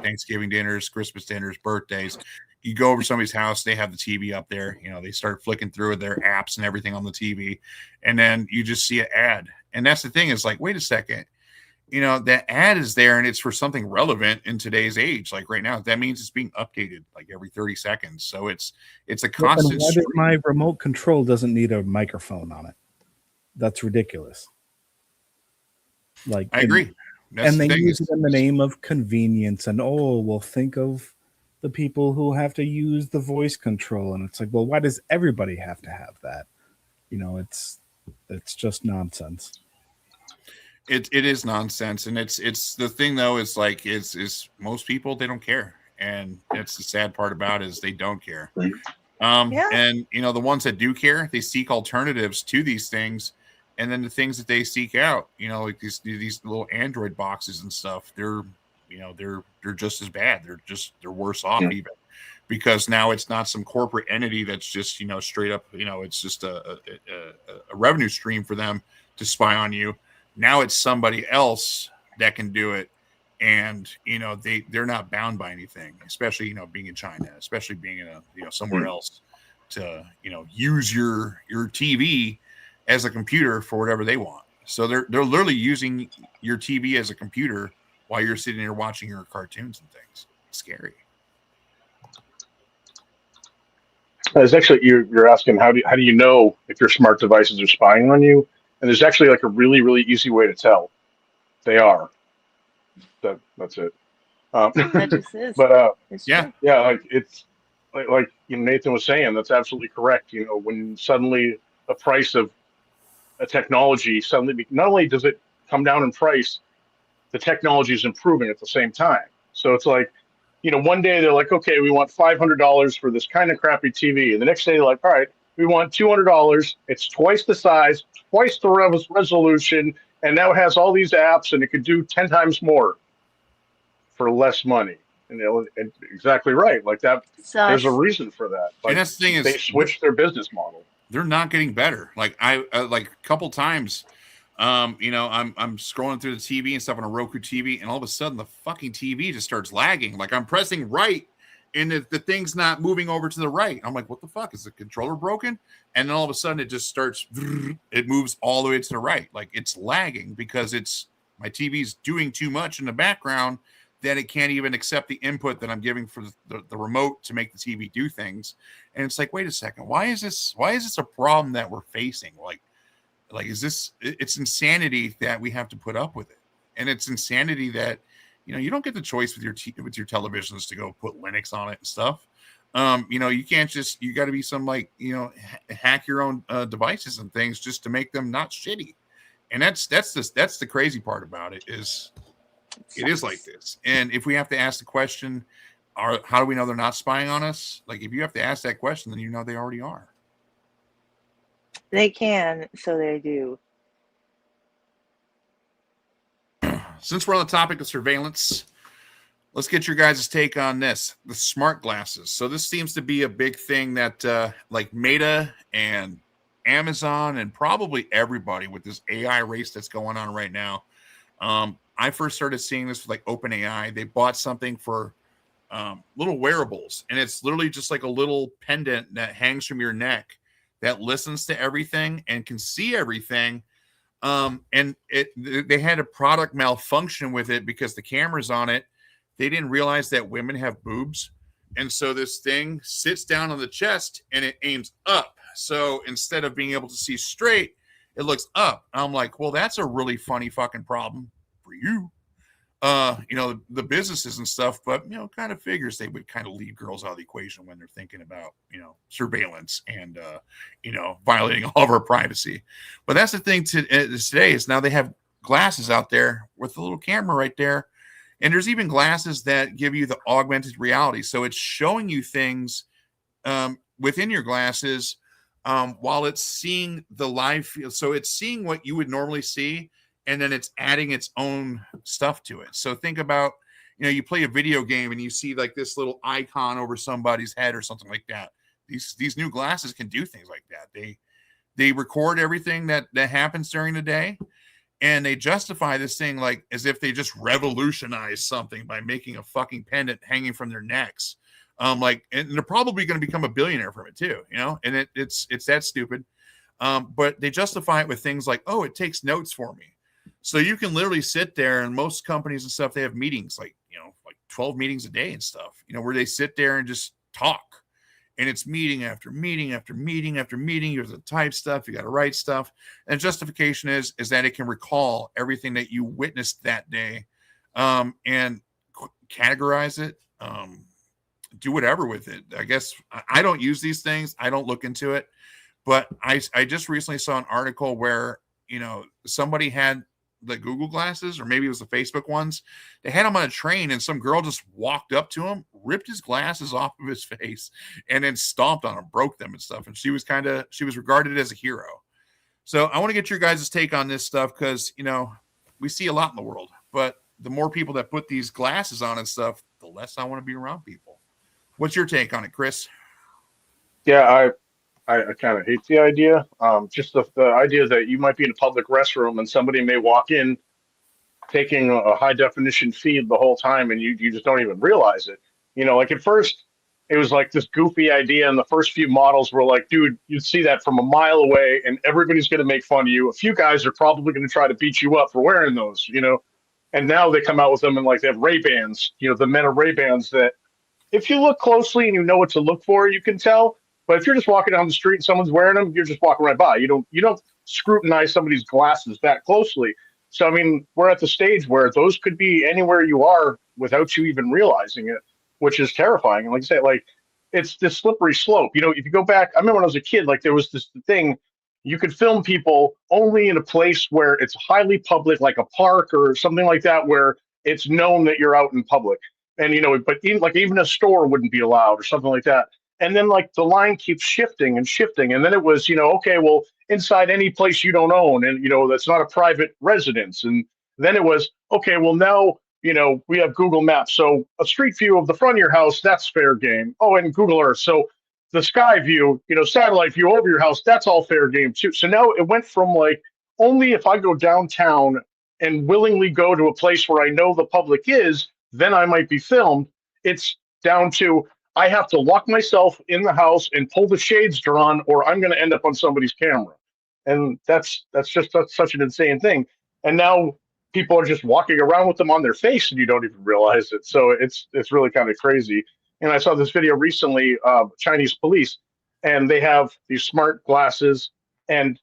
Thanksgiving dinners, Christmas dinners, birthdays. You go over somebody's house, they have the TV up there. You know, they start flicking through their apps and everything on the TV. And then you just see an ad. And that's the thing is like, wait a second. You know, that ad is there and it's for something relevant in today's age. Like right now, that means it's being updated like every 30 seconds. So it's a constant. Why my remote control doesn't need a microphone on it? That's ridiculous. Like I agree. And they use it in the name of convenience. And we'll think of the people who have to use the voice control. And it's like, well, why does everybody have to have that? You know, it's just nonsense. It is nonsense, and it's the thing though is like is most people they don't care, and that's the sad part about it is they don't care. And you know the ones that do care, they seek alternatives to these things, and then the things that they seek out, you know, like these little Android boxes and stuff, they're just as bad. They're worse off even because now it's not some corporate entity that's just you know straight up it's just a revenue stream for them to spy on you. Now it's somebody else that can do it, and you know they're not bound by anything, especially you know being in China, especially being in a somewhere else to use your TV as a computer for whatever they want. So they're literally using your TV as a computer while you're sitting there watching your cartoons and things. It's scary. It's actually you're asking how do you know if your smart devices are spying on you? And there's actually like a really, really easy way to tell. They are. That's it. That just is. But yeah, like it's like Nathan was saying, that's absolutely correct. You know, when suddenly the price of a technology suddenly not only does it come down in price, the technology is improving at the same time. So it's like, you know, one day they're like, okay, we want $500 for this kind of crappy TV, and the next day they're like, all right, we want $200. It's twice the size, twice the resolution, and now it has all these apps, and it could do 10 times more for less money. And exactly right. Like that, there's a reason for that. Like, and that's the thing is they switched their business model. They're not getting better. Like I like a couple times, I'm scrolling through the TV and stuff on a Roku TV, and all of a sudden the fucking TV just starts lagging. Like I'm pressing right, and the thing's not moving over to the right. I'm like, what the fuck? Is the controller broken? And then all of a sudden it just starts. It moves all the way to the right. Like it's lagging because my TV's doing too much in the background that it can't even accept the input that I'm giving for the remote to make the TV do things. And it's like, wait a second, why is this a problem that we're facing? Like it's insanity that we have to put up with it. And it's insanity that, you don't get the choice with your televisions to go put Linux on it and stuff. You can't you got to be some hack your own devices and things just to make them not shitty. And that's the crazy part about it is it is like this. And if we have to ask the question, how do we know they're not spying on us? Like if you have to ask that question, then they already are. They can, so they do. Since we're on the topic of surveillance, let's get your guys' take on this, the smart glasses. So this seems to be a big thing that like Meta and Amazon and probably everybody with this AI race that's going on right now. I first started seeing this with like OpenAI. They bought something for little wearables, and it's literally just like a little pendant that hangs from your neck that listens to everything and can see everything. And they had a product malfunction with it because the cameras on it, they didn't realize that women have boobs. And so this thing sits down on the chest and it aims up. So instead of being able to see straight, it looks up. I'm like, well, that's a really funny fucking problem for you. The businesses and stuff, but kind of figures they would kind of leave girls out of the equation when they're thinking about surveillance and violating all of our privacy. But that's the thing today is now they have glasses out there with a little camera right there, and there's even glasses that give you the augmented reality, so it's showing you things within your glasses while it's seeing the live field. So it's seeing what you would normally see, and then it's adding its own stuff to it. So think about, you play a video game and you see like this little icon over somebody's head or something like that. These new glasses can do things like that. They record everything that happens during the day, and they justify this thing like as if they just revolutionized something by making a fucking pendant hanging from their necks. And they're probably going to become a billionaire from it too, and it's that stupid. But they justify it with things like, oh, it takes notes for me. So you can literally sit there, and most companies and stuff, they have meetings like 12 meetings a day and stuff, where they sit there and just talk, and it's meeting after meeting after meeting after meeting. You have to type stuff, you got to write stuff. And justification is that it can recall everything that you witnessed that day, and categorize it, do whatever with it. I guess I don't use these things. I don't look into it, but I just recently saw an article where, somebody had the Google glasses, or maybe it was the Facebook ones. They had him on a train, and some girl just walked up to him, ripped his glasses off of his face, and then stomped on him, broke them and stuff. And she was regarded as a hero. So I want to get your guys' take on this stuff because, we see a lot in the world, but the more people that put these glasses on and stuff, the less I want to be around people. What's your take on it, Chris? Yeah, I kind of hate the idea. Just the idea that you might be in a public restroom and somebody may walk in taking a high definition feed the whole time, and you just don't even realize it. Like at first it was like this goofy idea, and the first few models were like, dude, you'd see that from a mile away and everybody's going to make fun of you. A few guys are probably going to try to beat you up for wearing those, and now they come out with them and like they have Ray-Bans, the Meta Ray-Bans that if you look closely and you know what to look for, you can tell. But if you're just walking down the street and someone's wearing them, you're just walking right by. You don't scrutinize somebody's glasses that closely. So I mean, we're at the stage where those could be anywhere you are without you even realizing it, which is terrifying. And like I say, like it's this slippery slope. If you go back, I remember when I was a kid, like there was this thing you could film people only in a place where it's highly public, like a park or something like that, where it's known that you're out in public. And but even a store wouldn't be allowed or something like that. And then like the line keeps shifting and shifting. And then it was, okay, well, inside any place you don't own and, that's not a private residence. And then it was, okay, well, now we have Google Maps. So a street view of the front of your house, that's fair game. Oh, and Google Earth. So the sky view, satellite view over your house, that's all fair game too. So now it went from like only if I go downtown and willingly go to a place where I know the public is, then I might be filmed. It's down to I have to lock myself in the house and pull the shades drawn, or I'm going to end up on somebody's camera. And that's such an insane thing. And now people are just walking around with them on their face, and you don't even realize it. So it's really kind of crazy. And I saw this video recently of Chinese police, and they have these smart glasses, and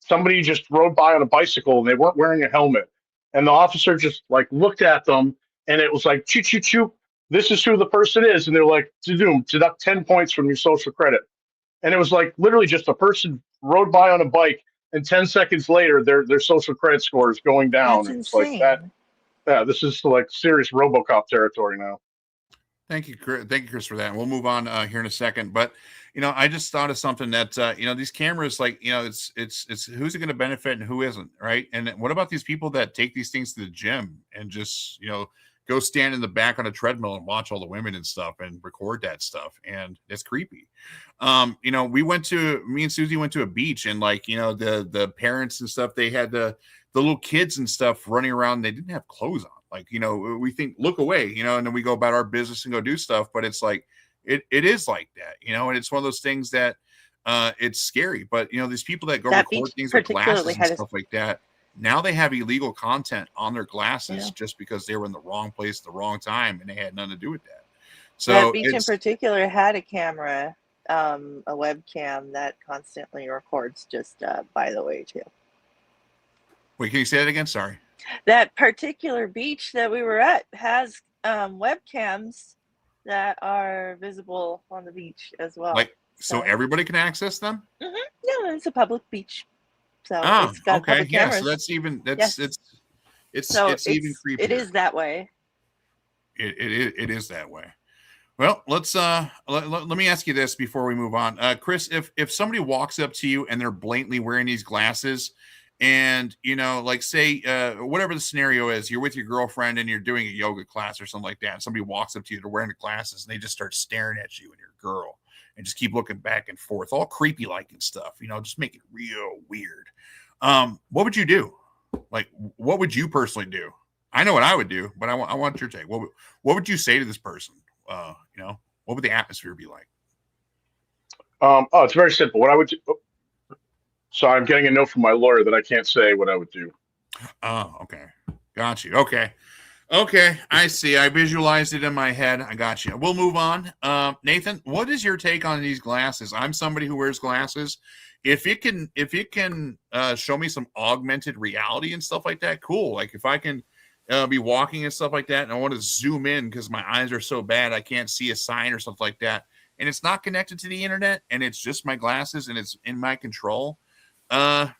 somebody just rode by on a bicycle, and they weren't wearing a helmet, and the officer just like looked at them, and it was like choo choo choo. This is who the person is, and they're like, deduct 10 points from your social credit. And it was like literally just a person rode by on a bike, and 10 seconds later, their social credit score is going down. That's And it's like insane. that. Yeah, this is like serious RoboCop territory now. Thank you, Chris, for that. We'll move on here in a second. But I just thought of something that these cameras, like it's who's it going to benefit and who isn't, right? And what about these people that take these things to the gym and just go stand in the back on a treadmill and watch all the women and stuff and record that stuff, and it's creepy. Me and Susie went to a beach, and the parents and stuff, they had the little kids and stuff running around. They didn't have clothes on. We think look away, and then we go about our business and go do stuff. But it's like it is like that, and it's one of those things that it's scary. But these people that go record things with glasses and stuff like that, now they have illegal content on their glasses just because they were in the wrong place at the wrong time, and they had nothing to do with that. So that beach in particular had a camera, a webcam that constantly records. Just by the way, too. Wait, can you say that again? Sorry. That particular beach that we were at has webcams that are visible on the beach as well. So everybody can access them? Mm-hmm. Yeah, it's a public beach. So it's got public cameras. So that's even it's even creepier. It is that way. It is that way. Well, let's let me ask you this before we move on. Chris, if somebody walks up to you and they're blatantly wearing these glasses, and say whatever the scenario is, you're with your girlfriend and you're doing a yoga class or something like that, and somebody walks up to you, they're wearing the glasses, and they just start staring at you and your girl and just keep looking back and forth, all creepy like and stuff, just make it real weird. What would you do? What would you personally do? I know what I would do, but I want your take. What would you say to this person? What would the atmosphere be like? It's very simple. What I would do. So I'm getting a note from my lawyer that I can't say what I would do. Oh, okay. Got you. Okay. I see. I visualized it in my head. I got you. We'll move on. Nathan, what is your take on these glasses? I'm somebody who wears glasses. If it can show me some augmented reality and stuff like that, cool. Like if I can be walking and stuff like that, and I want to zoom in because my eyes are so bad I can't see a sign or something like that, and it's not connected to the internet, and it's just my glasses and it's in my control. I'm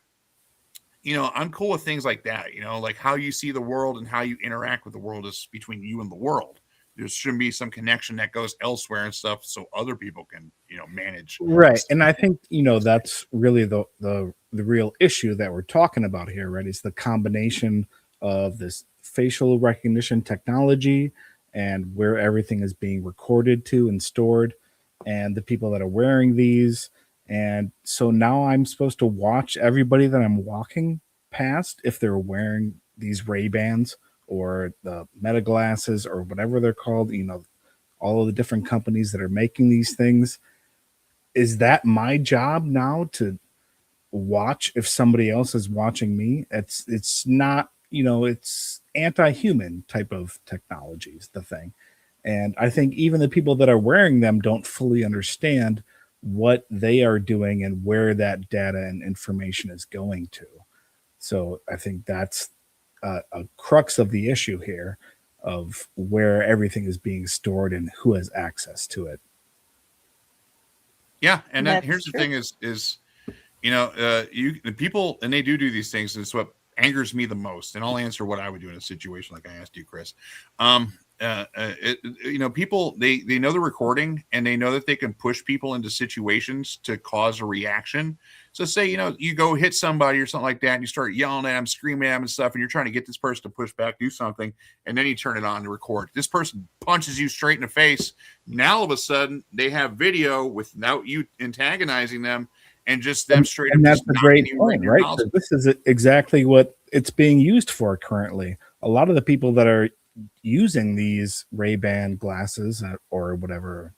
cool with things like that, like how you see the world and how you interact with the world is between you and the world. There shouldn't be some connection that goes elsewhere and stuff so other people can, manage. Right. And I think, that's really the real issue that we're talking about here, right? Is the combination of this facial recognition technology and where everything is being recorded to and stored, and the people that are wearing these. And so now I'm supposed to watch everybody that I'm walking past if they're wearing these Ray-Bans or the Meta glasses or whatever they're called, all of the different companies that are making these things. Is that my job now to watch if somebody else is watching me? It's not, it's anti-human type of technology is the thing. And I think even the people that are wearing them don't fully understand what they are doing and where that data and information is going to. So I think that's a crux of the issue here of where everything is being stored and who has access to it. Yeah. And then here's the thing is, the people, and they do these things. And it's what angers me the most. And I'll answer what I would do in a situation like I asked you, Chris. people they know the recording, and they know that they can push people into situations to cause a reaction. So say, you go hit somebody or something like that, and you start yelling at them, screaming at them and stuff, and you're trying to get this person to push back, do something, and then you turn it on to record. This person punches you straight in the face. Now all of a sudden they have video without you antagonizing them, and just them straight up. And that's just a knocking great you point, in your right? house. 'Cause this is exactly what it's being used for currently. A lot of the people that are using these Ray-Ban glasses or whatever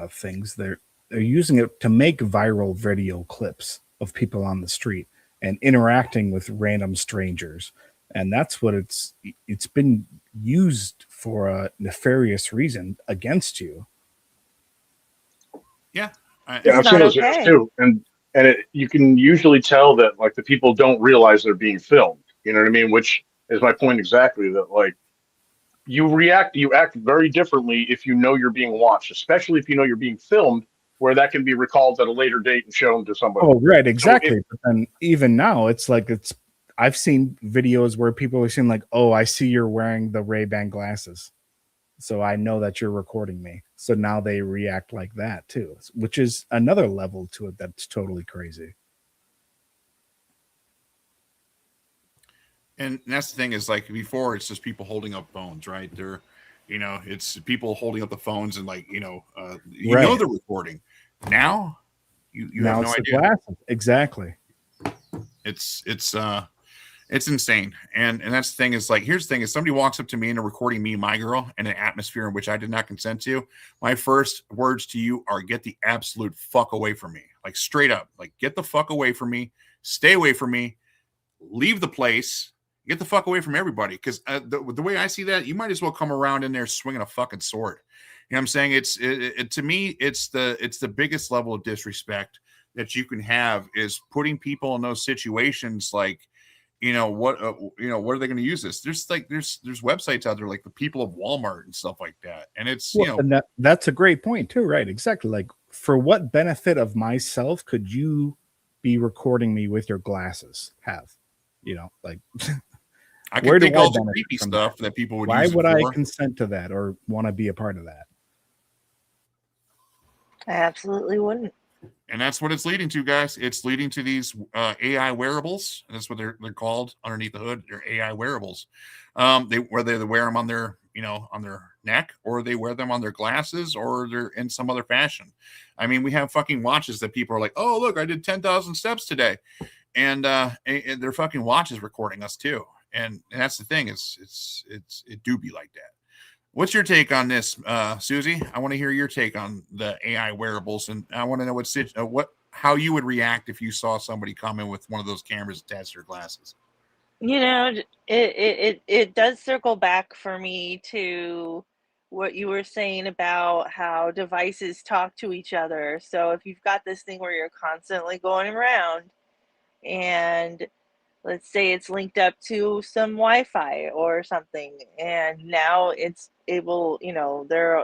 things, they're using it to make viral video clips of people on the street and interacting with random strangers, and that's what it's been used for a nefarious reason against you. Yeah, Yeah, I've It's seen not those videos okay. too, and you can usually tell that like the people don't realize they're being filmed. You know what I mean? Which is my point exactly. That like you act very differently if you know you're being watched, especially if you know you're being filmed, where that can be recalled at a later date and shown to somebody. Oh, right, So exactly. But then even now, I've seen videos where people are saying like, "Oh, I see you're wearing the Ray-Ban glasses, so I know that you're recording me." So now they react like that too, which is another level to it that's totally crazy. And that's the thing is, like, before it's just people holding up phones, right? They're, it's people holding up the phones and like, Right. they're recording. Now you have Now no it's the idea. glasses. Exactly. It's insane. And that's the thing is, like, here's the thing is, somebody walks up to me and they're recording me, my girl, in an atmosphere in which I did not consent to. My first words to you are, get the absolute fuck away from me. Like, straight up, like, get the fuck away from me, stay away from me, leave the place, get the fuck away from everybody. Because the way I see that, you might as well come around in there swinging a fucking sword. You know what I'm saying? It's to me, it's the biggest level of disrespect that you can have, is putting people in those situations. Like, what are they going to use this? There's websites out there like the people of Walmart and stuff like that, and it's and that's a great point too, right? Exactly. Like, for what benefit of myself could you be recording me with your glasses? Like, I where can do think I all the benefit creepy from stuff that? that people would Why use it would I for. consent to that or want to be a part of that? I absolutely wouldn't. And that's what it's leading to, guys. It's leading to these AI wearables. And that's what they're called underneath the hood. They're AI wearables. Whether they wear them on their on their neck, or they wear them on their glasses, or they're in some other fashion. I mean, we have fucking watches that people are like, "Oh, look, I did 10,000 steps today," and their fucking watch is recording us too. And that's the thing, is it do be like that. What's your take on this, Susie? I want to hear your take on the AI wearables, and I want to know how you would react if you saw somebody come in with one of those cameras attached to their glasses. It does circle back for me to what you were saying about how devices talk to each other. So if you've got this thing where you're constantly going around, and let's say it's linked up to some Wi-Fi or something, and now it's able,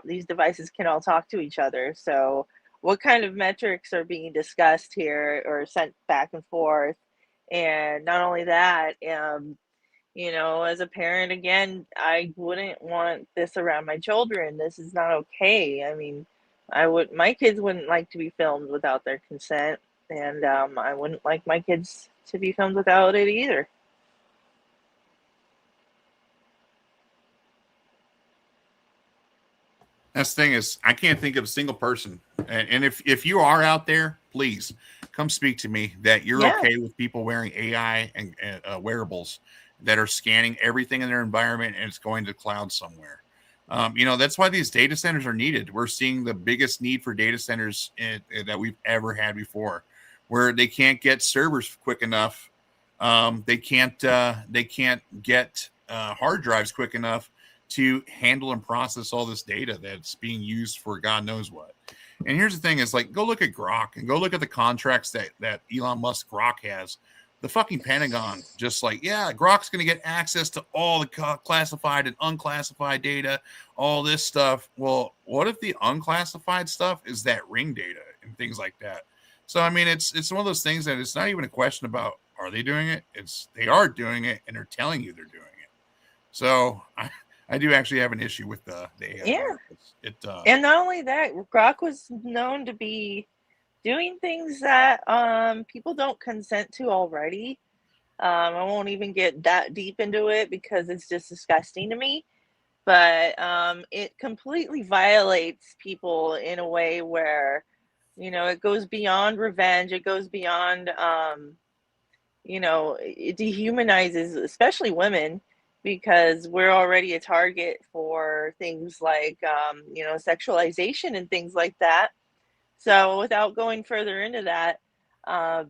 these devices can all talk to each other. So what kind of metrics are being discussed here or sent back and forth? And not only that, as a parent, again, I wouldn't want this around my children. This is not okay. I mean, my kids wouldn't like to be filmed without their consent, and I wouldn't like my kids to be filmed without it either. That's the thing is, I can't think of a single person. And if you are out there, please come speak to me that you're Yeah. okay with people wearing AI and wearables that are scanning everything in their environment, and it's going to cloud somewhere. That's why these data centers are needed. We're seeing the biggest need for data centers that we've ever had before, where they can't get servers quick enough. They can't get hard drives quick enough to handle and process all this data that's being used for God knows what. And here's the thing is, like, go look at Grok and go look at the contracts that Elon Musk Grok has. The fucking Pentagon, just like, yeah, Grok's going to get access to all the classified and unclassified data, all this stuff. Well, what if the unclassified stuff is that ring data and things like that? So, I mean, it's one of those things that it's not even a question about, are they doing it? They are doing it, and they're telling you they're doing it. So I do actually have an issue with the AI. Yeah. And not only that, Grok was known to be doing things that people don't consent to already. I won't even get that deep into it because it's just disgusting to me. But it completely violates people in a way where, it goes beyond revenge. It goes beyond, it dehumanizes, especially women, because we're already a target for things like, sexualization and things like that. So without going further into that, uh,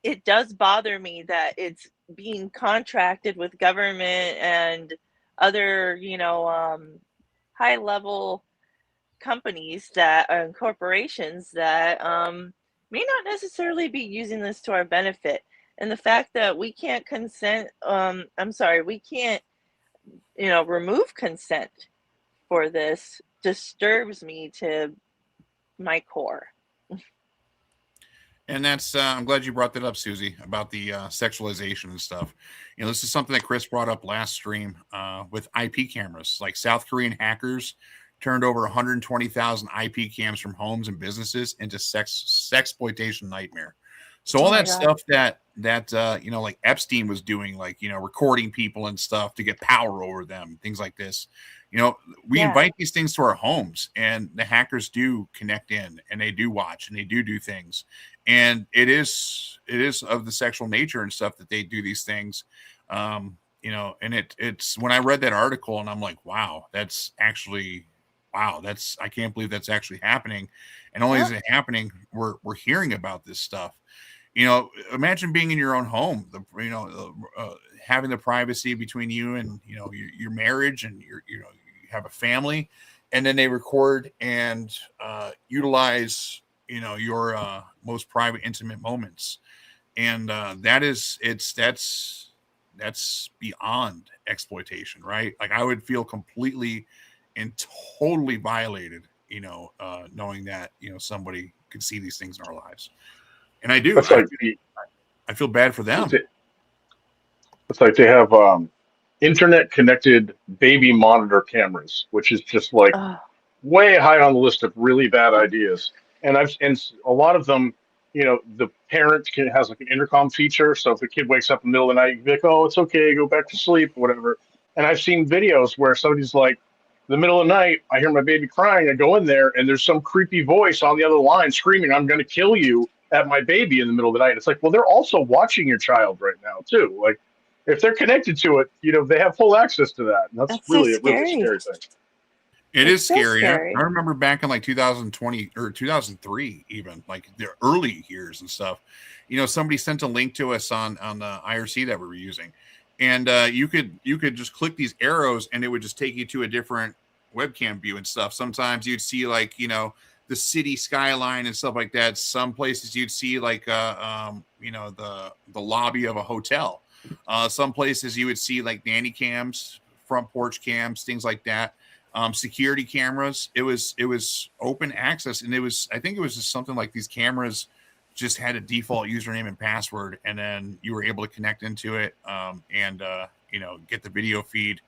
it does bother me that it's being contracted with government and other, high level companies that and corporations that may not necessarily be using this to our benefit. And the fact that we can't consent, I'm sorry, we can't, remove consent for this disturbs me to my core. And that's I'm glad you brought that up, Susie, about the sexualization and stuff. This is something that Chris brought up last stream with IP cameras. Like South Korean hackers turned over 120,000 IP cams from homes and businesses into sexploitation nightmare. So all that stuff that like Epstein was doing, like recording people and stuff to get power over them, things like this. We invite these things to our homes, and the hackers do connect in, and they do watch, and they do things, and it is of the sexual nature and stuff that they do these things. And it's when I read that article, and I'm like, wow, that's I can't believe that's actually happening. And only is it happening, we're hearing about this stuff. Imagine being in your own home, having the privacy between you and your marriage, and you have a family, and then they record and utilize your most private, intimate moments, and that's beyond exploitation, right? Like I would feel completely and totally violated, knowing that somebody could see these things in our lives. And I do. That's like I feel bad for them. It's like they have internet connected baby monitor cameras, which is just like way high on the list of really bad ideas. And a lot of them, the parent has like an intercom feature. So if the kid wakes up in the middle of the night, you can be like, oh, it's okay, go back to sleep, or whatever. And I've seen videos where somebody's like, in the middle of the night, I hear my baby crying. I go in there, and there's some creepy voice on the other line screaming, I'm going to kill you, at my baby in the middle of the night. It's like, well, they're also watching your child right now, too. Like, if they're connected to it, they have full access to that. And that's really so a really scary thing. It's scary. I remember back in like 2020 or 2003, even like the early years and stuff, somebody sent a link to us on the IRC that we were using. And you could just click these arrows, and it would just take you to a different webcam view and stuff. Sometimes you'd see like, the city skyline and stuff like that. Some places you'd see like, the lobby of a hotel. Some places you would see like nanny cams, front porch cams, things like that. Security cameras. It was open access, and I think it was just something like these cameras just had a default username and password, and then you were able to connect into it and get the video feed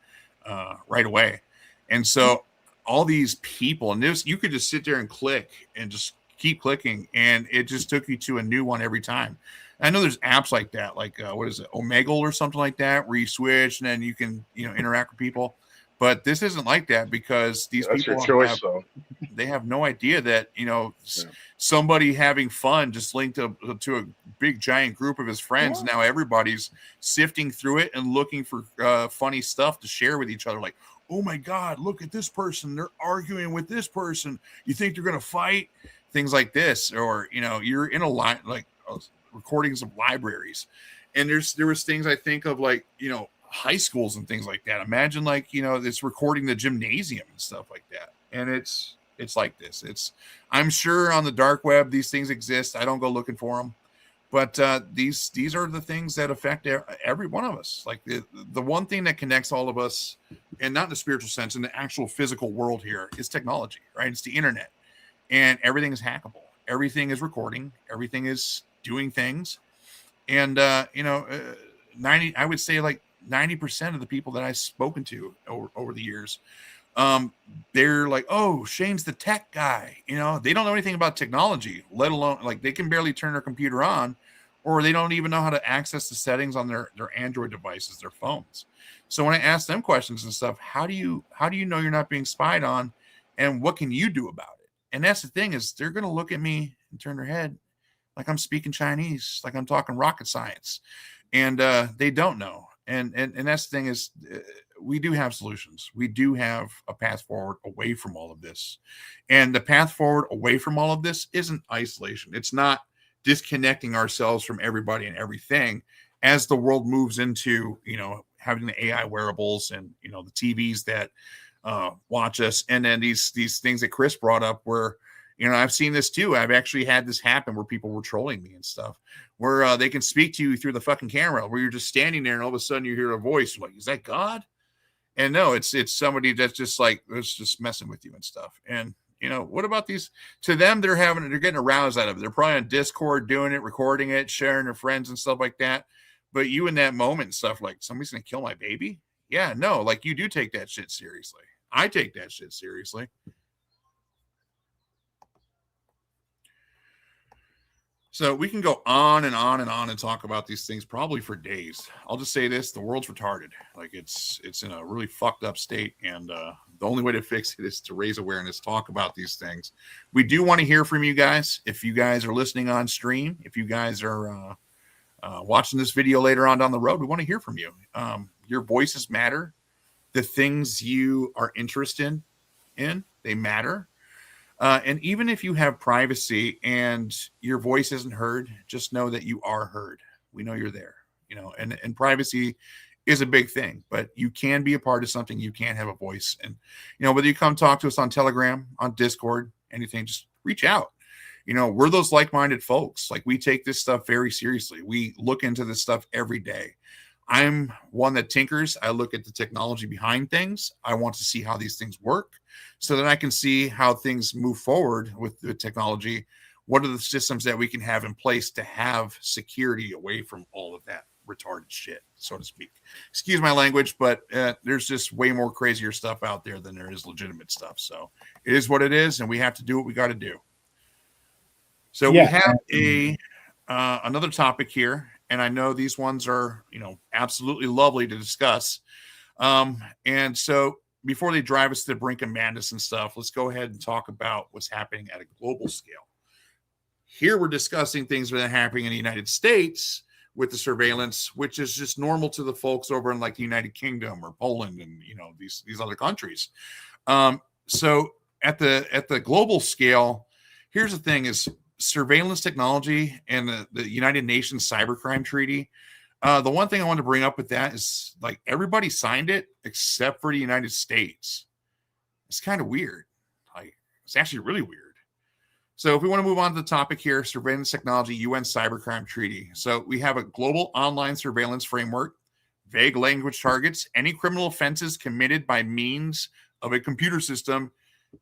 right away. And so all these people, and you could just sit there and click and just keep clicking, and it just took you to a new one every time. I know there's apps like that, like what is it, Omegle or something like that, where you switch and then you can interact with people. But this isn't like that, because these people they have no idea that somebody having fun just linked to a big giant group of his friends. Now everybody's sifting through it and looking for funny stuff to share with each other. Like, oh my God, look at this person. They're arguing with this person. You think they're going to fight? Things like this. Or, you're in a line, like recordings of libraries. And there was things I think of like, high schools and things like that. Imagine like, it's recording the gymnasium and stuff like that. And it's like this. I'm sure on the dark web, these things exist. I don't go looking for them. But these are the things that affect every one of us. Like the one thing that connects all of us, and not in the spiritual sense, in the actual physical world here, is technology, right? It's the internet, and everything is hackable. Everything is recording. Everything is doing things. And 90, I would say like 90% of the people that I've spoken to over the years, they're like, oh, Shane's the tech guy. You know, they don't know anything about technology, let alone like they can barely turn their computer on, or they don't even know how to access the settings on their Android devices, their phones. So when I ask them questions and stuff, how do you know you're not being spied on, and what can you do about it? And that's the thing, is they're going to look at me and turn their head like I'm speaking Chinese, like I'm talking rocket science, and they don't know. And that's the thing is, we do have solutions. We do have a path forward away from all of this. And the path forward away from all of this isn't isolation. It's not disconnecting ourselves from everybody and everything as the world moves into, you know, having the AI wearables and, you know, the TVs that watch us. And then these things that Chris brought up where, you know, I've seen this too. I've actually had this happen where people were trolling me and stuff, where they can speak to you through the fucking camera, where you're just standing there and all of a sudden you hear a voice. You're like, is that God? And no, it's somebody that's just like, it's just messing with you and stuff. And, you know, what about these? To them, they're getting aroused out of it. They're probably on Discord doing it, recording it, sharing their friends and stuff like that. But you in that moment and stuff, like, somebody's going to kill my baby? Yeah, no, like, you do take that shit seriously. I take that shit seriously. So we can go on and on and on and talk about these things probably for days. I'll just say this: the world's retarded. Like it's in a really fucked up state, and the only way to fix it is to raise awareness, talk about these things. We do want to hear from you guys. If you guys are listening on stream, if you guys are watching this video later on down the road, we want to hear from you. Your voices matter. The things you are interested in, they matter. And even if you have privacy and your voice isn't heard, just know that you are heard. We know you're there, you know, and privacy is a big thing, but you can be a part of something. You can have a voice. And, you know, whether you come talk to us on Telegram, on Discord, anything, just reach out. You know, we're those like-minded folks. Like, we take this stuff very seriously. We look into this stuff every day. I'm one that tinkers. I look at the technology behind things. I want to see how these things work so that I can see how things move forward with the technology. What are the systems that we can have in place to have security away from all of that retarded shit, so to speak? Excuse my language, but there's just way more crazier stuff out there than there is legitimate stuff. So it is what it is, and we have to do what we got to do. So we have another topic here. And I know these ones are, you know, absolutely lovely to discuss. And so before they drive us to the brink of madness and stuff, let's go ahead and talk about what's happening at a global scale. Here we're discussing things that are happening in the United States with the surveillance, which is just normal to the folks over in like the United Kingdom or Poland and, you know, these other countries. So at the global scale, here's the thing: is surveillance technology and the United Nations Cybercrime Treaty. The one thing I want to bring up with that is, like, everybody signed it except for the United States. It's kind of weird. Like, it's actually really weird. So if we want to move on to the topic here, surveillance technology, UN Cybercrime Treaty. So we have a global online surveillance framework, vague language targets any criminal offenses committed by means of a computer system.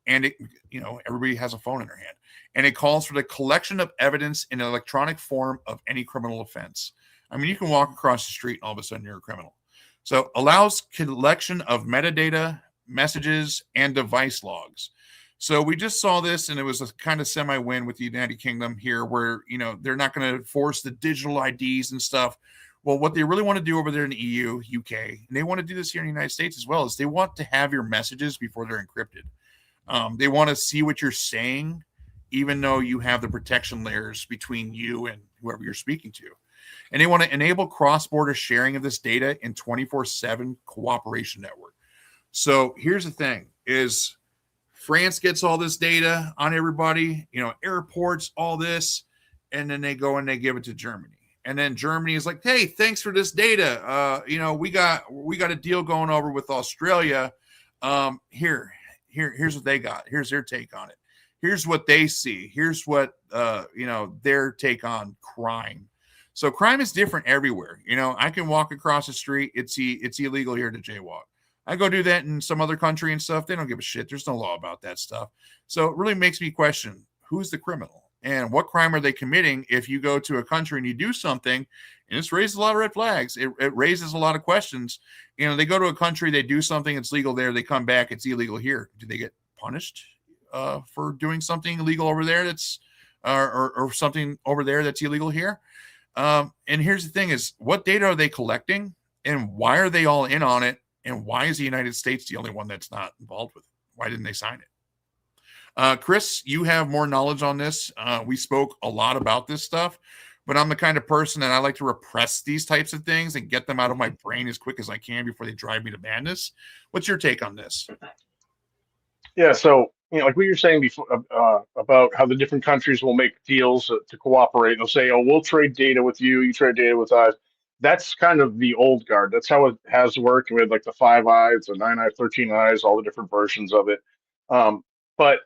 And it, you know, everybody has a phone in their hand, and it calls for the collection of evidence in an electronic form of any criminal offense. I mean, you can walk across the street and all of a sudden you're a criminal. So allows collection of metadata, messages, and device logs. So we just saw this, and it was a kind of semi-win with the United Kingdom here, where, you know, they're not going to force the digital IDs and stuff. Well, what they really want to do over there in the EU, UK, and they want to do this here in the United States as well, is they want to have your messages before they're encrypted. They want to see what you're saying, even though you have the protection layers between you and whoever you're speaking to. And they want to enable cross-border sharing of this data in 24/7 cooperation network. So here's the thing: is France gets all this data on everybody, you know, airports, all this, and then they go and they give it to Germany. And then Germany is like, hey, thanks for this data. You know, we got a deal going over with Australia. Here's what they got. Here's their take on it. Here's what they see. Here's what, you know, their take on crime. So crime is different everywhere. You know, I can walk across the street. It's illegal here to jaywalk. I go do that in some other country and stuff. They don't give a shit. There's no law about that stuff. So it really makes me question, who's the criminal? And what crime are they committing if you go to a country and you do something? And this raises a lot of red flags. It raises a lot of questions. You know, they go to a country, they do something, it's legal there. They come back, it's illegal here. Do they get punished for doing something illegal over there that's or something over there that's illegal here? And here's the thing is, what data are they collecting and why are they all in on it? And why is the United States the only one that's not involved with it? Why didn't they sign it? Chris, you have more knowledge on this. We spoke a lot about this stuff, but I'm the kind of person that I like to repress these types of things and get them out of my brain as quick as I can before they drive me to madness. What's your take on this? Yeah, so like we were saying before about how the different countries will make deals to cooperate. They'll say, "Oh, we'll trade data with you. You trade data with us." That's kind of the old guard. That's how it has worked with like the 5 eyes, the 9 eyes, 13 eyes, all the different versions of it. But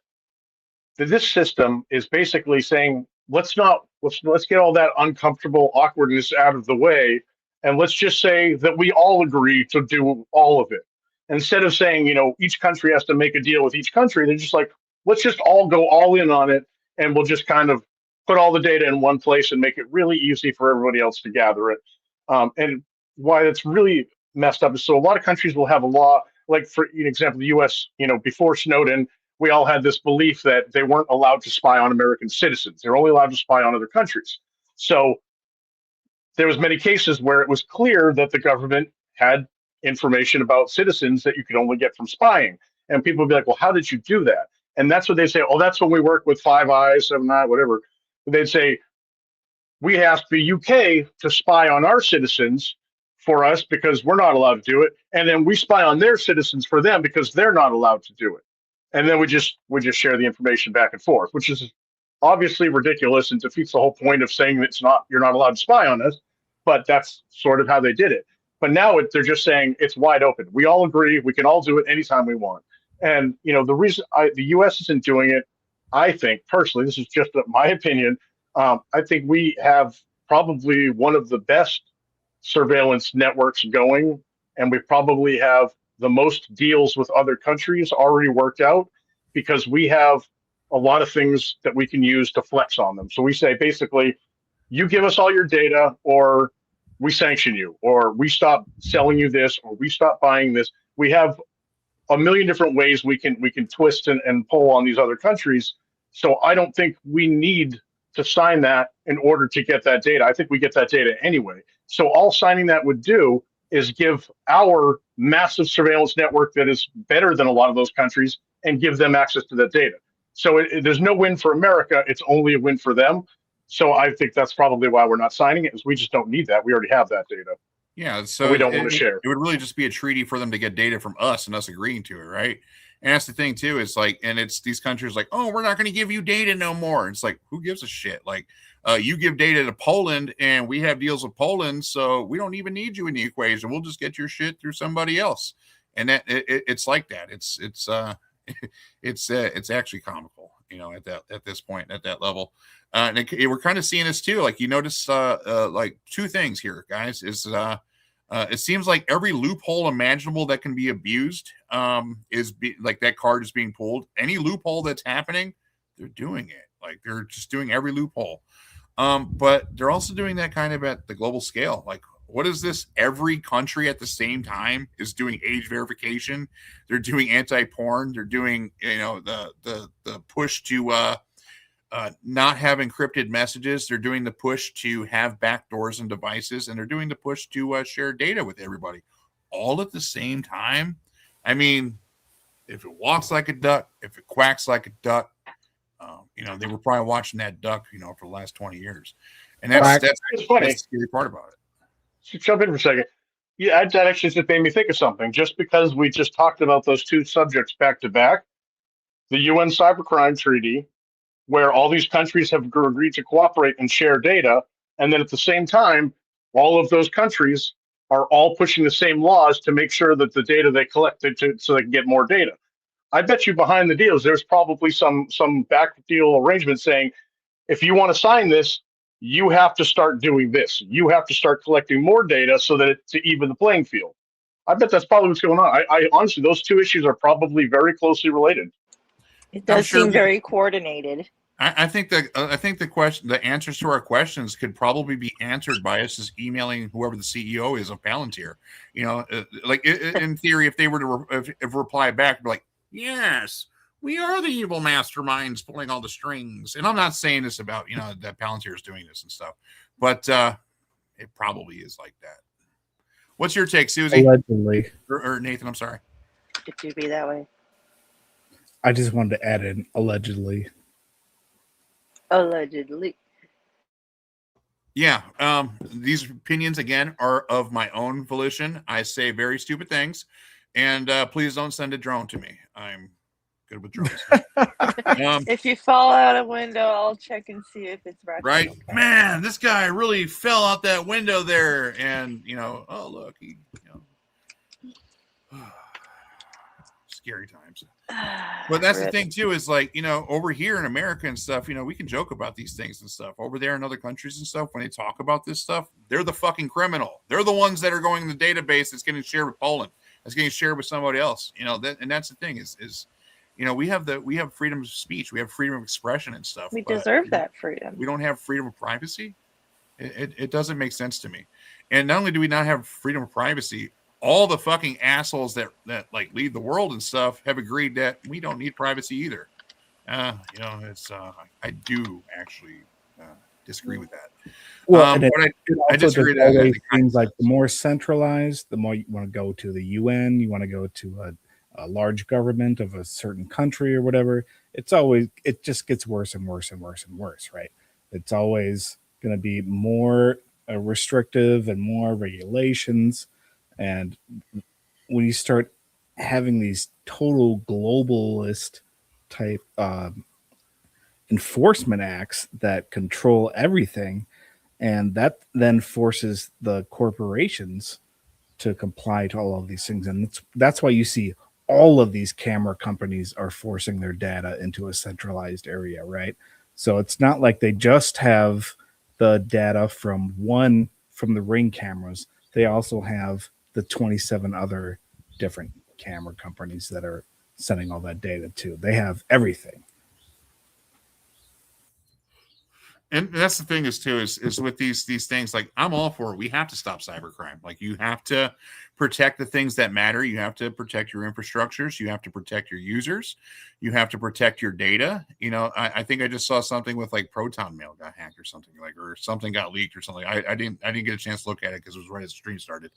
this system is basically saying, let's get all that uncomfortable awkwardness out of the way, and let's just say that we all agree to do all of it. Instead of saying, each country has to make a deal with each country, they're just like, let's just all go all in on it, and we'll just kind of put all the data in one place and make it really easy for everybody else to gather it. And why it's really messed up is so a lot of countries will have a law, like for example, the U.S. Before Snowden, we all had this belief that they weren't allowed to spy on American citizens. They're only allowed to spy on other countries. So there was many cases where it was clear that the government had information about citizens that you could only get from spying. And people would be like, well, how did you do that? And that's what they say, oh, that's when we work with 5 eyes, 7 eyes, whatever. They'd say, we asked the UK to spy on our citizens for us because we're not allowed to do it. And then we spy on their citizens for them because they're not allowed to do it. And then we just share the information back and forth, which is obviously ridiculous and defeats the whole point of saying that you're not allowed to spy on us. But that's sort of how they did it. But now they're just saying it's wide open. We all agree. We can all do it anytime we want. And the reason the U.S. isn't doing it, I think personally, this is just my opinion. I think we have probably one of the best surveillance networks going, and we probably have the most deals with other countries already worked out because we have a lot of things that we can use to flex on them. So we say basically, you give us all your data or we sanction you, or we stop selling you this, or we stop buying this. We have a million different ways we can twist and pull on these other countries. So I don't think we need to sign that in order to get that data. I think we get that data anyway. So all signing that would do is give our massive surveillance network that is better than a lot of those countries and give them access to that data. So there's no win for America. It's only a win for them. So I think that's probably why we're not signing it, is we just don't need that. We already have that data. Yeah, so we don't want to share. It would really just be a treaty for them to get data from us and us agreeing to it, right? And that's the thing too. Is like, and it's these countries like, oh, we're not going to give you data no more. It's like, who gives a shit? Like, you give data to Poland, and we have deals with Poland, so we don't even need you in the equation. We'll just get your shit through somebody else. And that it's like that. It's actually comical, at this point, at that level. And we're kind of seeing this too. Like, you notice, like 2 things here, guys. Is it seems like every loophole imaginable that can be abused like that card is being pulled. Any loophole that's happening, they're doing it. Like, they're just doing every loophole. But they're also doing that kind of at the global scale. Like, what is this? Every country at the same time is doing age verification. They're doing anti-porn. They're doing, the push to not have encrypted messages. They're doing the push to have backdoors and devices, and they're doing the push to share data with everybody, all at the same time. I mean, if it walks like a duck, if it quacks like a duck, they were probably watching that duck, for the last 20 years. And that's funny. That's the scary part about it. So jump in for a second. Yeah, that actually just made me think of something. Just because we just talked about those 2 subjects back to back, the UN Cybercrime Treaty, where all these countries have agreed to cooperate and share data, and then at the same time, all of those countries are all pushing the same laws to make sure that the data they collect so they can get more data. I bet you behind the deals, there's probably some back deal arrangement saying, if you want to sign this, you have to start doing this. You have to start collecting more data so that to even the playing field. I bet that's probably what's going on. I honestly, those 2 issues are probably very closely related. It does seem very coordinated. I think the answers to our questions could probably be answered by us just emailing whoever the CEO is of Palantir. You know, in theory, if they were to if reply back, be like, yes, we are the evil masterminds pulling all the strings. And I'm not saying this about that Palantir is doing this and stuff, but it probably is like that. What's your take, Susie? Allegedly. Or Nathan? I'm sorry. It could be that way. I just wanted to add in allegedly. Allegedly. Yeah. These opinions again are of my own volition. I say very stupid things, and please don't send a drone to me. I'm good with drones. If you fall out a window, I'll check and see if it's right. Okay. Man, this guy really fell out that window there, and oh look, he, scary times. But that's the thing too, is like, over here in America and stuff, we can joke about these things and stuff. Over there in other countries and stuff, when they talk about this stuff, they're the fucking criminal. They're the ones that are going in the database that's getting shared with Poland, that's getting shared with somebody else. And that's the thing is we have freedom of speech, we have freedom of expression and stuff. We deserve that freedom. We don't have freedom of privacy. It doesn't make sense to me. And not only do we not have freedom of privacy, all the fucking assholes that like lead the world and stuff have agreed that we don't need privacy either. It's I do actually disagree with that. Well, but I disagree that it seems like the more centralized, the more you want to go to the UN, you want to go to a large government of a certain country or whatever. It just gets worse and worse and worse and worse, right? It's always going to be more restrictive and more regulations. And when you start having these total globalist type enforcement acts that control everything, and that then forces the corporations to comply to all of these things. And that's why you see all of these camera companies are forcing their data into a centralized area, right? So it's not like they just have the data from the Ring cameras. They also have the 27 other different camera companies that are sending all that data to. They have everything. And that's the thing is with these things, like, I'm all for it. We have to stop cybercrime. Like, you have to protect the things that matter. You have to protect your infrastructures. You have to protect your users. You have to protect your data. I think I just saw something with like Proton Mail got hacked or something, or something got leaked or something. I didn't get a chance to look at it because it was right as the stream started.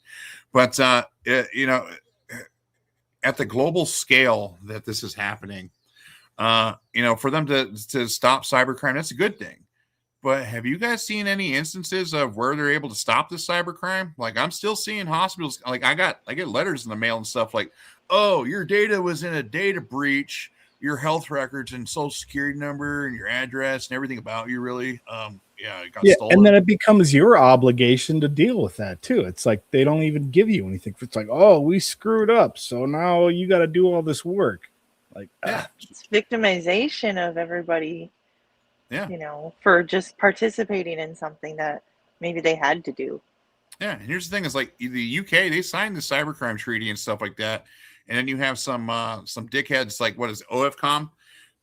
But at the global scale that this is happening, for them to stop cybercrime, that's a good thing. But have you guys seen any instances of where they're able to stop this cybercrime? Like, I'm still seeing hospitals. Like, I get letters in the mail and stuff like, oh, your data was in a data breach, your health records and social security number and your address and everything about you, really. It got stolen. And then it becomes your obligation to deal with that too. It's like they don't even give you anything. It's like, oh, we screwed up, so now you got to do all this work. Like, it's victimization of everybody. Yeah. For just participating in something that maybe they had to do. Yeah. And here's the thing is, like, the UK, they signed the cybercrime treaty and stuff like that. And then you have some dickheads, like, what is it, OFCOM?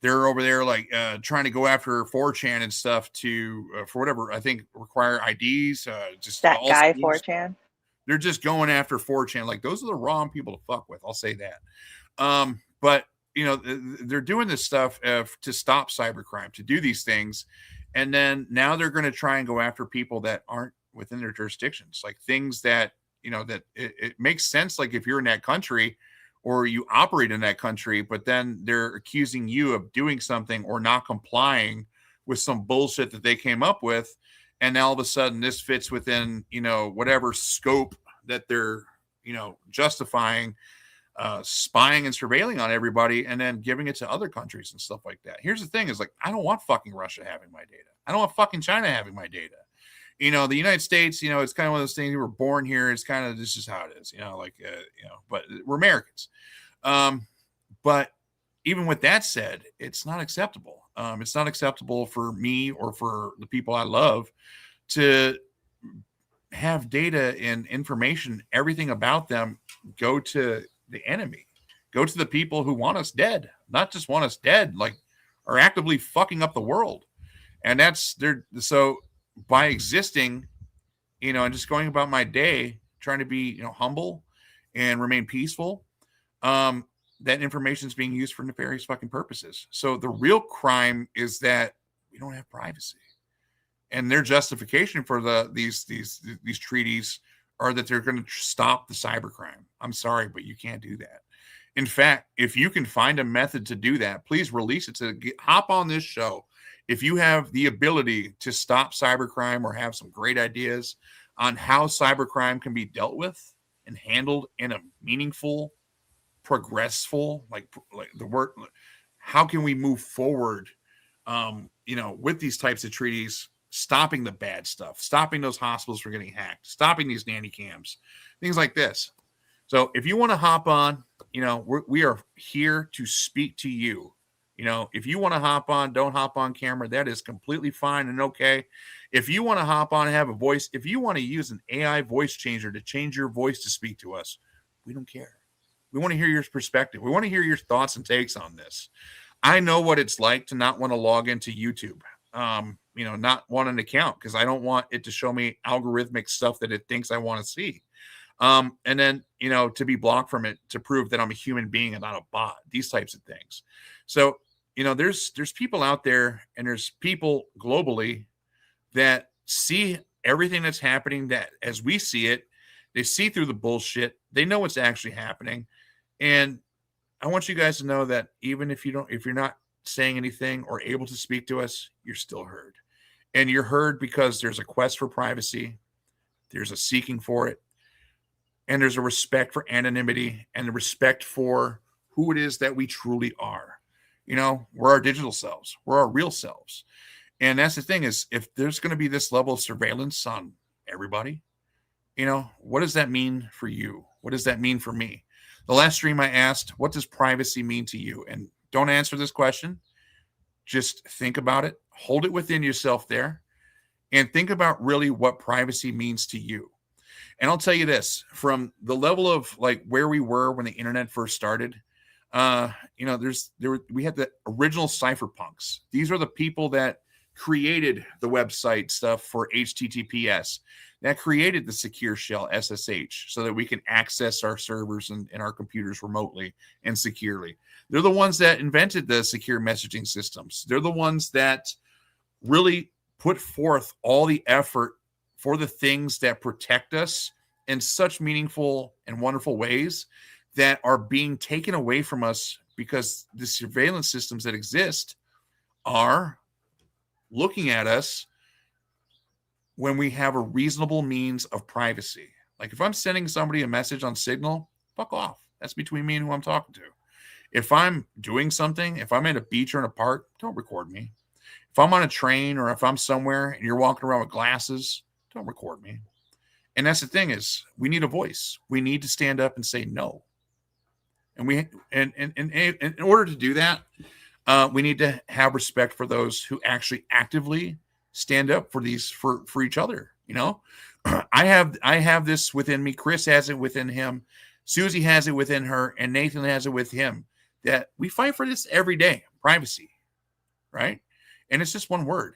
They're over there, like, trying to go after 4chan and stuff to, for whatever, I think, require IDs. Just that guy, 4chan. They're just going after 4chan. Like, those are the wrong people to fuck with. I'll say that. But they're doing this stuff to stop cybercrime, to do these things. And then now they're going to try and go after people that aren't within their jurisdictions, like things that, that it makes sense. Like, if you're in that country or you operate in that country, but then they're accusing you of doing something or not complying with some bullshit that they came up with. And now all of a sudden this fits within, whatever scope that they're, justifying spying and surveilling on everybody and then giving it to other countries and stuff like that. Here's the thing is, like, I don't want fucking Russia having my data. I don't want fucking China having my data. The United States, it's kind of one of those things. We were born here. It's kind of, this is how it is, but we're Americans. But even with that said, it's not acceptable. It's not acceptable for me or for the people I love to have data and information, everything about them, go to the enemy, go to the people who want us dead, not just want us dead, like are actively fucking up the world. And that's their, so by existing, and just going about my day, trying to be, humble and remain peaceful, that information is being used for nefarious fucking purposes. So the real crime is that we don't have privacy. And their justification for these treaties are that they're going to stop the cybercrime. I'm sorry, but you can't do that. In fact, if you can find a method to do that, please release it hop on this show. If you have the ability to stop cybercrime or have some great ideas on how cybercrime can be dealt with and handled in a meaningful, progressful, like the word, how can we move forward, with these types of treaties, stopping the bad stuff, stopping those hospitals from getting hacked, stopping these nanny cams, things like this. So if you want to hop on, we are here to speak to you. If you want to hop on, don't hop on camera. That is completely fine and okay. If you want to hop on and have a voice, if you want to use an AI voice changer to change your voice to speak to us, we don't care. We want to hear your perspective. We want to hear your thoughts and takes on this. I know what it's like to not want to log into YouTube, not want an account because I don't want it to show me algorithmic stuff that it thinks I want to see. And then, to be blocked from it to prove that I'm a human being and not a bot, these types of things. So, there's people out there and there's people globally that see everything that's happening, that as we see it, they see through the bullshit. They know what's actually happening. And I want you guys to know that even if you're not saying anything or able to speak to us, you're still heard. And you're heard because there's a quest for privacy. There's a seeking for it. And there's a respect for anonymity and the respect for who it is that we truly are. We're our digital selves. We're our real selves. And that's the thing is, if there's going to be this level of surveillance on everybody, what does that mean for you? What does that mean for me? The last stream I asked, what does privacy mean to you? And don't answer this question. Just think about it. Hold it within yourself there. And think about really what privacy means to you. And I'll tell you this, from the level of like where we were when the internet first started, we had the original cypherpunks. These are the people that created the website stuff for HTTPS, that created the secure shell SSH so that we can access our servers and our computers remotely and securely. They're the ones that invented the secure messaging systems. They're the ones that really put forth all the effort for the things that protect us in such meaningful and wonderful ways that are being taken away from us because the surveillance systems that exist are looking at us when we have a reasonable means of privacy. Like if I'm sending somebody a message on Signal, fuck off. That's between me and who I'm talking to. If I'm doing something, if I'm at a beach or in a park, don't record me. If I'm on a train or if I'm somewhere and you're walking around with glasses, don't record me. And that's the thing is, we need a voice. We need to stand up and say no. And in order to do that, we need to have respect for those who actually actively stand up for each other. I have this within me. Chris has it within him. Susie has it within her, and Nathan has it with him. That we fight for this every day, privacy, right? And it's just one word.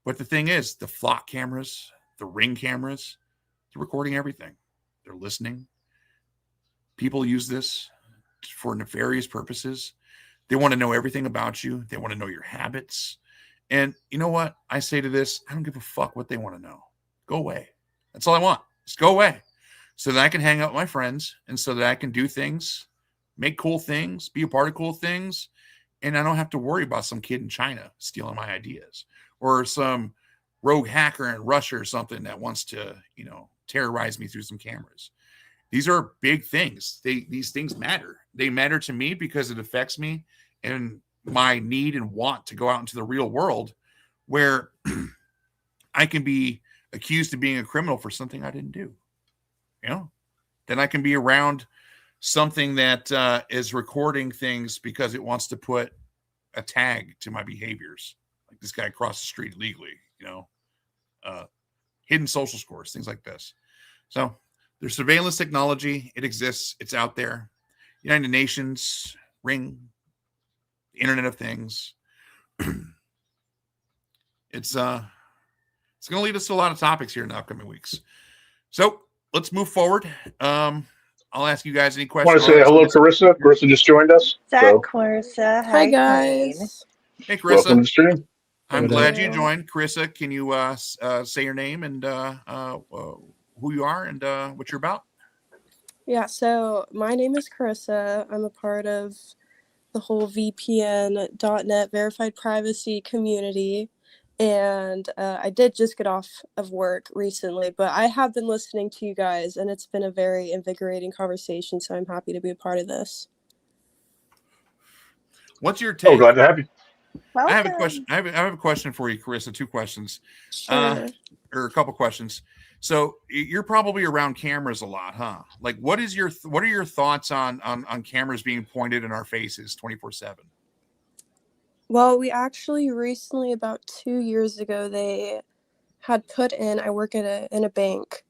But the thing is, the flock cameras, the ring cameras, they're recording everything. They're listening. People use this for nefarious purposes. They want to know everything about you. They want to know your habits. And you know what? I say to this, I don't give a fuck what they want to know. Go away. That's all I want. Just go away. So that I can hang out with my friends and so that I can do things, make cool things, be a part of cool things. And I don't have to worry about some kid in China stealing my ideas or some rogue hacker in Russia or something that wants to, terrorize me through some cameras. These are big things. These things matter. They matter to me because it affects me and my need and want to go out into the real world where I can be accused of being a criminal for something I didn't do. Then I can be around something that is recording things because it wants to put a tag to my behaviors. Like this guy crossed the street illegally, hidden social scores, things like this. So there's surveillance technology. It exists. It's out there. United Nations, Ring, the Internet of Things. it's going to lead us to a lot of topics here in the upcoming weeks. So let's move forward. I'll ask you guys any I want questions. to say hello, Carissa. Carissa just joined us. Zach, So Clarissa, Hi hi, Queen. guys. Hey, welcome to Carissa. the stream. I'm Thank glad you. you joined. Carissa, can you say your name and who you are and what you're about? Yeah, so my name is Carissa. I'm a part of the whole vp.net verified privacy community. And I did just get off of work recently, but I have been listening to you guys, and it's been a very invigorating conversation. So I'm happy to be a part of this. What's your Oh, take? glad to have you. Welcome. I have a question. I have a question for you, Carissa. 2 questions, Sure. or a couple questions. So you're probably around cameras a lot, huh? Like, what are your thoughts on cameras being pointed in our faces 24/7? Well, we actually recently, about 2 years ago, they had put in. I work at in a bank,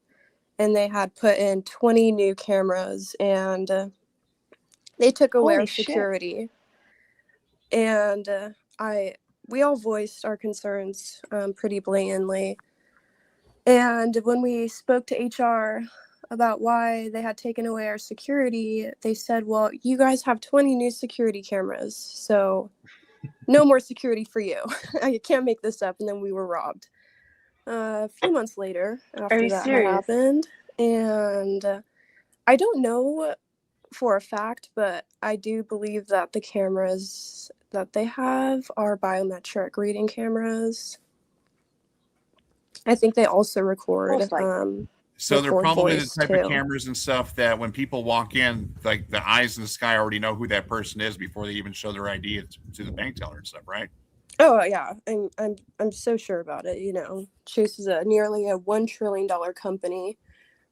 and they had put in 20 new cameras, and they took away Holy our shit. security. And we all voiced our concerns pretty blatantly. And when we spoke to HR about why they had taken away our security, they said, well, you guys have 20 new security cameras, so no more security for you. I can't make this up. And then we were robbed a few months later after you that had serious? happened. And I don't know for a fact, but I do believe that the cameras that they have are biometric reading cameras. I think they also record Most likely. So they're probably the voice type of too. cameras and stuff that when people walk in, like the eyes in the sky already know who that person is before they even show their ID to the bank teller and stuff, right? Oh yeah, I'm so sure about it. Chase is nearly a $1 trillion company,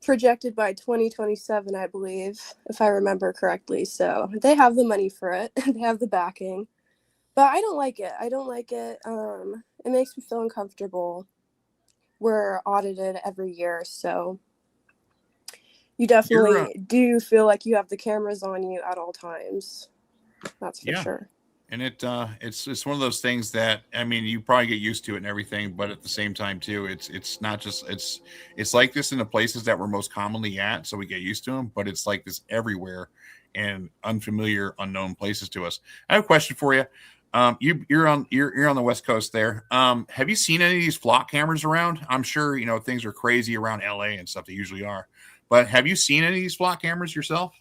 projected by 2027, I believe, if I remember correctly. So they have the money for it. They have the backing. But I don't like it. It makes me feel uncomfortable. We're audited every year, so you definitely do feel like you have the cameras on you at all times. That's for sure. And it's one of those things that, I mean, you probably get used to it and everything, but at the same time too, it's not just it's like this in the places that we're most commonly at, so we get used to them, but it's like this everywhere and unfamiliar, unknown places to us. I have a question for you. You're on the West Coast there. Have you seen any of these flock cameras around? I'm sure things are crazy around LA and stuff. They usually are, but have you seen any of these flock cameras yourself?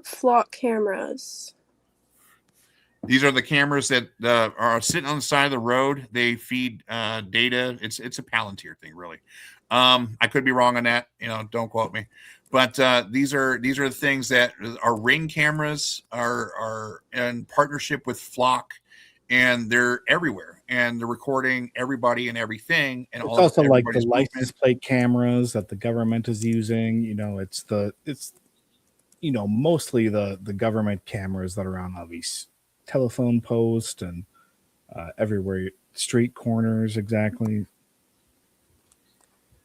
Flock cameras. These are the cameras that are sitting on the side of the road. They feed data. It's a Palantir thing, really. I could be wrong on that. Don't quote me. But these are the things that are Ring cameras are in partnership with Flock, and they're everywhere, and they're recording everybody and everything. And it's also like the license movement. plate cameras that the government is using. It's mostly the government cameras that are on all these telephone posts and everywhere, street corners. Exactly.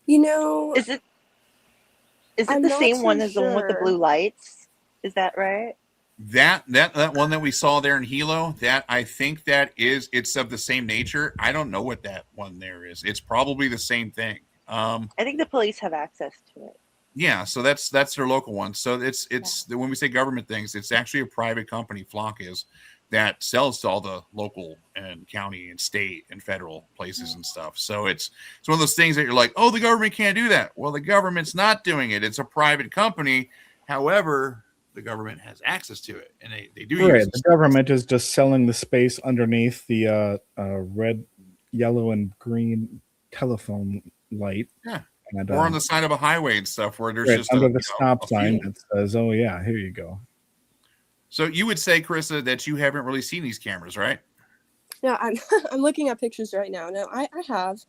Is it I'm the not same so one as the one with the sure. blue lights? Is that right? That one that we saw there in Hilo, that I think it's of the same nature. I don't know what that one there is. It's probably the same thing. I think the police have access to it. Yeah, so that's their local one. So it's when we say government things, it's actually a private company, Flock is, that sells to all the local and county and state and federal places and stuff. So it's one of those things that you're like, oh, the government can't do that. Well, the government's not doing it. It's a private company. However, the government has access to it, and they do use it. The government is just selling the space underneath the red, yellow, and green telephone light. Yeah. And, or on the side of a highway and stuff where there's just under the stop sign that says, "Oh yeah, here you go." So you would say, Carissa, that you haven't really seen these cameras, right? Yeah, I'm looking at pictures right now. No, I have.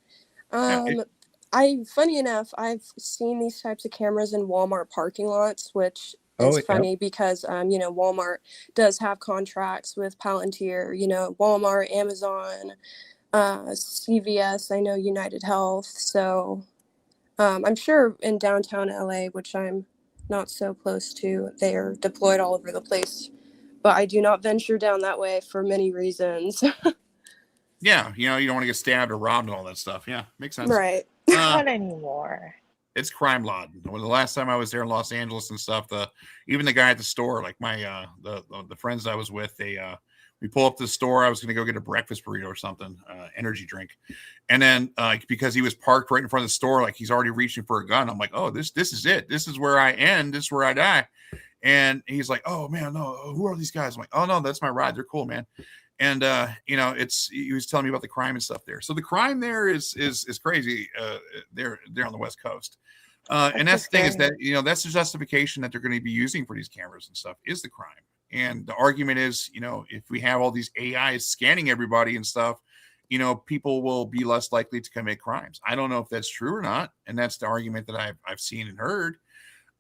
Okay. Funny enough, I've seen these types of cameras in Walmart parking lots, which is funny because Walmart does have contracts with Palantir. Walmart, Amazon, CVS. I know United Health. So I'm sure in downtown LA, which I'm not so close to, they're deployed all over the place. but I do not venture down that way for many reasons. Yeah, you don't want to get stabbed or robbed and all that stuff. Yeah, makes sense. Right. Not anymore. It's crime laden. When the last time I was there in Los Angeles and stuff, even the guy at the store, like my the friends I was with, we pull up to the store. I was gonna go get a breakfast burrito or something, energy drink, and then because he was parked right in front of the store, like he's already reaching for a gun. I'm like, oh, this is it. This is where I end. This is where I die. And he's like, oh man, no, who are these guys? I'm like, oh no, that's my ride. They're cool, man. And he was telling me about the crime and stuff there. So the crime there is crazy. They're on the West Coast. And that's the thing is that, that's the justification that they're going to be using for these cameras and stuff is the crime. And the argument is, if we have all these AIs scanning everybody and stuff, people will be less likely to commit crimes. I don't know if that's true or not. And that's the argument that I've seen and heard.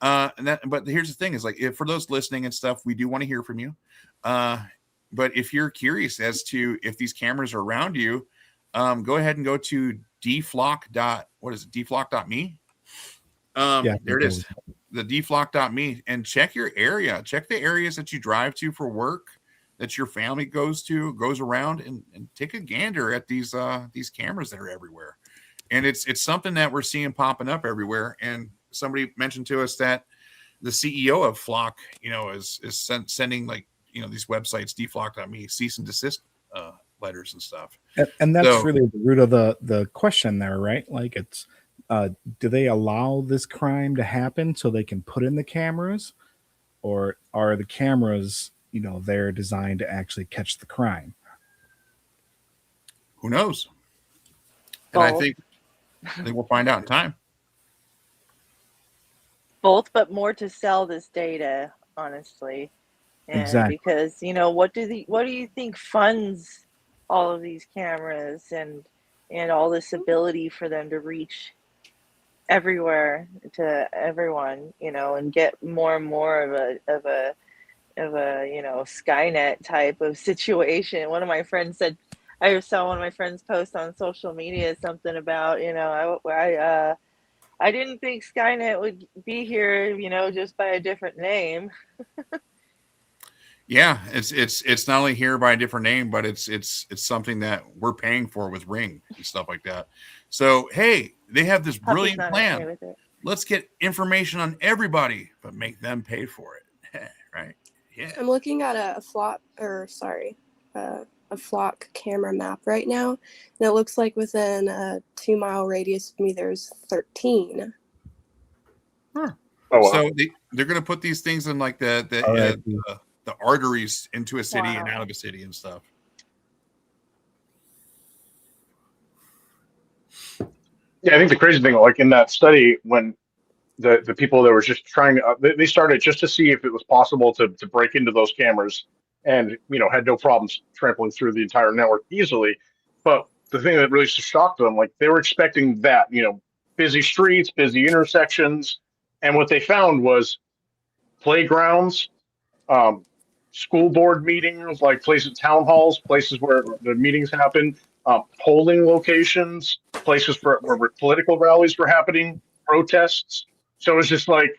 But here's the thing is like, for those listening and stuff, we do want to hear from you. But if you're curious as to if these cameras are around you, go ahead and go to deflock.me. There it is, the deflock.me, and check your area. Check the areas that you drive to for work, that your family goes around, and take a gander at these cameras that are everywhere. And it's something that we're seeing popping up everywhere. And somebody mentioned to us that the CEO of Flock, is sending like, these websites, deflock.me, cease and desist letters and stuff. And that's really the root of the question there, right? Like it's, do they allow this crime to happen so they can put in the cameras, or are the cameras, they're designed to actually catch the crime? Who knows? And I think we'll find out in time. Both, but more to sell this data, honestly. And exactly. Because what do you think funds all of these cameras and all this ability for them to reach everywhere to everyone, and get more and more of a Skynet type of situation. One of my friends said, I saw one of my friends post on social media something about, I didn't think Skynet would be here, just by a different name. Yeah, it's not only here by a different name, but it's something that we're paying for with Ring and stuff like that. So hey, they have this brilliant plan. Okay, let's get information on everybody, but make them pay for it, right? Yeah. I'm looking at a Flock camera map right now, and it looks like within a 2-mile radius of me, there's 13. Huh. Oh, wow. So they're going to put these things in like the arteries into a city and out of a city and stuff. Yeah, I think the crazy thing, like in that study, when the people that were just trying, they started just to see if it was possible to break into those cameras, and had no problems trampling through the entire network easily. But the thing that really shocked them, like they were expecting that, busy streets, busy intersections, and what they found was playgrounds, school board meetings, like places, town halls, places where the meetings happen, polling locations, places where political rallies were happening, protests. So it's just like,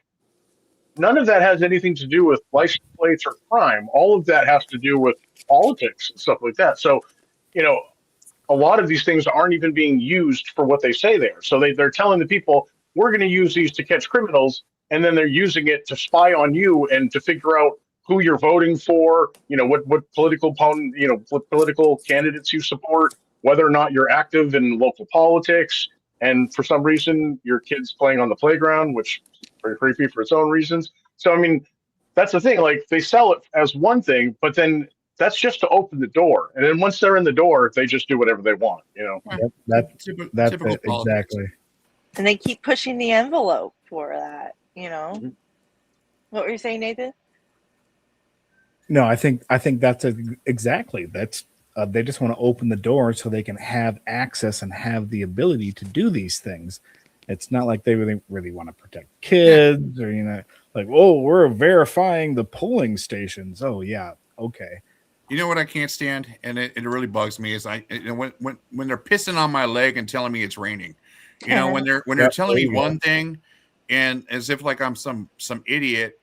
none of that has anything to do with license plates or crime. All of that has to do with politics and stuff like that. So, a lot of these things aren't even being used for what they say they are. So they're telling the people, we're going to use these to catch criminals, and then they're using it to spy on you and to figure out who you're voting for, what political opponent, what political candidates you support, whether or not you're active in local politics. And for some reason, your kid's playing on the playground, which is very creepy for its own reasons. So, I mean, that's the thing. Like, they sell it as one thing, but then that's just to open the door. And then once they're in the door, they just do whatever they want, Yep, that's it, exactly. And they keep pushing the envelope for that, Mm-hmm. What were you saying, Nathan? No, I think that's exactly. That's they just want to open the door so they can have access and have the ability to do these things. It's not like they really want to protect kids or like, oh, we're verifying the polling stations. Oh yeah, okay. You know what I can't stand, and it really bugs me, is when they're pissing on my leg and telling me it's raining. When they're telling me one thing, and as if like I'm some idiot,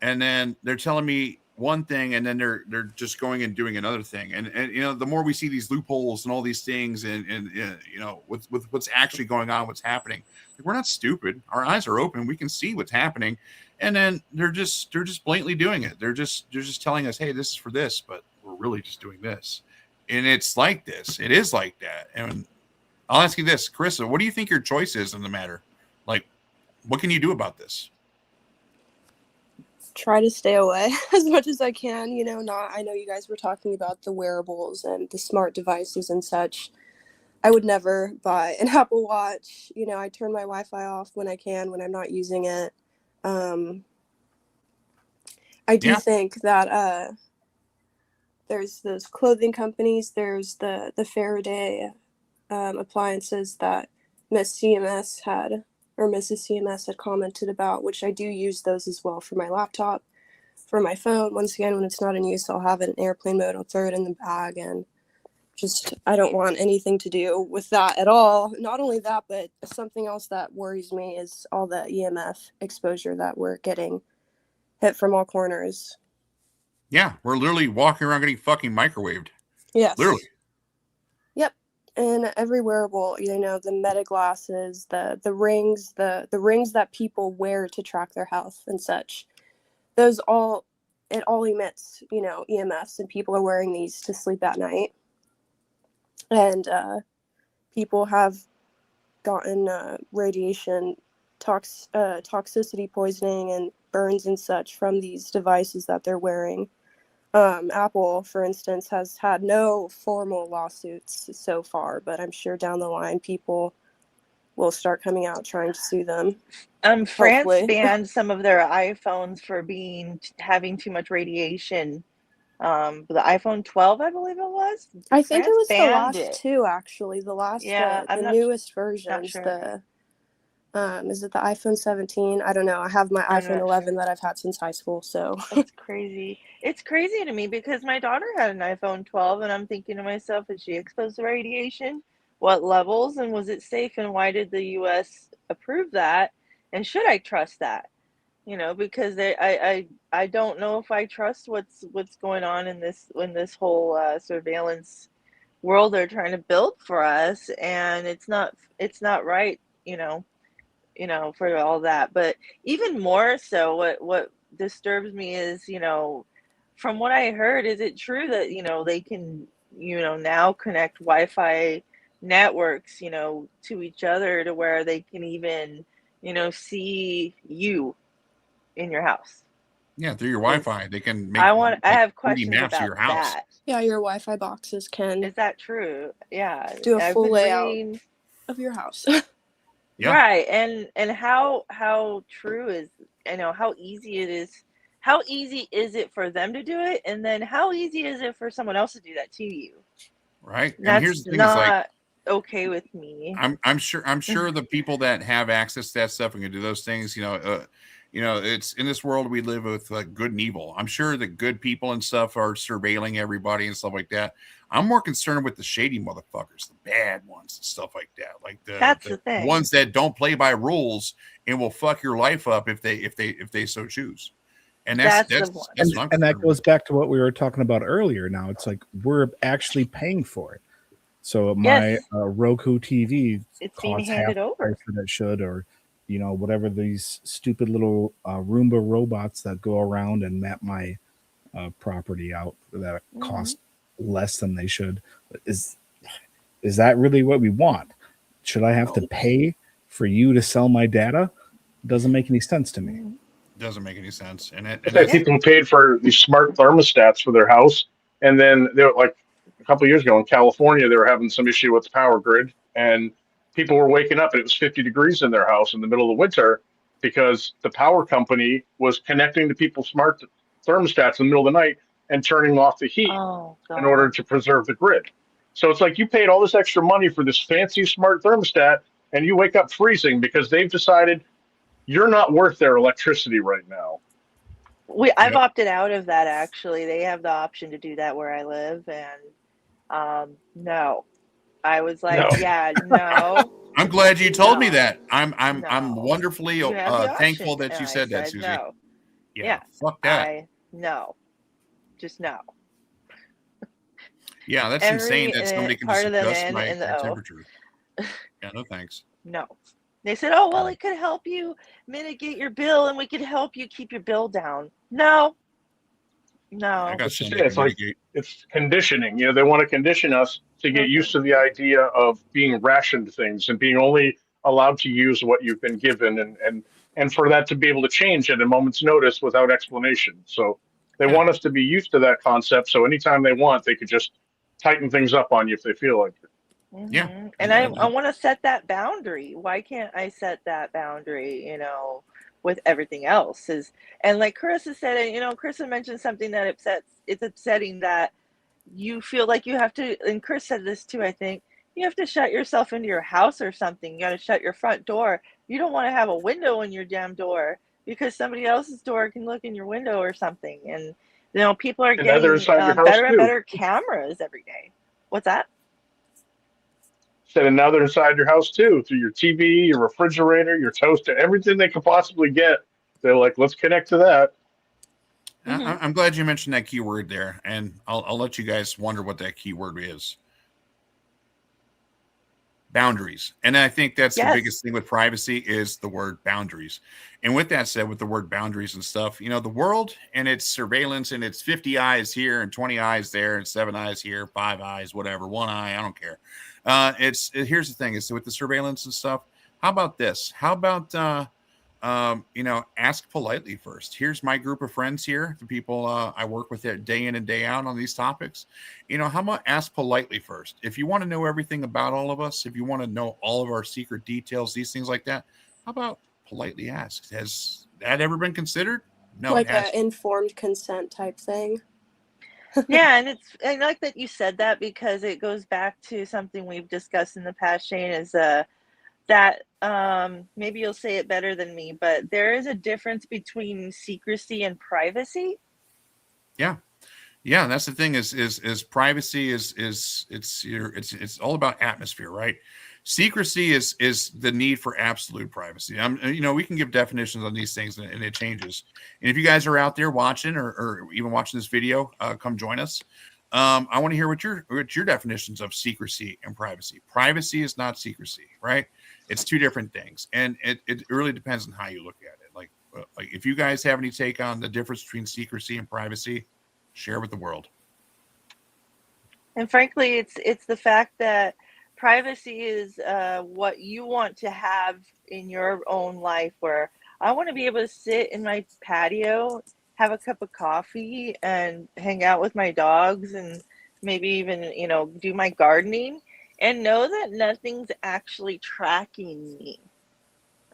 and then they're telling me one thing and then they're just going and doing another thing. And the more we see these loopholes and all these things and with what's actually going on, what's happening, like, we're not stupid. Our eyes are open. We can see what's happening. And then they're just blatantly doing it. They're just telling us, hey, this is for this, but we're really just doing this. And it's like this. It is like that. And I'll ask you this, Carissa, what do you think your choice is in the matter? Like, what can you do about this? Try to stay away as much as I can. I know you guys were talking about the wearables and the smart devices and such. I would never buy an Apple Watch. I turn my Wi-Fi off when I can, when I'm not using it. I do think that there's those clothing companies, there's the Faraday appliances that Mrs. CMS had commented about, which I do use those as well for my laptop, for my phone. Once again, when it's not in use, I'll have it in airplane mode. I'll throw it in the bag, and I don't want anything to do with that at all. Not only that, but something else that worries me is all the EMF exposure that we're getting hit from all corners. Yeah, we're literally walking around getting fucking microwaved. Yes. Literally. Yep. And every wearable, the Meta glasses, the rings, the rings that people wear to track their health and such, it all emits, EMFs, and people are wearing these to sleep at night. And people have gotten radiation toxicity poisoning and burns and such from these devices that they're wearing. Apple, for instance, has had no formal lawsuits so far, but I'm sure down the line people will start coming out trying to sue them. France hopefully. banned some of their iPhones for having too much radiation. The iPhone 12, I believe it was. I think France it was the banned last two, actually. The last, Yeah, the newest versions. sure. Is it the iPhone 17? I don't know. I have my I'm iPhone not 11 that I've had since high school, so. It's crazy. It's crazy to me because my daughter had an iPhone 12, and I'm thinking to myself, is she exposed to radiation? What levels, and was it safe, and why did the U.S. approve that? And should I trust that? Because I don't know if I trust what's going on in this whole surveillance world they're trying to build for us, and it's not right. For all that. But even more so, what disturbs me is, from what I heard, is it true that, they can, now connect Wi-Fi networks, to each other to where they can even, see you in your house? Yeah, through your Wi-Fi, they can make. I have 3D questions maps about of your house. that. Yeah, your Wi-Fi boxes can Is that true? Yeah. do a I've full been layout reading. of your house. Yeah. Right. And how true is, how easy it is, how easy is it for them to do it, and then how easy is it for someone else to do that to you? Right. And That's here's the thing, is like, not okay with me. I'm sure the people that have access to that stuff and can do those things, it's in this world we live with, like, good and evil. I'm sure the good people and stuff are surveilling everybody and stuff like that. I'm more concerned with the shady motherfuckers, the bad ones and stuff like that. Like That's the thing. ones that don't play by rules and will fuck your life up if they so choose. And that's the one. what I'm And that concerned goes with. back to what we were talking about earlier. Now it's like we're actually paying for it. So my Yes. Roku TV It's being costs half handed the over. price that it should, or whatever these stupid little Roomba robots that go around and map my property out that cost less than they should. Is that really what we want? Should I have to pay for you to sell my data? Doesn't make any sense to me. Doesn't make any sense. And People paid for these smart thermostats for their house, and then they were like a couple of years ago in California, they were having some issue with the power grid, and people were waking up and it was 50 degrees in their house in the middle of the winter because the power company was connecting to people's smart thermostats in the middle of the night and turning off the heat Oh, in order God. to preserve the grid. So it's like you paid all this extra money for this fancy smart thermostat, and you wake up freezing because they've decided you're not worth their electricity right now. I've opted out of that, actually. They have the option to do that where I live, and no. I was like, No. yeah, no. I'm glad you told me No. that. I'm No. wonderfully You have the thankful option. that you And said I that, said Susie. no. Yeah, fuck that. No. Just no. Yeah, that's insane that somebody can part just of the adjust N my, and the my O. temperature. Yeah, no thanks. No. They said, oh, well, it could help you mitigate your bill and we could help you keep your bill down. No. I No. got It's just something that it's can like mitigate. it's conditioning. You know, they want to condition us to get used Okay. to the idea of being rationed things and being only allowed to use what you've been given, and for that to be able to change at a moment's notice without explanation. So they Yeah. want us to be used to that concept. So anytime they want, they could just tighten things up on you if they feel like it. Yeah. And I want to set that boundary. Why can't I set that boundary, with everything else? And like Carissa said, Carissa mentioned something that it's upsetting that you feel like you have to, and Chris said this too, I think, you have to shut yourself into your house or something. You got to shut your front door. You don't want to have a window in your damn door because somebody else's door can look in your window or something. And, people are And now they're getting inside your house better and too. better cameras every day. What's that? Said and now they're inside your house too, through your TV, your refrigerator, your toaster, everything they could possibly get. They're like, let's connect to that. I'm glad you mentioned that keyword there, and I'll let you guys wonder what that keyword is. Boundaries. And I think that's the biggest thing with privacy is the word boundaries. And with that said, with the word boundaries and stuff, the world and its surveillance and its 50 eyes here and 20 eyes there and 7 eyes here, 5 eyes, whatever, 1 eye, I don't care. Here's the thing is with the surveillance and stuff. How about this? How about, ask politely first. Here's my group of friends here, the people I work with day in and day out on these topics. How about ask politely first? If you want to know everything about all of us, if you want to know all of our secret details, these things like that, how about politely ask? Has that ever been considered? No, Like it has. an informed consent type thing. Yeah, and I like that you said that because it goes back to something we've discussed in the past, Shane, is that maybe you'll say it better than me, but there is a difference between secrecy and privacy. Yeah. Yeah, that's the thing is privacy is it's all about atmosphere, right? Secrecy is the need for absolute privacy. We can give definitions on these things and it changes. And if you guys are out there watching or even watching this video, come join us. I want to hear what your definitions of secrecy and privacy. Privacy is not secrecy, right? It's two different things, and it really depends on how you look at it. Like if you guys have any take on the difference between secrecy and privacy, share with the world. And frankly, it's the fact that privacy is what you want to have in your own life, where I want to be able to sit in my patio, have a cup of coffee, and hang out with my dogs, and maybe even do my gardening, and know that nothing's actually tracking me.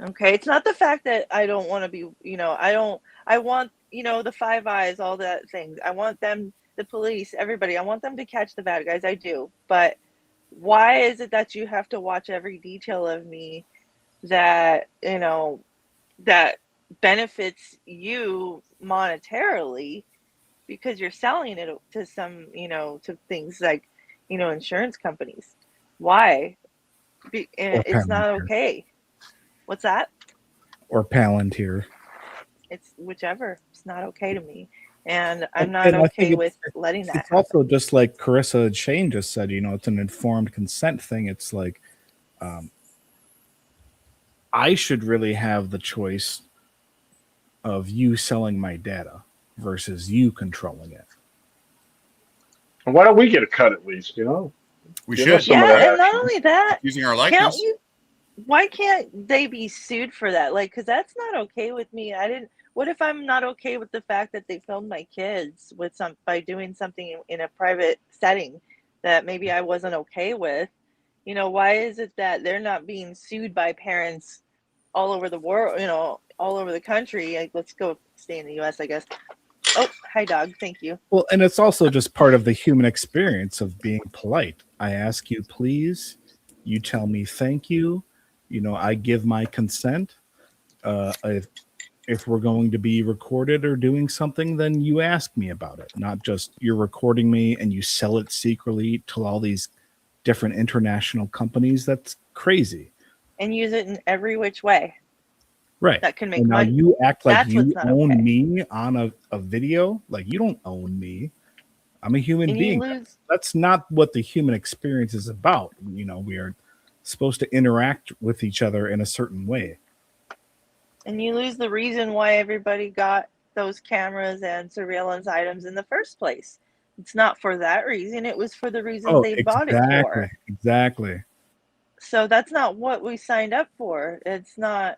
Okay, it's not the fact that I don't want to be, I want, the Five Eyes, all that things. I want them, the police, everybody, I want them to catch the bad guys. I do. But why is it that you have to watch every detail of me that, that benefits you monetarily because you're selling it to some, to things like, insurance companies? Why? It's not okay. What's that? Or Palantir. It's whichever. It's not okay to me. And I'm not And I okay think with letting that it's happen. also just like Carissa and Shane just said, it's an informed consent thing. It's like I should really have the choice of you selling my data versus you controlling it. And why don't we get a cut at least? We Give should. us some of that Yeah, and not action. only that, Using our likeness. why can't they be sued for that? Like, because that's not okay with me. What if I'm not okay with the fact that they filmed my kids by doing something in a private setting that maybe I wasn't okay with? Why is it that they're not being sued by parents all over the world, all over the country? Like, let's go stay in the US, I guess. Oh, hi, dog. Thank you. Well, and it's also just part of the human experience of being polite. I ask you, please. You tell me thank you. I give my consent. If we're going to be recorded or doing something, then you ask me about it. Not just you're recording me and you sell it secretly to all these different international companies. That's crazy. And use it in every which way. Right. that can make And now money. you act like That's what's you not own okay. me on a video. Like, you don't own me. I'm a human And you being. lose That's not what the human experience is about. You know, we are supposed to interact with each other in a certain way. the reason why everybody got those cameras and surveillance items in the first place. It's not for that reason. It was for the reason Oh, they bought it exactly. for. Exactly. So that's not what we signed up for. It's not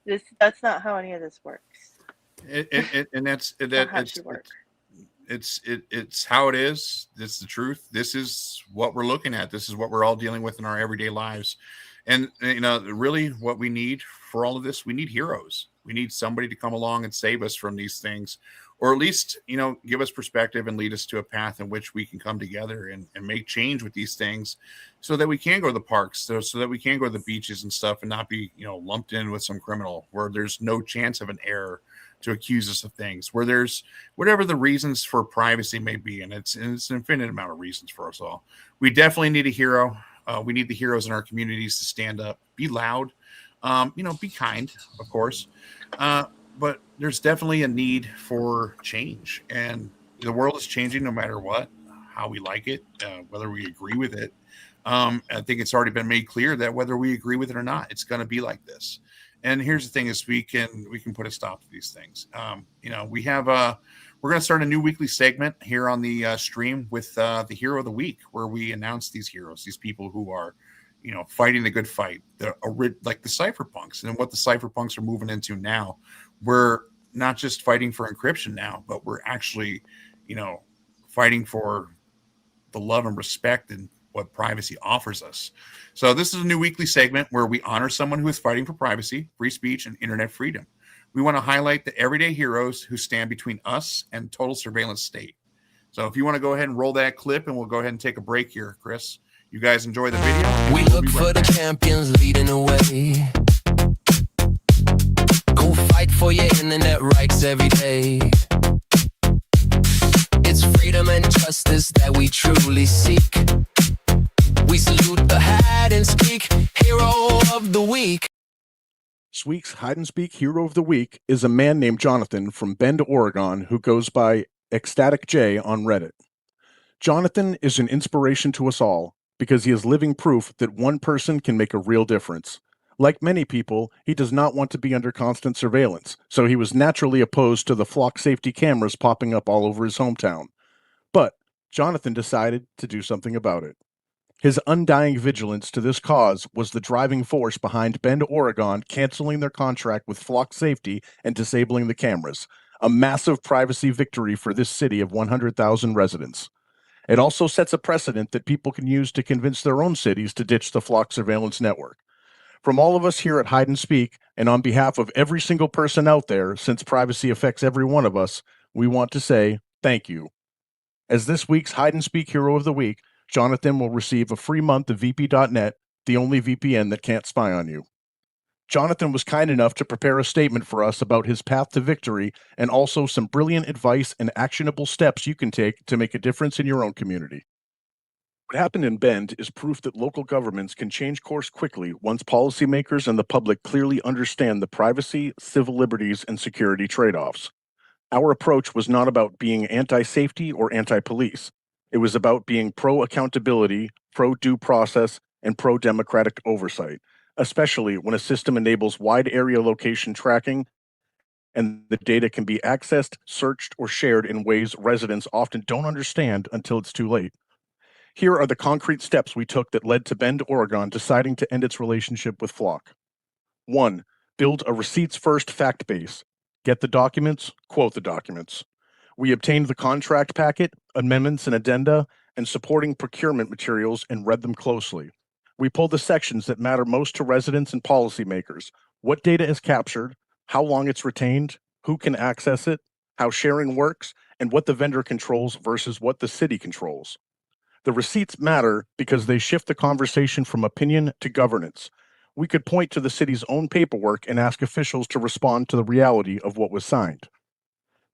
this. That's not how any of this works. And that's It's that not how it should work. it's how it is. It's the truth. This is what we're looking at. This is what we're all dealing with in our everyday lives. And you know, really what we need for all of this, we need heroes. We need somebody to come along and save us from these things, or at least, you know, give us perspective and lead us to a path in which we can come together and make change with these things, so that we can go to the parks, so that we can go to the beaches and stuff, and not be, you know, lumped in with some criminal where there's no chance of an error to accuse us of things, where there's whatever the reasons for privacy may be. And it's an infinite amount of reasons for us all. We definitely need a hero. We need the heroes in our communities to stand up, be loud, you know, be kind, of course. But there's definitely a need for change. And the world is changing no matter what, how we like it, whether we agree with it. I think it's already been made clear that whether we agree with it or not, it's going to be like this. And here's the thing: is we can put a stop to these things. You know, we're going to start a new weekly segment here on the stream with the hero of the week, where we announce these heroes, these people who are, you know, fighting the good fight, like the cypherpunks, and what the cypherpunks are moving into now. We're not just fighting for encryption now, but we're actually, you know, fighting for the love and respect and what privacy offers us. So this is a new weekly segment where we honor someone who is fighting for privacy, free speech, and internet freedom. We want to highlight the everyday heroes who stand between us and total surveillance state. So if you want to go ahead and roll that clip, and we'll go ahead and take a break here, Chris. You guys enjoy the video. We look for the champions leading the way. Go fight for your internet rights every day. It's freedom and justice that we truly seek. We salute the hide and speak hero of the week. This week's Hide and Speak Hero of the Week is a man named Jonathan from Bend, Oregon, who goes by Ecstatic J on Reddit. Jonathan is an inspiration to us all because he is living proof that one person can make a real difference. Like many people, he does not want to be under constant surveillance, so he was naturally opposed to the flock safety cameras popping up all over his hometown. But Jonathan decided to do something about it. His undying vigilance to this cause was the driving force behind Bend, Oregon canceling their contract with Flock Safety and disabling the cameras, a massive privacy victory for this city of 100,000 residents. It also sets a precedent that people can use to convince their own cities to ditch the Flock surveillance network. From all of us here at Hide and Speak, and on behalf of every single person out there, since privacy affects every one of us, we want to say thank you. As this week's Hide and Speak Hero of the Week, Jonathan will receive a free month of vp.net, the only VPN that can't spy on you. Jonathan was kind enough to prepare a statement for us about his path to victory and also some brilliant advice and actionable steps you can take to make a difference in your own community. What happened in Bend is proof that local governments can change course quickly once policymakers and the public clearly understand the privacy, civil liberties, and security trade-offs. Our approach was not about being anti-safety or anti-police. It was about being pro-accountability, pro-due process, and pro-democratic oversight, especially when a system enables wide area location tracking and the data can be accessed, searched, or shared in ways residents often don't understand until it's too late. Here are the concrete steps we took that led to Bend, Oregon deciding to end its relationship with Flock. 1. Build a receipts-first fact base. Get the documents, quote the documents. We obtained the contract packet, amendments and addenda, and supporting procurement materials and read them closely. We pulled the sections that matter most to residents and policymakers: what data is captured, how long it's retained, who can access it, how sharing works, and what the vendor controls versus what the city controls. The receipts matter because they shift the conversation from opinion to governance. We could point to the city's own paperwork and ask officials to respond to the reality of what was signed.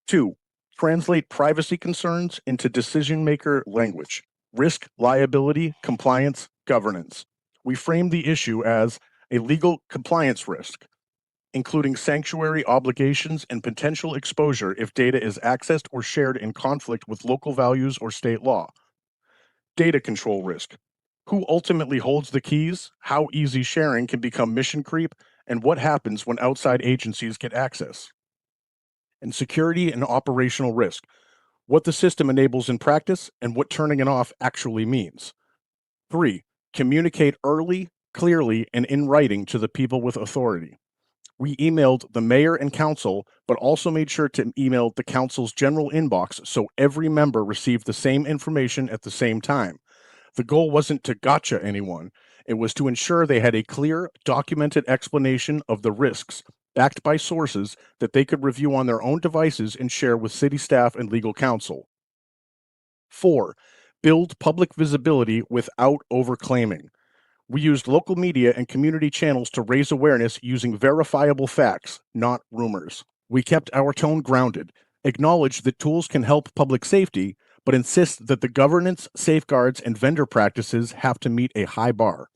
2. Translate privacy concerns into decision-maker language: risk, liability, compliance, governance. We frame the issue as a legal compliance risk, including sanctuary obligations and potential exposure if data is accessed or shared in conflict with local values or state law. Data control risk. Who ultimately holds the keys, how easy sharing can become mission creep, and what happens when outside agencies get access. And security and operational risk. What the system enables in practice and what turning it off actually means. 3. Communicate early, clearly, and in writing to the people with authority. We emailed the mayor and council, but also made sure to email the council's general inbox so every member received the same information at the same time. The goal wasn't to gotcha anyone. It was to ensure they had a clear, documented explanation of the risks, backed by sources that they could review on their own devices and share with city staff and legal counsel. 4. Build public visibility without overclaiming. We used local media and community channels to raise awareness using verifiable facts, not rumors. We kept our tone grounded, acknowledged that tools can help public safety, but insist that the governance, safeguards, and vendor practices have to meet a high bar.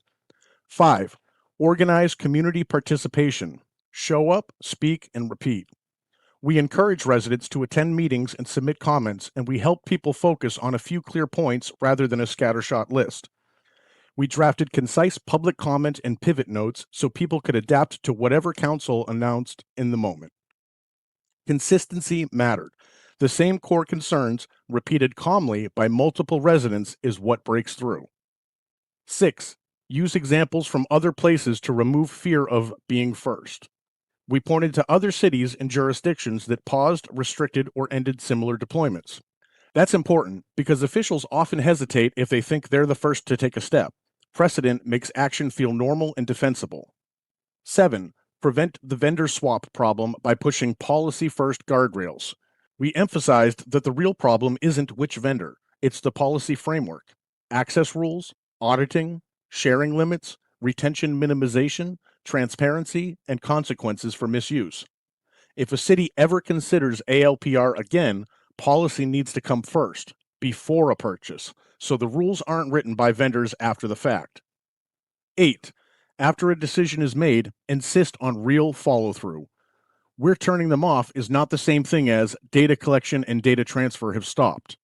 5. Organize community participation. Show up, speak, and repeat. We encourage residents to attend meetings and submit comments, and we help people focus on a few clear points rather than a scattershot list. We drafted concise public comment and pivot notes so people could adapt to whatever council announced in the moment. Consistency mattered. The same core concerns, repeated calmly by multiple residents, is what breaks through. 6. Use examples from other places to remove fear of being first. We pointed to other cities and jurisdictions that paused, restricted, or ended similar deployments. That's important because officials often hesitate if they think they're the first to take a step. Precedent makes action feel normal and defensible. 7. Prevent the vendor swap problem by pushing policy-first guardrails. We emphasized that the real problem isn't which vendor, it's the policy framework. Access rules, auditing, sharing limits, retention minimization, transparency, and consequences for misuse. If a city ever considers ALPR again, policy needs to come first, before a purchase, so the rules aren't written by vendors after the fact. 8. After a decision is made, insist on real follow-through. We're turning them off is not the same thing as data collection and data transfer have stopped.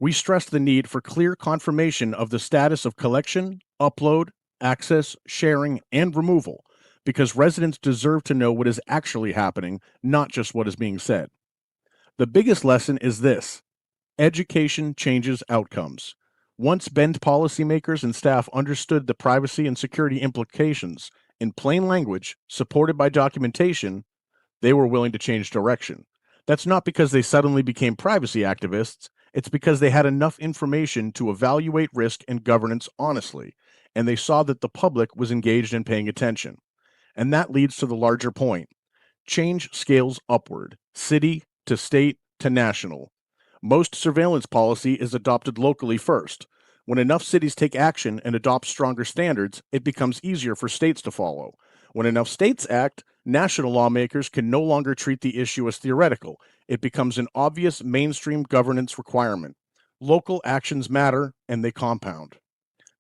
We stressed the need for clear confirmation of the status of collection, upload, access, sharing, and removal, because residents deserve to know what is actually happening, not just what is being said. The biggest lesson is this: education changes outcomes. Once Bend policymakers and staff understood the privacy and security implications in plain language, supported by documentation, they were willing to change direction. That's not because they suddenly became privacy activists, it's because they had enough information to evaluate risk and governance honestly, and they saw that the public was engaged in paying attention. And that leads to the larger point. Change scales upward, city to state to national. Most surveillance policy is adopted locally first. When enough cities take action and adopt stronger standards, it becomes easier for states to follow. When enough states act, national lawmakers can no longer treat the issue as theoretical. It becomes an obvious mainstream governance requirement. Local actions matter, and they compound.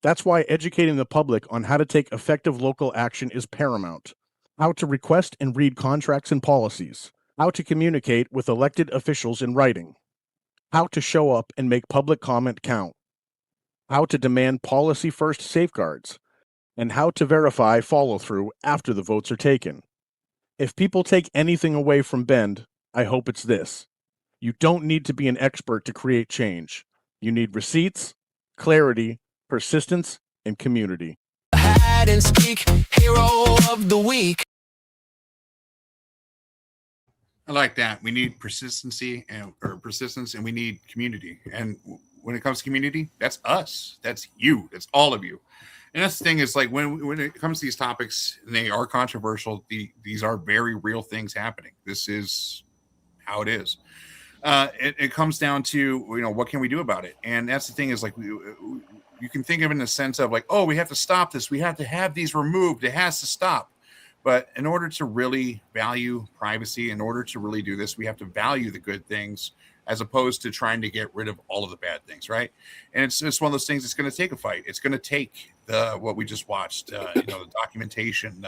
That's why educating the public on how to take effective local action is paramount. How to request and read contracts and policies. How to communicate with elected officials in writing. How to show up and make public comment count. How to demand policy-first safeguards. And how to verify follow-through after the votes are taken. If people take anything away from Bend, I hope it's this: you don't need to be an expert to create change. You need receipts, clarity, persistence, and community. Hide and speak, hero of the week. I like that. We need persistence, and we need community. And when it comes to community, that's us. That's you. That's all of you. And that's the thing is, like, when it comes to these topics, and they are controversial, these are very real things happening. This is how it is. It comes down to, what can we do about it? And that's the thing is, like, you can think of it in the sense of like, oh, we have to stop this. We have to have these removed. It has to stop. But in order to really value privacy, in order to really do this, we have to value the good things as opposed to trying to get rid of all of the bad things, right? And it's one of those things. It's going to take a fight. It's going to take what we just watched, the documentation,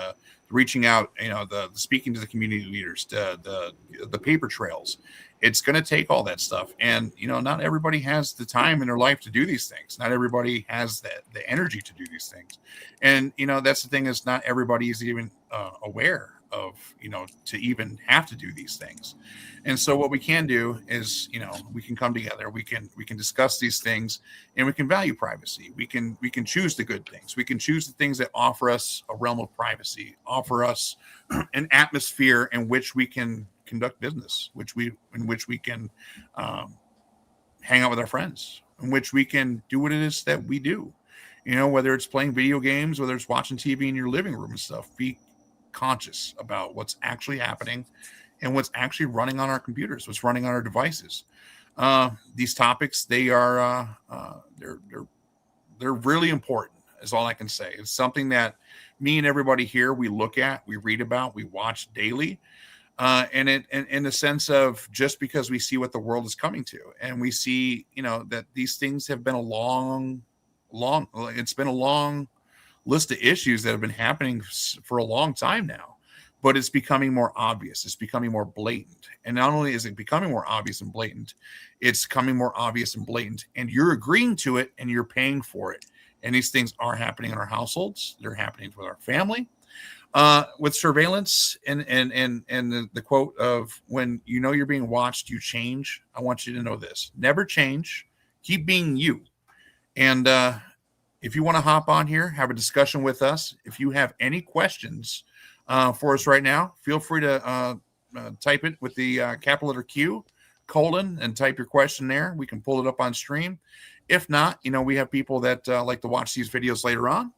reaching out, the speaking to the community leaders, the paper trails. It's going to take all that stuff, and not everybody has the time in their life to do these things. Not everybody has the energy to do these things, and that's the thing, is not everybody is even aware of to even have to do these things. And so what we can do is we can come together, we can discuss these things, and we can value privacy. We can choose the good things. We can choose the things that offer us a realm of privacy, offer us an atmosphere in which we can conduct business, in which we can hang out with our friends, in which we can do what it is that we do. Whether it's playing video games, whether it's watching TV in your living room and stuff, be conscious about what's actually happening and what's actually running on our computers, what's running on our devices. These topics, they are they're really important, is all I can say. It's something that me and everybody here, we look at, we read about, we watch daily. And in the sense of, just because we see what the world is coming to, and we see, that these things have been it's been a long list of issues that have been happening for a long time now, but it's becoming more obvious. It's becoming more blatant. And not only is it becoming more obvious and blatant, it's becoming more obvious and blatant, and you're agreeing to it and you're paying for it. And these things are happening in our households. They're happening with our family. With surveillance and the quote of, when you're being watched, you change. I want you to know this: never change. Keep being you. And if you want to hop on here, have a discussion with us. If you have any questions for us right now, feel free to type it with the capital letter Q, : and type your question there. We can pull it up on stream. If not, we have people that like to watch these videos later on.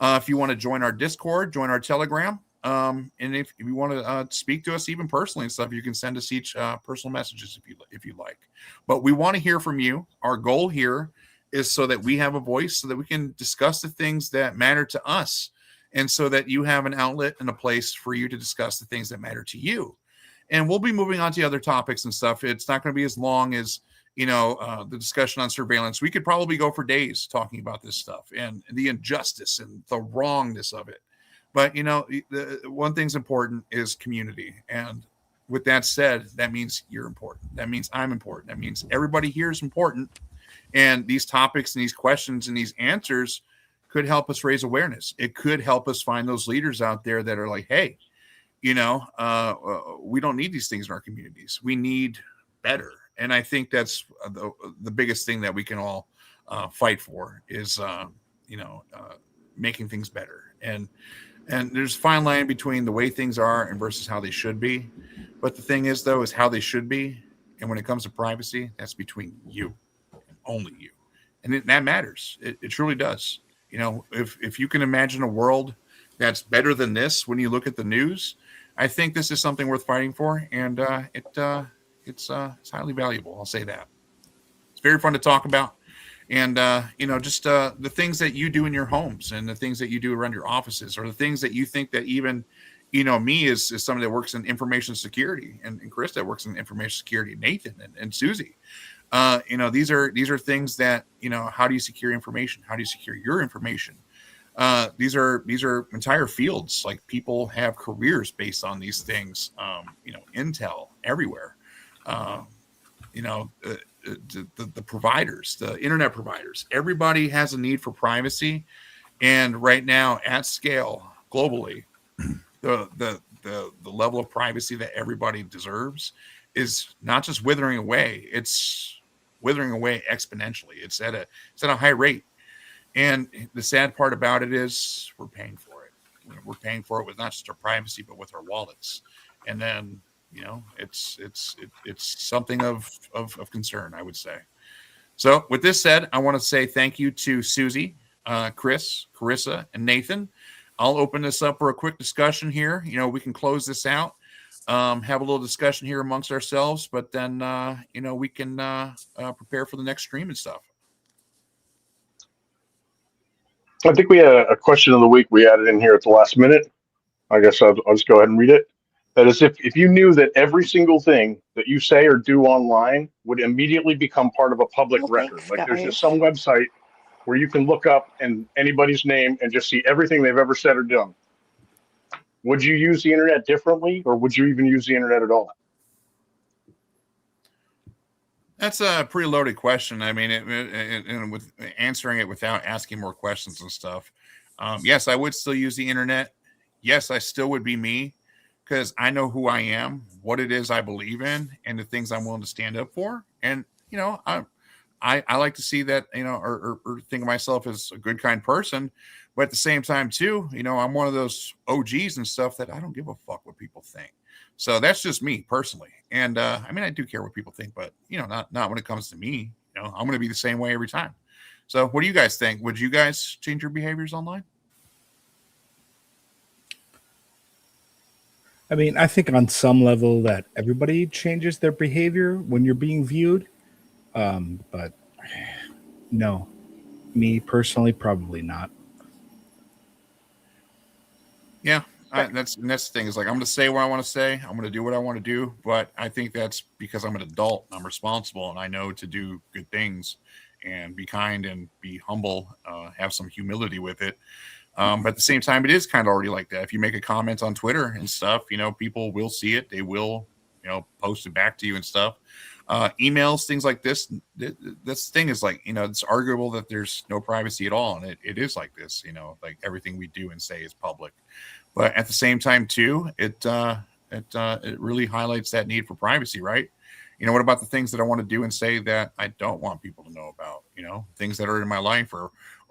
If you want to join our Discord, join our Telegram, and if you want to speak to us even personally and stuff, you can send us each personal messages if you like. But we want to hear from you. Our goal here is so that we have a voice, so that we can discuss the things that matter to us, and so that you have an outlet and a place for you to discuss the things that matter to you. And we'll be moving on to other topics and stuff. It's not going to be as long as the discussion on surveillance. We could probably go for days talking about this stuff and the injustice and the wrongness of it. But the one thing's important is community. And with that said, that means you're important. That means I'm important. That means everybody here is important. And these topics and these questions and these answers could help us raise awareness. It could help us find those leaders out there that are like, hey, we don't need these things in our communities. We need better. And I think that's the biggest thing that we can all fight for is, making things better. And there's a fine line between the way things are and versus how they should be. But the thing is, though, is how they should be. And when it comes to privacy, that's between you and only you. And that matters. It truly does. If you can imagine a world that's better than this when you look at the news, I think this is something worth fighting for. And it's highly valuable. I'll say that. It's very fun to talk about. And, just the things that you do in your homes and the things that you do around your offices, or the things that you think that even, me is somebody that works in information security, and Chris that works in information security, Nathan and Susie. These are things that, how do you secure information? How do you secure your information? These are entire fields. Like, people have careers based on these things. Intel everywhere. The providers, the internet providers, everybody has a need for privacy. And right now, at scale, globally, the level of privacy that everybody deserves is not just withering away, it's withering away exponentially. It's at a high rate. And the sad part about it is we're paying for it. We're paying for it with not just our privacy, but with our wallets. And then, it's something of concern, I would say. So with this said, I want to say thank you to Susie, Chris, Carissa, and Nathan. I'll open this up for a quick discussion here. We can close this out, have a little discussion here amongst ourselves, but then, we can prepare for the next stream and stuff. I think we had a question of the week we added in here at the last minute. I guess I'll just go ahead and read it. That is, if you knew that every single thing that you say or do online would immediately become part of a public Well, record. thanks, Like there's just guys. some website where you can look up and anybody's name and just see everything they've ever said or done. Would you use the internet differently, or would you even use the internet at all? That's a pretty loaded question. I mean, and with answering it without asking more questions and stuff. Yes, I would still use the internet. Yes, I still would be me because I know who I am, what it is I believe in, and the things I'm willing to stand up for. And I like to see that, or think of myself as a good, kind person. But at the same time, too, I'm one of those OGs and stuff that I don't give a fuck what people think. So that's just me personally. And I mean, I do care what people think, but not when it comes to me. I'm going to be the same way every time. So what do you guys think? Would you guys change your behaviors online? I mean, I think on some level that everybody changes their behavior when you're being viewed. But no, me personally, probably not. Yeah, that's the thing. Is like I'm going to say what I want to say. I'm going to do what I want to do. But I think that's because I'm an adult. I'm responsible, and I know to do good things, and be kind and be humble. Have some humility with it. But at the same time, it is kind of already like that. If you make a comment on Twitter and stuff, people will see it. They will, post it back to you and stuff. Emails, things like this. This thing is like, it's arguable that there's no privacy at all. And it is like this, like everything we do and say is public. But at the same time, too, it really highlights that need for privacy, right? What about the things that I want to do and say that I don't want people to know about? Things that are in my life,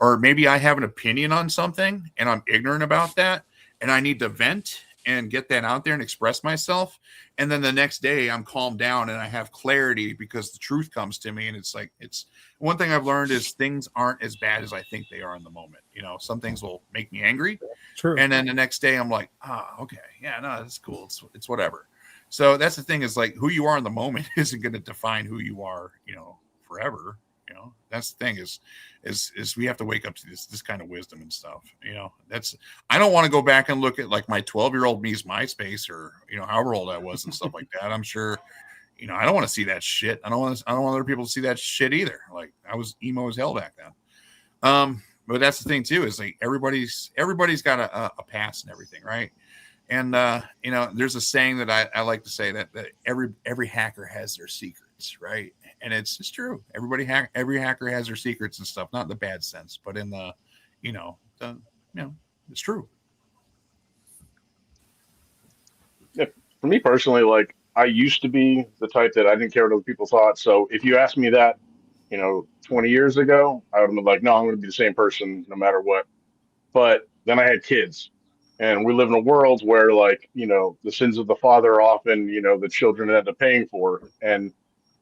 or maybe I have an opinion on something and I'm ignorant about that, and I need to vent and get that out there and express myself. And then the next day I'm calmed down and I have clarity because the truth comes to me. And it's one thing I've learned is things aren't as bad as I think they are in the moment. Some things will make me angry. True. And then the next day I'm like, okay, yeah, no, that's cool. It's whatever. So that's the thing is like who you are in the moment isn't going to define who you are, forever. That's the thing is we have to wake up to this kind of wisdom and stuff. I don't want to go back and look at like my 12-year-old me's MySpace or, however old I was and stuff like that. I'm sure, I don't want to see that shit. I don't want other people to see that shit either. Like I was emo as hell back then. But that's the thing too, is like everybody's got a past and everything. Right. And, there's a saying that I like to say that every hacker has their secrets, right? And it's true. Every hacker has their secrets and stuff, not in the bad sense, but in the, it's true. Yeah, for me personally, like I used to be the type that I didn't care what other people thought. So if you asked me that, 20 years ago, I would have been like, no, I'm going to be the same person no matter what. But then I had kids, and we live in a world where, like, the sins of the father are often, the children end up paying for. And,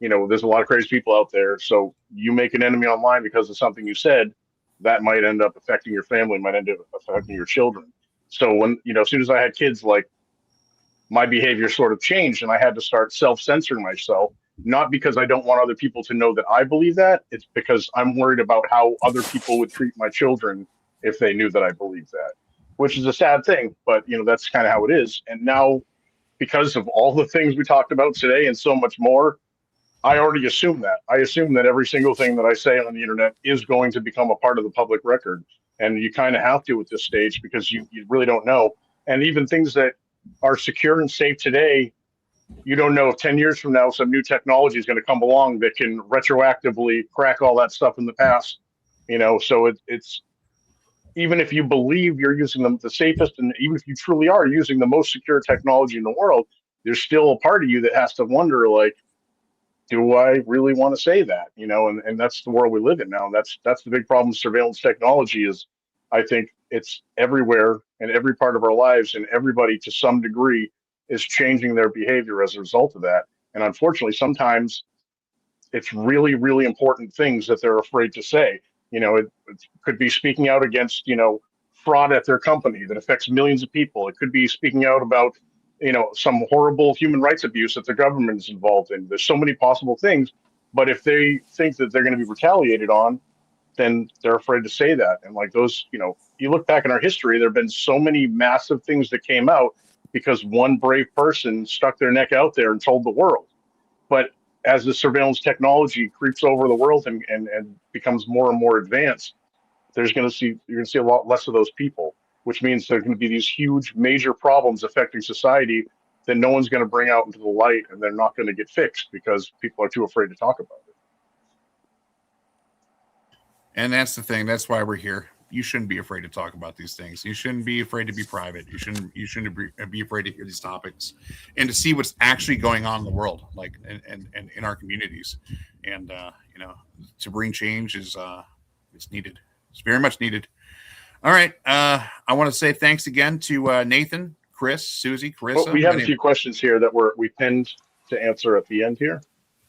there's a lot of crazy people out there. So you make an enemy online because of something you said, that might end up affecting your family, might end up affecting your children. So when, as soon as I had kids, like, my behavior sort of changed and I had to start self-censoring myself, not because I don't want other people to know that I believe that. It's because I'm worried about how other people would treat my children if they knew that I believe that, which is a sad thing, but that's kind of how it is. And now, because of all the things we talked about today and so much more, I already assume that. I assume that every single thing that I say on the internet is going to become a part of the public record. And you kind of have to at this stage because you really don't know. And even things that are secure and safe today, you don't know if 10 years from now some new technology is going to come along that can retroactively crack all that stuff in the past. So it's even if you believe you're using the safest, and even if you truly are using the most secure technology in the world, there's still a part of you that has to wonder, like, do I really want to say that? And that's the world we live in now. That's the big problem with surveillance technology is I think it's everywhere in every part of our lives, and everybody to some degree is changing their behavior as a result of that. And unfortunately, sometimes it's really, really important things that they're afraid to say. It could be speaking out against, fraud at their company that affects millions of people. It could be speaking out about, some horrible human rights abuse that the government is involved in. There's so many possible things, but if they think that they're going to be retaliated on, then they're afraid to say that. And like those, you look back in our history, there have been so many massive things that came out because one brave person stuck their neck out there and told the world. But as the surveillance technology creeps over the world and becomes more and more advanced, you're going to see a lot less of those people, which means there's going to be these huge major problems affecting society that no one's going to bring out into the light, and they're not going to get fixed because people are too afraid to talk about it. And that's the thing. That's why we're here. You shouldn't be afraid to talk about these things. You shouldn't be afraid to be private. You shouldn't be afraid to hear these topics and to see what's actually going on in the world, like and in our communities. And to bring change is it's needed. It's very much needed. All right. I want to say thanks again to Nathan, Chris, Susie, Carissa. Well, we have a few questions here that we pinned to answer at the end here.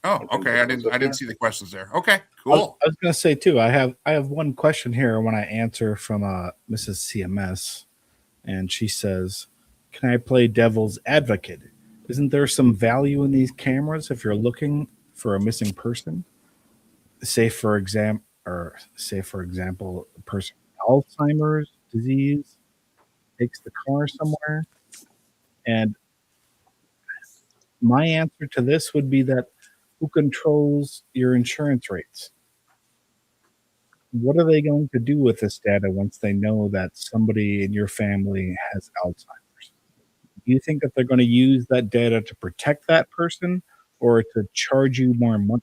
Oh, okay. I didn't see the questions there. Okay, cool. I was going to say too. I have one question here. When I answer from Mrs. CMS, and she says, "Can I play devil's advocate? Isn't there some value in these cameras if you're looking for a missing person? Say for example, a person with Alzheimer's disease takes the car somewhere." And my answer to this would be that who controls your insurance rates? What are they going to do with this data once they know that somebody in your family has Alzheimer's? Do you think that they're going to use that data to protect that person or to charge you more money?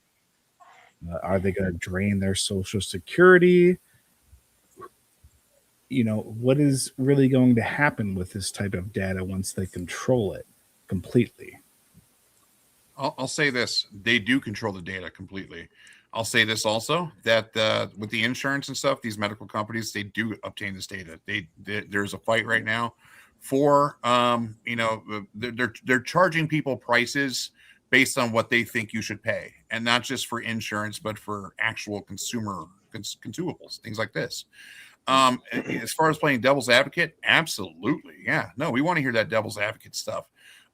Are they going to drain their Social Security? What is really going to happen with this type of data once they control it completely? I'll say this. They do control the data completely. I'll say this also, that with the insurance and stuff, these medical companies, they do obtain this data. There's a fight right now for, they're charging people prices based on what they think you should pay, and not just for insurance, but for actual consumables, things like this. As far as playing devil's advocate, absolutely. Yeah. No, we want to hear that devil's advocate stuff.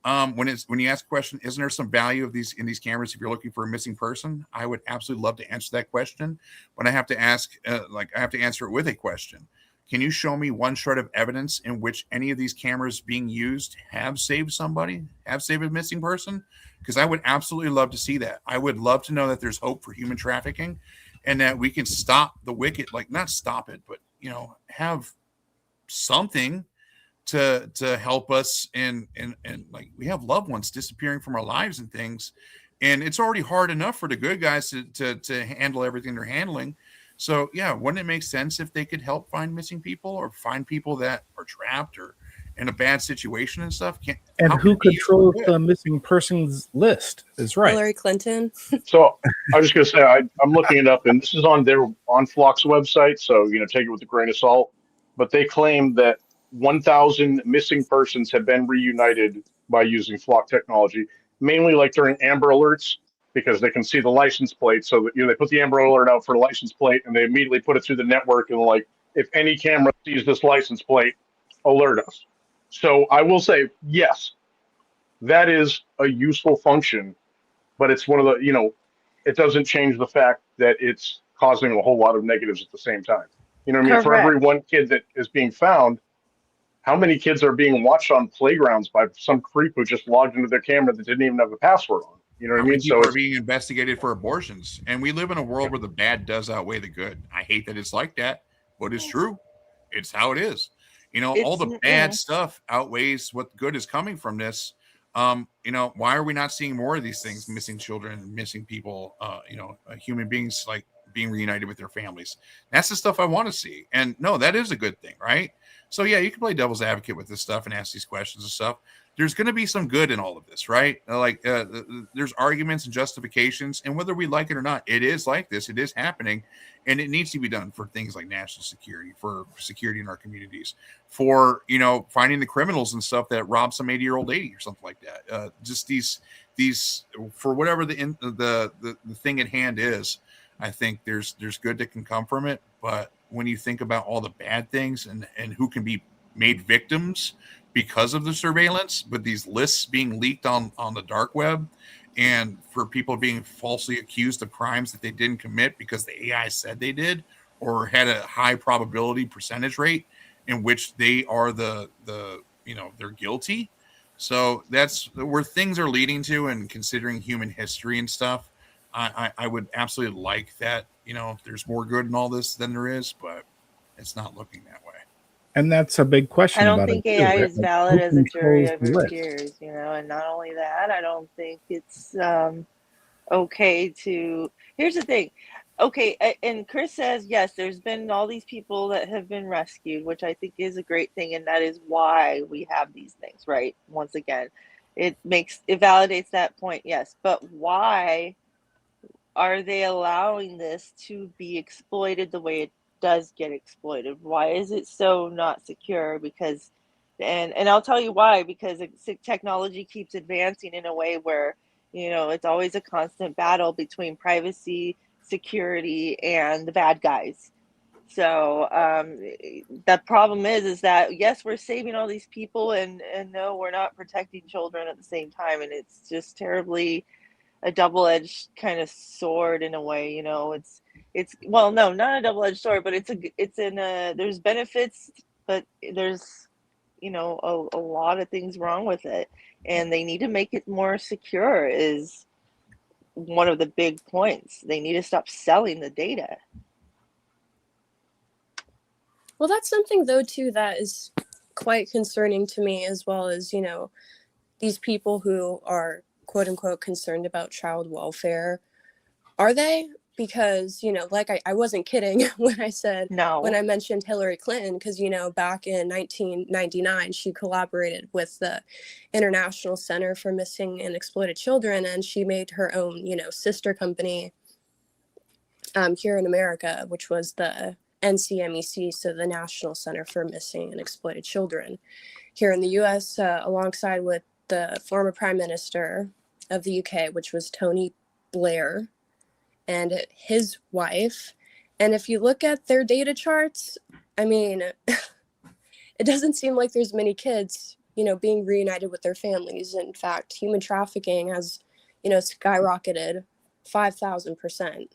When you ask a question, isn't there some value of these cameras if you're looking for a missing person? I would absolutely love to answer that question, but I have to answer it with a question. Can you show me one shred of evidence in which any of these cameras being used have saved a missing person? Because I would absolutely love to see that. I would love to know that there's hope for human trafficking and that we can stop the wicked, like not stop it, but have something to help us and like we have loved ones disappearing from our lives and things, and it's already hard enough for the good guys to handle everything they're handling. So yeah, wouldn't it make sense if they could help find missing people or find people that are trapped or in a bad situation and stuff? And who controls the missing persons list is right. Hillary Clinton. So I was just going to say, I'm looking it up, and this is on Flock's website, so take it with a grain of salt. But they claim that 1,000 missing persons have been reunited by using Flock technology, mainly like during Amber Alerts, because they can see the license plate. So that, they put the Amber Alert out for the license plate, and they immediately put it through the network, and like, if any camera sees this license plate, alert us. So I will say, yes, that is a useful function, but it's one of the, it doesn't change the fact that it's causing a whole lot of negatives at the same time. You know what I mean? For every one kid that is being found, how many kids are being watched on playgrounds by some creep who just logged into their camera that didn't even have a password on? You know what I mean? People are being investigated for abortions, and we live in a world where the bad does outweigh the good. I hate that it's like that, but it's true. It's how it is. All the bad stuff outweighs what good is coming from this. Why are we not seeing more of these things? Missing children, missing people, human beings like being reunited with their families. That's the stuff I want to see. And no, that is a good thing, right? So yeah, you can play devil's advocate with this stuff and ask these questions and stuff. There's going to be some good in all of this, right? There's arguments and justifications, and whether we like it or not, it is like this. It is happening, and it needs to be done for things like national security, for security in our communities, for finding the criminals and stuff that rob some 80-year-old lady or something like that. Just these for whatever the thing at hand is. I think there's good that can come from it, but when you think about all the bad things and who can be made victims because of the surveillance, but these lists being leaked on the dark web, and for people being falsely accused of crimes that they didn't commit because the AI said they did or had a high probability percentage rate in which they are they're guilty. So that's where things are leading to, and considering human history and stuff. I would absolutely like that. There's more good in all this than there is, but it's not looking that way. And that's a big I question don't about it think too, AI right? is Like, valid who as a jury controls of the her list? peers, and not only that, I don't think it's okay to. Here's the thing. Okay, and Chris says, yes, there's been all these people that have been rescued, which I think is a great thing, and that is why we have these things, right? Once again, it validates that point, yes. But why are they allowing this to be exploited the way it does get exploited? Why is it so not secure? Because and I'll tell you why, because technology keeps advancing in a way where it's always a constant battle between privacy, security, and the bad guys. So the problem is that yes, we're saving all these people, and no, we're not protecting children at the same time, and it's just terribly a double-edged kind of sword in a way. It's well, no, not a double-edged sword, but it's in a there's benefits, but there's a lot of things wrong with it, and they need to make it more secure is one of the big points. They need to stop selling the data. Well, that's something though too that is quite concerning to me, as well as these people who are quote unquote concerned about child welfare. Are they? Because like I wasn't kidding when I No. mentioned Hillary Clinton, because back in 1999 she collaborated with the International Center for Missing and Exploited Children, and she made her own sister company here in America, which was the NCMEC, so the National Center for Missing and Exploited Children, here in the US, alongside with the former Prime Minister of the UK, which was Tony Blair, and his wife. And if you look at their data charts, I mean, it doesn't seem like there's many kids, being reunited with their families. In fact, human trafficking has, skyrocketed 5,000%,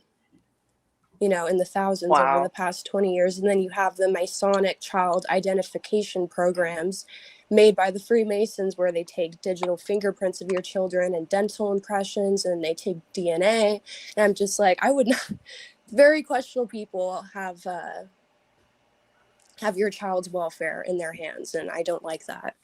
in the thousands over the Wow. past 20 years. And then you have the Masonic child identification programs made by the Freemasons, where they take digital fingerprints of your children and dental impressions, and they take DNA. And I'm just like, I would not, very questionable people have your child's welfare in their hands, and I don't like that.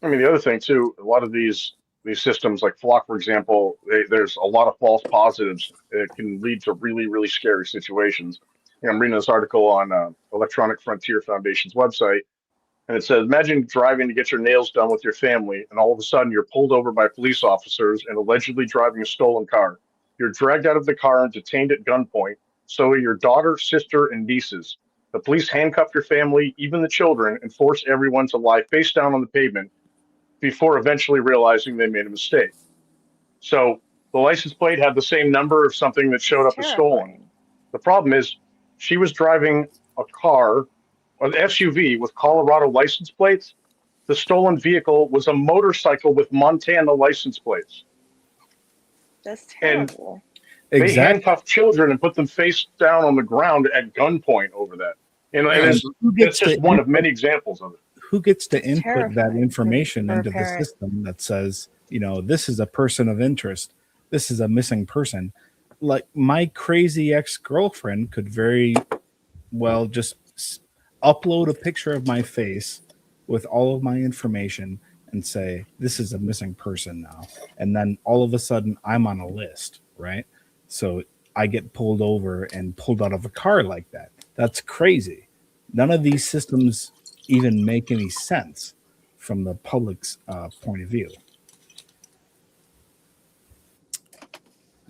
I mean, the other thing too, a lot of these systems like Flock, for example, there's a lot of false positives. It can lead to really, really scary situations. I'm reading this article on Electronic Frontier Foundation's website, and it says, imagine driving to get your nails done with your family, and all of a sudden you're pulled over by police officers and allegedly driving a stolen car. You're dragged out of the car and detained at gunpoint. So are your daughter, sister, and nieces. The police handcuff your family, even the children, and force everyone to lie face down on the pavement before eventually realizing they made a mistake. So the license plate had the same number of something that showed It's up as stolen. terrifying. The problem is she was driving a car, an SUV with Colorado license plates. The stolen vehicle was a motorcycle with Montana license plates. That's And terrible. they Exactly. handcuffed children and put them face down on the ground at gunpoint over that. And Yeah, And so who that's gets just to one of input, many examples of it. who gets to It's input that terrifying information for a into the parent. system that says, this is a person of interest, this is a missing person? Like, my crazy ex-girlfriend could very well just upload a picture of my face with all of my information and say, this is a missing person now. And then all of a sudden I'm on a list, right? So I get pulled over and pulled out of a car like that. That's crazy. None of these systems even make any sense from the public's point of view.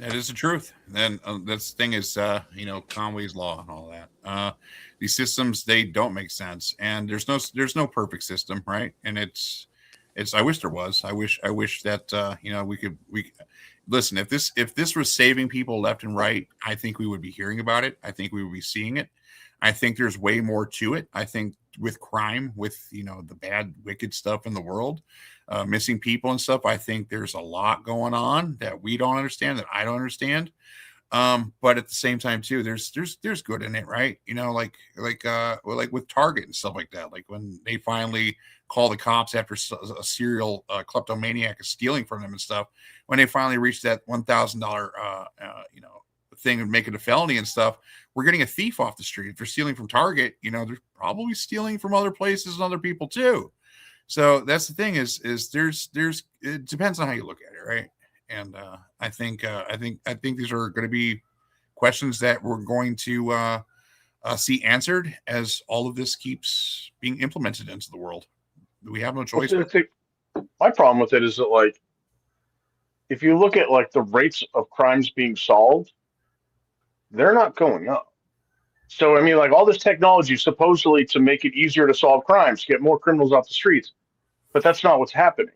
that is the truth. Then that's the thing is, Conway's law and all that. These systems, they don't make sense, and there's no perfect system, right? And it's I wish there was. I wish that we listen. If this was saving people left and right, I think we would be hearing about it. I think we would be seeing it. I think there's way more to it. I think with crime, with the bad, wicked stuff in the world, missing people and stuff, I think there's a lot going on that we don't understand, that I don't understand. But at the same time too, there's good in it, right? You know, like with Target and stuff like that. Like when they finally call the cops after a serial kleptomaniac is stealing from them and stuff. When they finally reach that $1,000 thing and make it a felony and stuff, we're getting a thief off the street. If they're stealing from Target, you know, they're probably stealing from other places and other people too. So that's the thing is there's it depends on how you look at it, right? And I think these are going to be questions that we're going to see answered as all of this keeps being implemented into the world. We have no choice. My problem with it is that, like, if you look at like the rates of crimes being solved, they're not going up. So, I mean, like all this technology supposedly to make it easier to solve crimes, get more criminals off the streets, but that's not what's happening.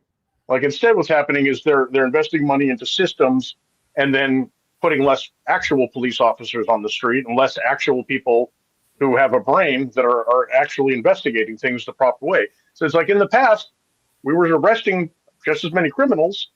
Like instead, what's happening is they're investing money into systems and then putting less actual police officers on the street and less actual people who have a brain that are actually investigating things the proper way. So it's like in the past, we were arresting just as many criminals,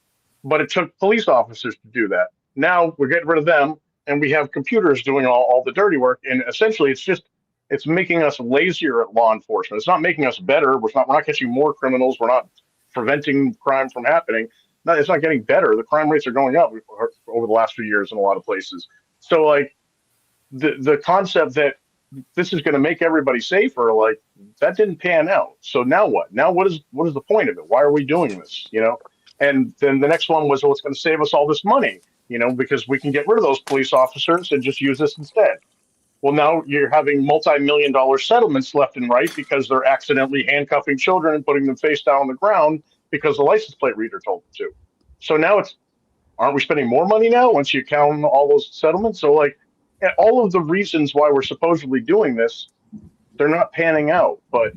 but it took police officers to do that. Now we're getting rid of them, and we have computers doing all the dirty work. And essentially, it's making us lazier at law enforcement. It's not making us better. We're not catching more criminals. We're not preventing crime from happening. No, it's not getting better. The crime rates are going up over the last few years in a lot of places. So, like the concept that this is going to make everybody safer, like that didn't pan out. So now what? Now what is the point of it? Why are we doing this? You know? And then the next one was, well, it's going to save us all this money, you know, because we can get rid of those police officers and just use this instead. Well, now you're having multi-million-dollar settlements left and right because they're accidentally handcuffing children and putting them face down on the ground because the license plate reader told them to. So now aren't we spending more money now once you count all those settlements? So like all of the reasons why we're supposedly doing this, they're not panning out, but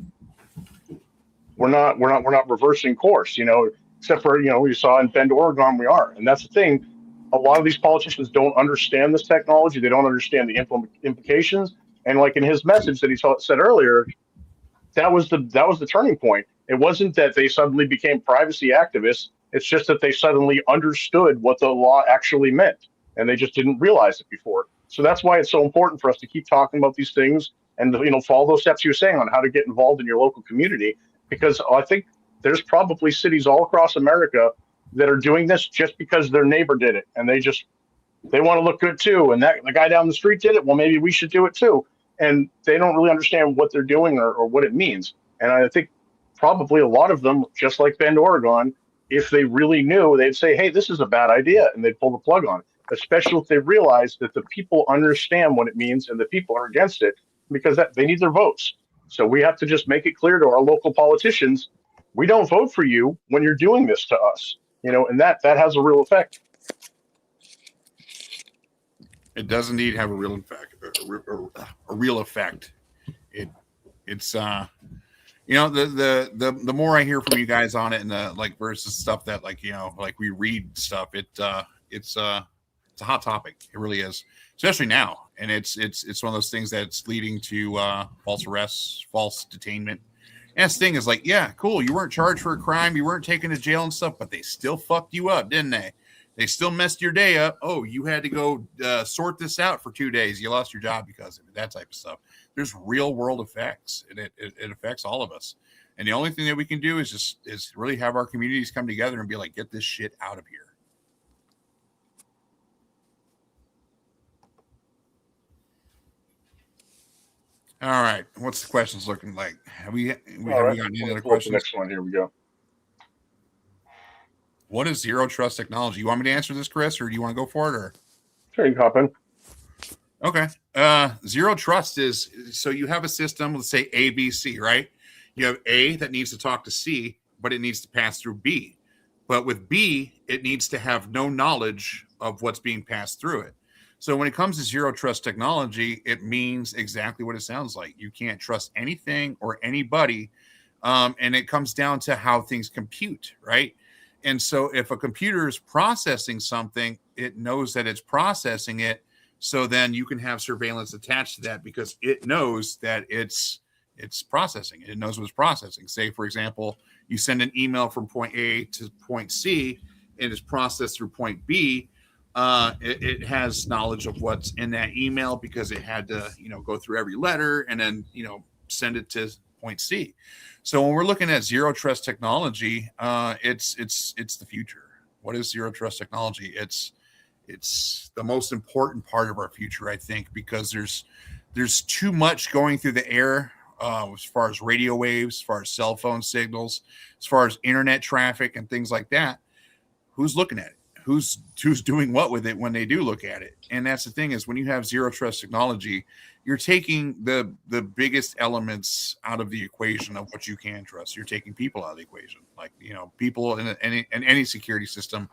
we're not reversing course, you know, except for, you know, we saw in Bend, Oregon, we are. And that's the thing. A lot of these politicians don't understand this technology. They don't understand the implications. And like in his message that he said earlier, that was the turning point. It wasn't that they suddenly became privacy activists. It's just that they suddenly understood what the law actually meant, and they just didn't realize it before. So that's why it's so important for us to keep talking about these things and, you know, follow those steps you were saying on how to get involved in your local community. Because I think there's probably cities all across America that are doing this just because their neighbor did it, and they want to look good too. And that the guy down the street did it. Well, maybe we should do it too. And they don't really understand what they're doing or what it means. And I think probably a lot of them, just like Bend, Oregon, if they really knew, they'd say, hey, this is a bad idea, and they'd pull the plug on it, especially if they realize that the people understand what it means and the people are against it because they need their votes. So we have to just make it clear to our local politicians, we don't vote for you when you're doing this to us, you know, and that has a real effect. It does indeed have a real effect. A real effect. It's you know, the more I hear from you guys on it, and like versus stuff that, like, you know, like we read stuff, it's a hot topic. It really is, especially now. And it's one of those things that's leading to false arrests, false detainment. And this thing is like, yeah, cool. You weren't charged for a crime, you weren't taken to jail and stuff, but they still fucked you up, didn't they? They still messed your day up. Oh, you had to go sort this out for 2 days. You lost your job because of it, that type of stuff. There's real world effects, and it affects all of us. And the only thing that we can do is really have our communities come together and be like, get this shit out of here. All right. What's the questions looking like? Have we got any other questions? The next one. Here we go. What is zero trust technology? You want me to answer this, Chris, or do you want to go for it? Or sure, you can hop in. Okay. Zero trust is, so you have a system, let's say A, B, C, right? You have A that needs to talk to C, but it needs to pass through B. But with B, it needs to have no knowledge of what's being passed through it. So when it comes to zero trust technology, it means exactly what it sounds like. You can't trust anything or anybody. And it comes down to how things compute, right? And so if a computer is processing something, it knows that it's processing it. So then you can have surveillance attached to that because it knows that it's processing. It knows what it's processing. Say, for example, you send an email from point A to point C, and it's processed through point B. It has knowledge of what's in that email because it had to, go through every letter and then, send it to point C. So when we're looking at zero trust technology, it's the future. What is zero trust technology? It's the most important part of our future, I think, because there's too much going through the air, as far as radio waves, as far as cell phone signals, as far as internet traffic and things like that. Who's looking at it? Who's doing what with it when they do look at it? And that's the thing, is when you have zero trust technology, you're taking the biggest elements out of the equation of what you can trust. You're taking people out of the equation. Like, people in any security system,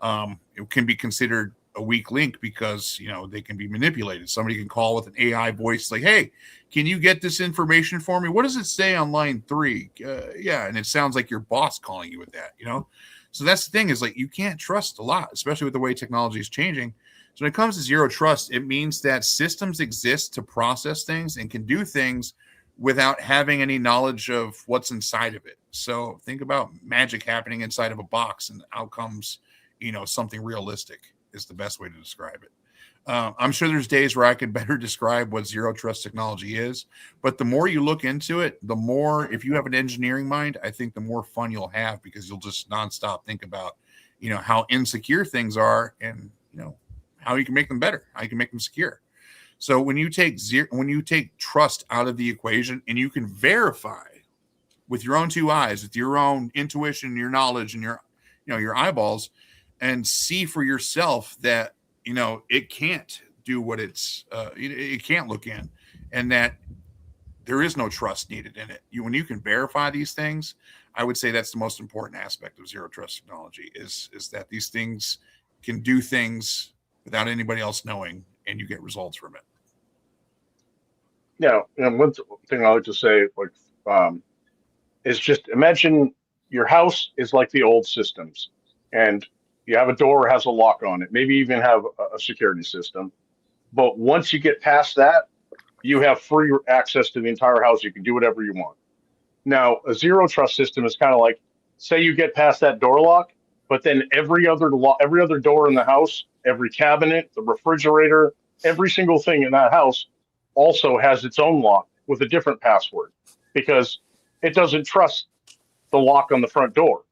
it can be considered a weak link because they can be manipulated. Somebody can call with an AI voice like, "Hey, can you get this information for me? What does it say on line 3?" Yeah, and it sounds like your boss calling you with that. So that's the thing, is like, you can't trust a lot, especially with the way technology is changing. So when it comes to zero trust, it means that systems exist to process things and can do things without having any knowledge of what's inside of it. So think about magic happening inside of a box, and out comes, something realistic is the best way to describe it. I'm sure there's days where I could better describe what zero trust technology is, but the more you look into it, the more, if you have an engineering mind, I think the more fun you'll have, because you'll just nonstop think about, how insecure things are, and, how you can make them better, how you can make them secure. So when you take trust out of the equation, and you can verify with your own two eyes, with your own intuition, your knowledge, and your eyeballs, and see for yourself that, it can't do what it can't look in, and that there is no trust needed in it. When you can verify these things, I would say that's the most important aspect of zero trust technology, is that these things can do things without anybody else knowing, and you get results from it. Yeah, one thing I like to say, is just imagine your house is like the old systems, and you have a door that has a lock on it, maybe even have a security system. But once you get past that, you have free access to the entire house. You can do whatever you want. Now, a zero trust system is kind of like, say you get past that door lock, but then every other door in the house, every cabinet, the refrigerator, every single thing in that house also has its own lock with a different password, because it doesn't trust the lock on the front door.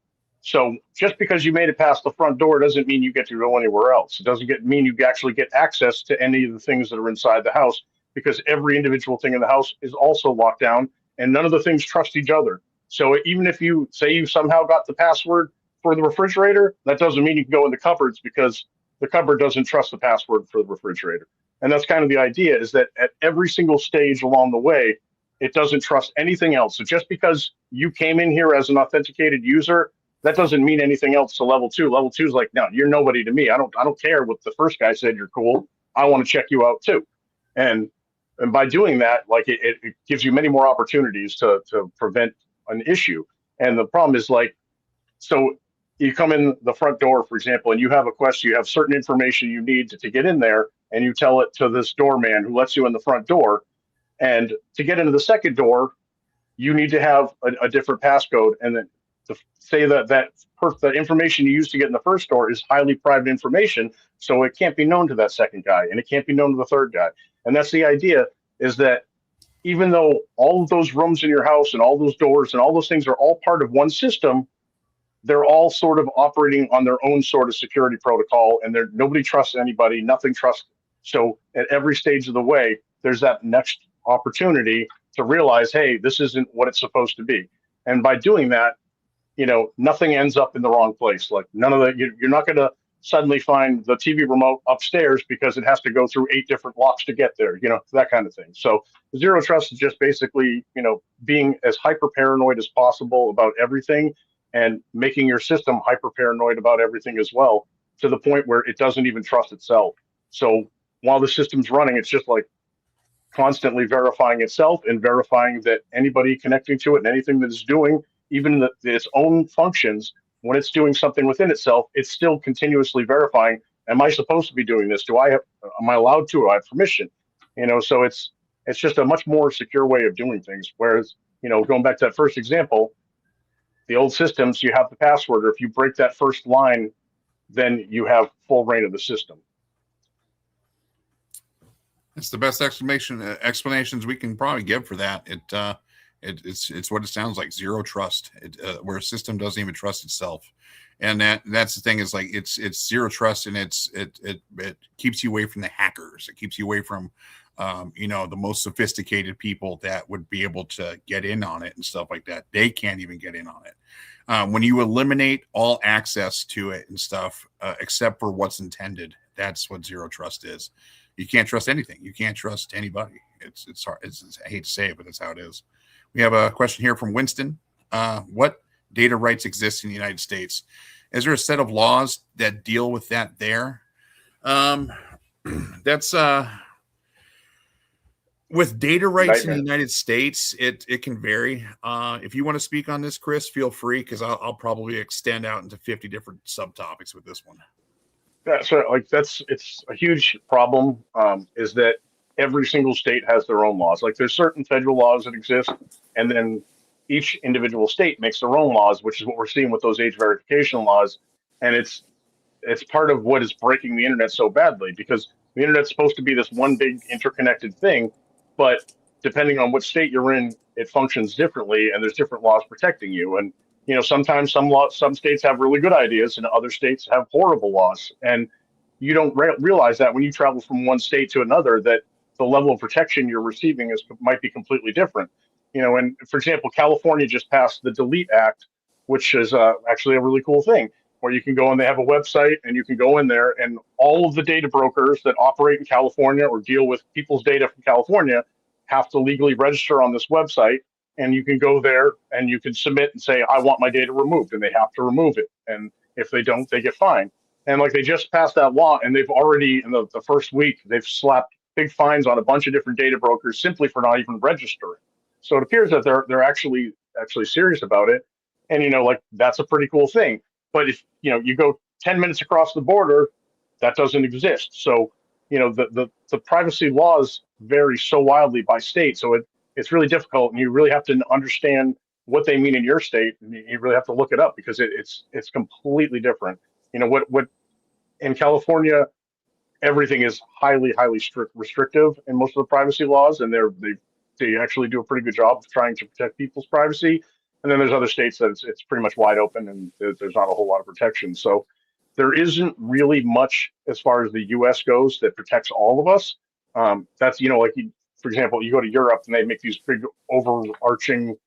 So just because you made it past the front door doesn't mean you get to go anywhere else. It doesn't mean you actually get access to any of the things that are inside the house, because every individual thing in the house is also locked down, and none of the things trust each other. So even if you say you somehow got the password for the refrigerator, that doesn't mean you can go in the cupboards, because the cupboard doesn't trust the password for the refrigerator. And that's kind of the idea, is that at every single stage along the way, it doesn't trust anything else. So just because you came in here as an authenticated user, that doesn't mean anything else to level 2. Level 2 is like, no, you're nobody to me. I don't care what the first guy said. You're cool. I want to check you out too. And by doing that, like, it gives you many more opportunities to prevent an issue. And the problem is, like, so you come in the front door, for example, and you have a question, you have certain information you need to get in there, and you tell it to this doorman who lets you in the front door. And to get into the second door, you need to have a different passcode. And then to say that the information you used to get in the first door is highly private information, so it can't be known to that second guy, and it can't be known to the third guy. And that's the idea, is that even though all of those rooms in your house and all those doors and all those things are all part of one system, they're all sort of operating on their own sort of security protocol, and nobody trusts anybody, nothing trusts. So at every stage of the way, there's that next opportunity to realize, hey, this isn't what it's supposed to be. And by doing that, nothing ends up in the wrong place. Like, none of the, you're not going to suddenly find the TV remote upstairs because it has to go through 8 different locks to get there, that kind of thing. So zero trust is just basically, being as hyper paranoid as possible about everything, and making your system hyper paranoid about everything as well, to the point where it doesn't even trust itself. So while the system's running, it's just like constantly verifying itself and verifying that anybody connecting to it and anything that it's doing, even its own functions, when it's doing something within itself, it's still continuously verifying, am I supposed to be doing this? Am I allowed to? Do I have permission? So it's just a much more secure way of doing things. Whereas, going back to that first example, the old systems, you have the password, or if you break that first line then you have full reign of the system. It's the best explanations we can probably give for that. It's what it sounds like: zero trust, where a system doesn't even trust itself, and that's the thing, is like it's zero trust, and it keeps you away from the hackers. It keeps you away from the most sophisticated people that would be able to get in on it and stuff like that. They can't even get in on it. When you eliminate all access to it and stuff, except for what's intended, that's what zero trust is. You can't trust anything. You can't trust anybody. It's hard. I hate to say it, but that's how it is. We have a question here from Winston. What data rights exist in the United States? Is there a set of laws that deal with that there? That's with data rights in the United States, it can vary. If you want to speak on this, Chris, feel free, because I'll probably extend out into 50 different subtopics with this one. So it's a huge problem, is that every single state has their own laws. Like there's certain federal laws that exist, and then each individual state makes their own laws, which is what we're seeing with those age verification laws. And it's part of what is breaking the internet so badly, because the internet's supposed to be this one big interconnected thing, but depending on which state you're in, it functions differently, and there's different laws protecting you. And sometimes some states have really good ideas, and other states have horrible laws. And you don't realize that when you travel from one state to another, that the level of protection you're receiving might be completely different. And for example, California just passed the Delete Act, which is actually a really cool thing, where you can go and they have a website, and you can go in there, and all of the data brokers that operate in California or deal with people's data from California have to legally register on this website. And you can go there and you can submit and say, I want my data removed, and they have to remove it. And if they don't, they get fined. And like they just passed that law, and they've already, in the first week, they've slapped big fines on a bunch of different data brokers simply for not even registering. So it appears that they're actually serious about it. And like that's a pretty cool thing. But if you go 10 minutes across the border, that doesn't exist. So the privacy laws vary so wildly by state. So it's really difficult, and you really have to understand what they mean in your state, and you really have to look it up, because it's completely different. What in California, everything is highly restrictive in most of the privacy laws, and they actually do a pretty good job of trying to protect people's privacy. And then there's other states that it's pretty much wide open, and there's not a whole lot of protection. So there isn't really much as far as the U.S. goes that protects all of us. That's for example, you go to Europe and they make these big overarching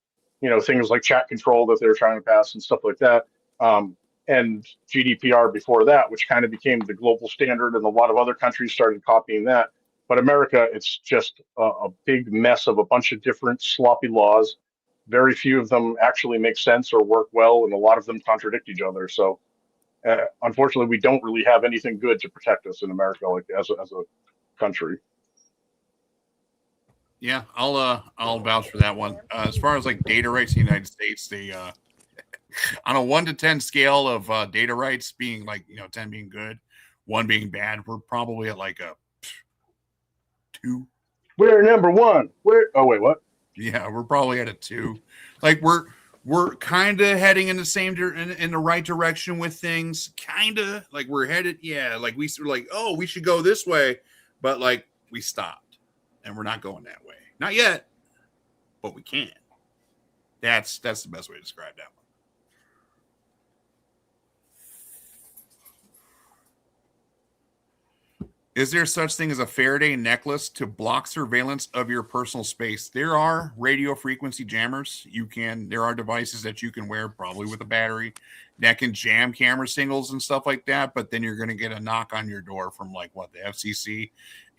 things like chat control that they're trying to pass and stuff like that. And GDPR before that, which kind of became the global standard, and a lot of other countries started copying that. But America, it's just a big mess of a bunch of different sloppy laws. Very few of them actually make sense or work well, and a lot of them contradict each other. So unfortunately, we don't really have anything good to protect us in America, like as a country. Yeah, I'll vouch for that one. As far as like data rights in the United States, they on a 1 to 10 scale of data rights being 10 being good, 1 being bad, we're probably at like a 2. We're number 1. Oh wait, what? Yeah, we're probably at a 2. Like we're kind of heading in the same in the right direction with things. Kind of like we're headed, yeah. Like we're like, oh, we should go this way, but like we stopped, and we're not going that way. Not yet, but we can. That's the best way to describe that one. Is there such thing as a Faraday necklace to block surveillance of your personal space? There are radio frequency jammers. There are devices that you can wear, probably with a battery, that can jam camera signals and stuff like that. But then you're going to get a knock on your door from the FCC.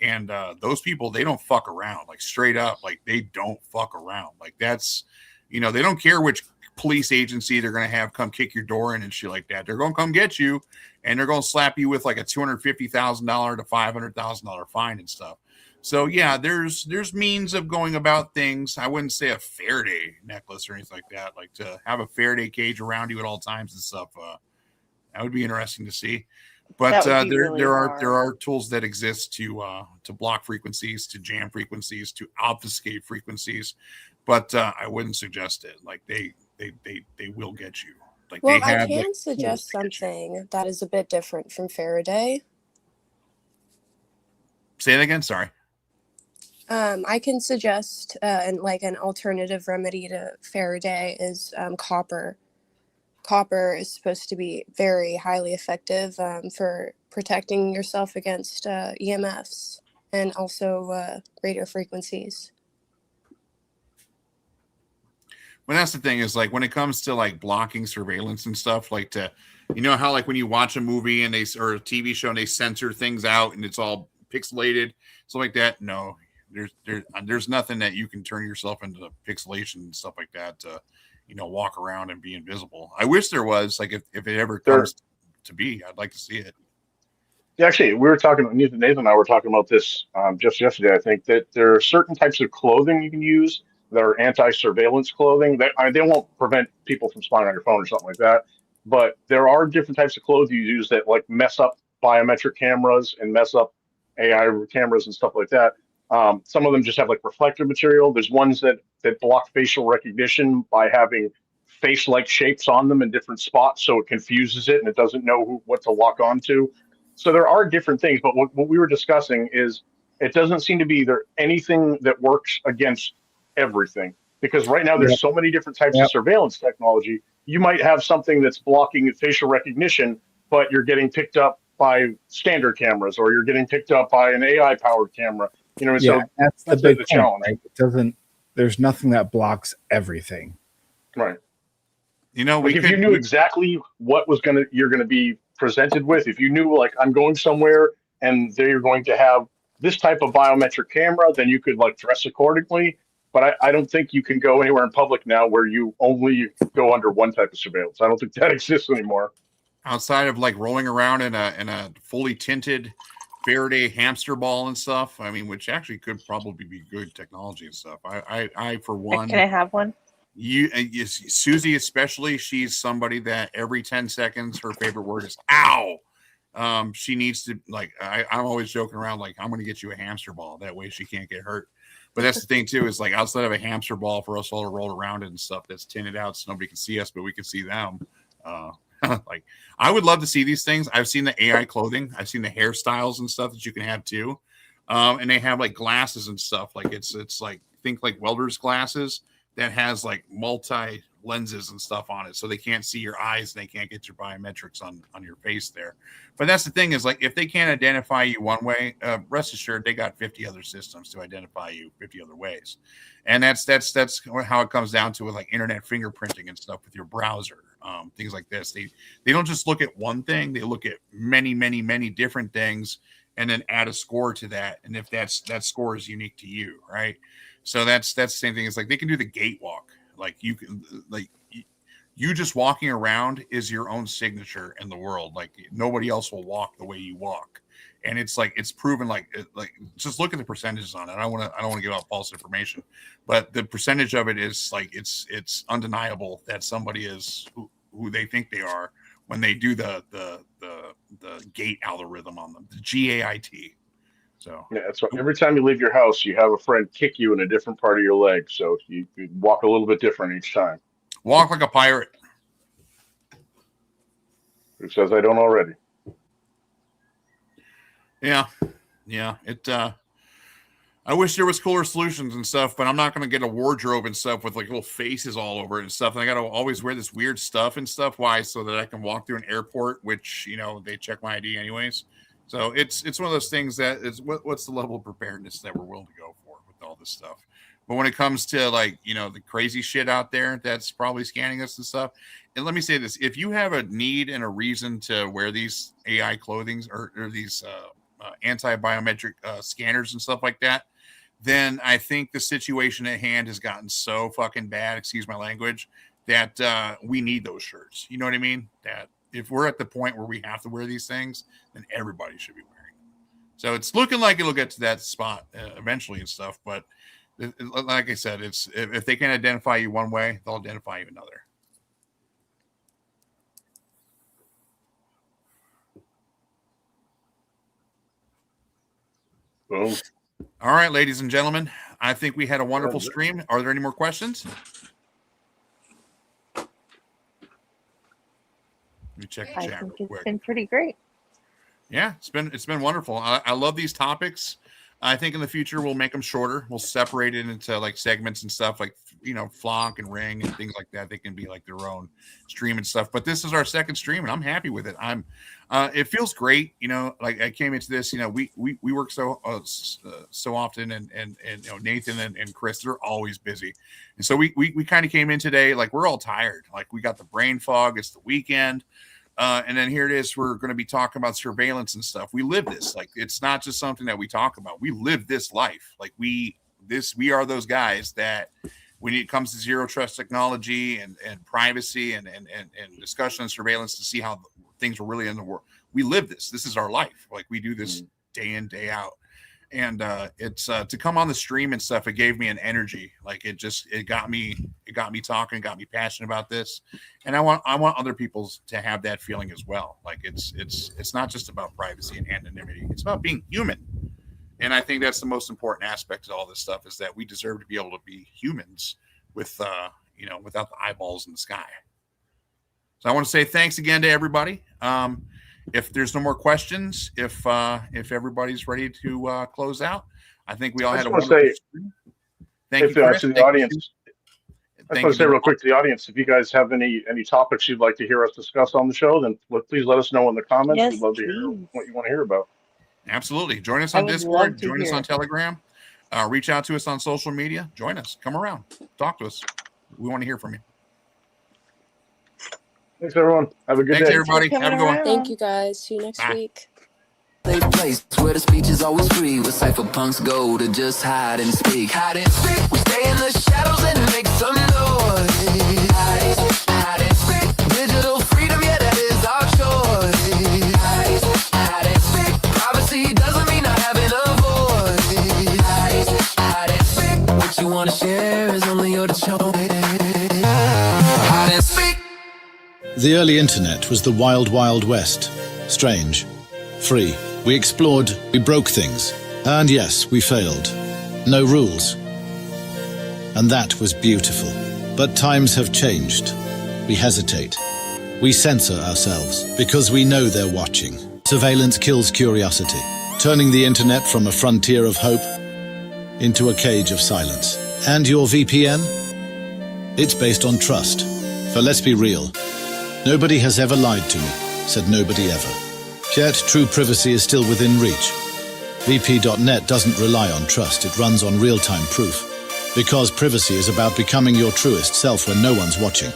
And those people, they don't fuck around, like straight up. Like they don't fuck around. Like that's, they don't care which police agency they're going to have come kick your door in and shit like that. They're going to come get you, and they're going to slap you with like a $250,000 to $500,000 fine and stuff. So yeah, there's means of going about things. I wouldn't say a Faraday necklace or anything like that. Like to have a Faraday cage around you at all times and stuff. That would be interesting to see. But there are tools that exist to block frequencies, to jam frequencies, to obfuscate frequencies. But I wouldn't suggest it. Like they will get you. Like Well, they I have like can suggest something that is a bit different from Faraday. say it again. Sorry. I can suggest an alternative remedy to Faraday is copper. Copper is supposed to be very highly effective for protecting yourself against EMFs and also radio frequencies. Well, that's the thing is like when it comes to like blocking surveillance and stuff, like to, you know how like when you watch a movie and or a TV show and they censor things out and it's all pixelated, stuff like that. No, there's nothing that you can turn yourself into pixelation and stuff like that to, you know, walk around and be invisible. I wish there was, like if it ever comes to be, I'd like to see it. Yeah, actually, we were talking. Nathan and I were talking about this just yesterday. I think that there are certain types of clothing you can use that are anti-surveillance clothing. That they won't prevent people from spying on your phone or something like that. But there are different types of clothing you use that like mess up biometric cameras and mess up AI cameras and stuff like that. Some of them just have like reflective material. There's ones that block facial recognition by having face-like shapes on them in different spots, so it confuses it and it doesn't know what to lock onto. So there are different things, but what we were discussing is it doesn't seem to be there anything that works against everything. Because right now there's so many different types of surveillance technology. You might have something that's blocking facial recognition, but you're getting picked up by standard cameras, or you're getting picked up by an AI powered camera. You know, Yeah, so that's the big the point, challenge. right? It doesn't. There's nothing that blocks everything. Right. You know, Like if you knew exactly what you're gonna be presented with, if you knew like I'm going somewhere and they're going to have this type of biometric camera, then you could like dress accordingly. But I don't think you can go anywhere in public now where you only go under one type of surveillance. I don't think that exists anymore. outside of like rolling around in a fully tinted Faraday hamster ball and stuff. I mean, which actually could probably be good technology and stuff. I for one, Can I have one? Susie especially, she's somebody that every 10 seconds her favorite word is ow. She needs to like I'm always joking around like I'm gonna get you a hamster ball, that way she can't get hurt. But that's the thing too, is like outside of a hamster ball for us all to roll around and stuff that's tinted out so nobody can see us, but we can see them. Like I would love to see these things. I've seen the AI clothing, I've seen the hairstyles and stuff that you can have too. And they have like glasses and stuff, like it's like think like welder's glasses that has like multi lenses and stuff on it, so they can't see your eyes and they can't get your biometrics on your face there. But that's the thing is like if they can't identify you one way, rest assured they got 50 other systems to identify you 50 other ways. And that's how it comes down to with like internet fingerprinting and stuff with your browser, things like this. They don't just look at one thing, they look at many different things and then add a score to that, and if that score is unique to you, right? So that's the same thing. It's like they can do the gate walk. Like you can, like you just walking around is your own signature in the world. Like nobody else will walk the way you walk. And it's like it's proven. Like just look at the percentages on it. I don't want to give out false information, but the percentage of it is like it's undeniable that somebody is who they think they are when they do the gate algorithm on them, the GAIT. So yeah, so every time you leave your house, you have a friend kick you in a different part of your leg, so you walk a little bit different each time. Walk like a pirate. Who says I don't already? Yeah. It. I wish there was cooler solutions and stuff, but I'm not going to get a wardrobe and stuff with like little faces all over it and stuff. And I got to always wear this weird stuff and stuff. Why? So that I can walk through an airport, which they check my ID anyways. So it's one of those things that is what's the level of preparedness that we're willing to go for with all this stuff. But when it comes to like, the crazy shit out there that's probably scanning us and stuff. And let me say this, if you have a need and a reason to wear these AI clothings or these anti-biometric scanners and stuff like that, then I think the situation at hand has gotten so fucking bad, excuse my language, that we need those shirts. You know what I mean? That if we're at the point where we have to wear these things, then everybody should be wearing them. So it's looking like it'll get to that spot eventually and stuff. But like I said, it's if they can identify you one way, they'll identify you another. Boom. All right, ladies and gentlemen, I think we had a wonderful stream. Are there any more questions? check the I chat think real it's quick. been pretty great. Yeah, it's been wonderful. I love these topics. I think in the future we'll make them shorter. We'll separate it into like segments and stuff, like Flock and Ring and things like that. They can be like their own stream and stuff. But this is our second stream, and I'm happy with it. It feels great. Like I came into this. We work so often, and Nathan and Chris, they're always busy, and so we kind of came in today like we're all tired. Like we got the brain fog. It's the weekend. And then here it is. We're going to be talking about surveillance and stuff. We live this. Like it's not just something that we talk about. We live this life. Like we are those guys that when it comes to zero trust technology and privacy and discussion and surveillance to see how things are really in the world. We live this. This is our life. Like we do this day in, day out. And it's to come on the stream and stuff. It gave me an energy. Like it got me talking, got me passionate about this. And I want other people to have that feeling as well. Like it's not just about privacy and anonymity. It's about being human. And I think that's the most important aspect of all this stuff is that we deserve to be able to be humans with without the eyeballs in the sky. So I want to say thanks again to everybody. If there's no more questions, if everybody's ready to close out, I think we all had a wonderful stream. Thank you, Chris. To the audience. I just want to say real quick to the audience, if you guys have any topics you'd like to hear us discuss on the show, then please let us know in the comments. Yes, We'd love to hear what you want to hear about. Absolutely. Join us on Discord. Join us on Telegram. Reach out to us on social media. Join us. Come around. Talk to us. We want to hear from you. Thanks, everyone. Have a good day. Thanks, everybody. Have a good one. Thank you, guys. See you next week. Safe place where the speech is always free, where cypherpunks go to just hide and speak. Hide and speak. We stay in the shadows and make some noise. Hide and speak. Digital freedom, yeah, that is our choice. Hide and speak. Privacy doesn't mean not having a voice. Hide and speak. What you wanna share is only your choice. Hide and speak. The early internet was the wild, wild west. Strange. Free. We explored, we broke things. And yes, we failed. No rules. And that was beautiful. But times have changed. We hesitate. We censor ourselves because we know they're watching. Surveillance kills curiosity, turning the internet from a frontier of hope into a cage of silence. And your VPN? It's based on trust. For let's be real, nobody has ever lied to me, said nobody ever. Yet true privacy is still within reach. vp.net doesn't rely on trust, it runs on real-time proof. Because privacy is about becoming your truest self when no one's watching.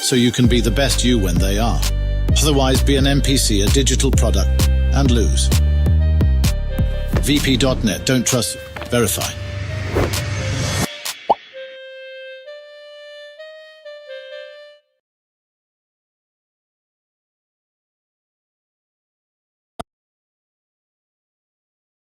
So you can be the best you when they are. Otherwise be an NPC, a digital product, and lose. vp.net, don't trust, verify.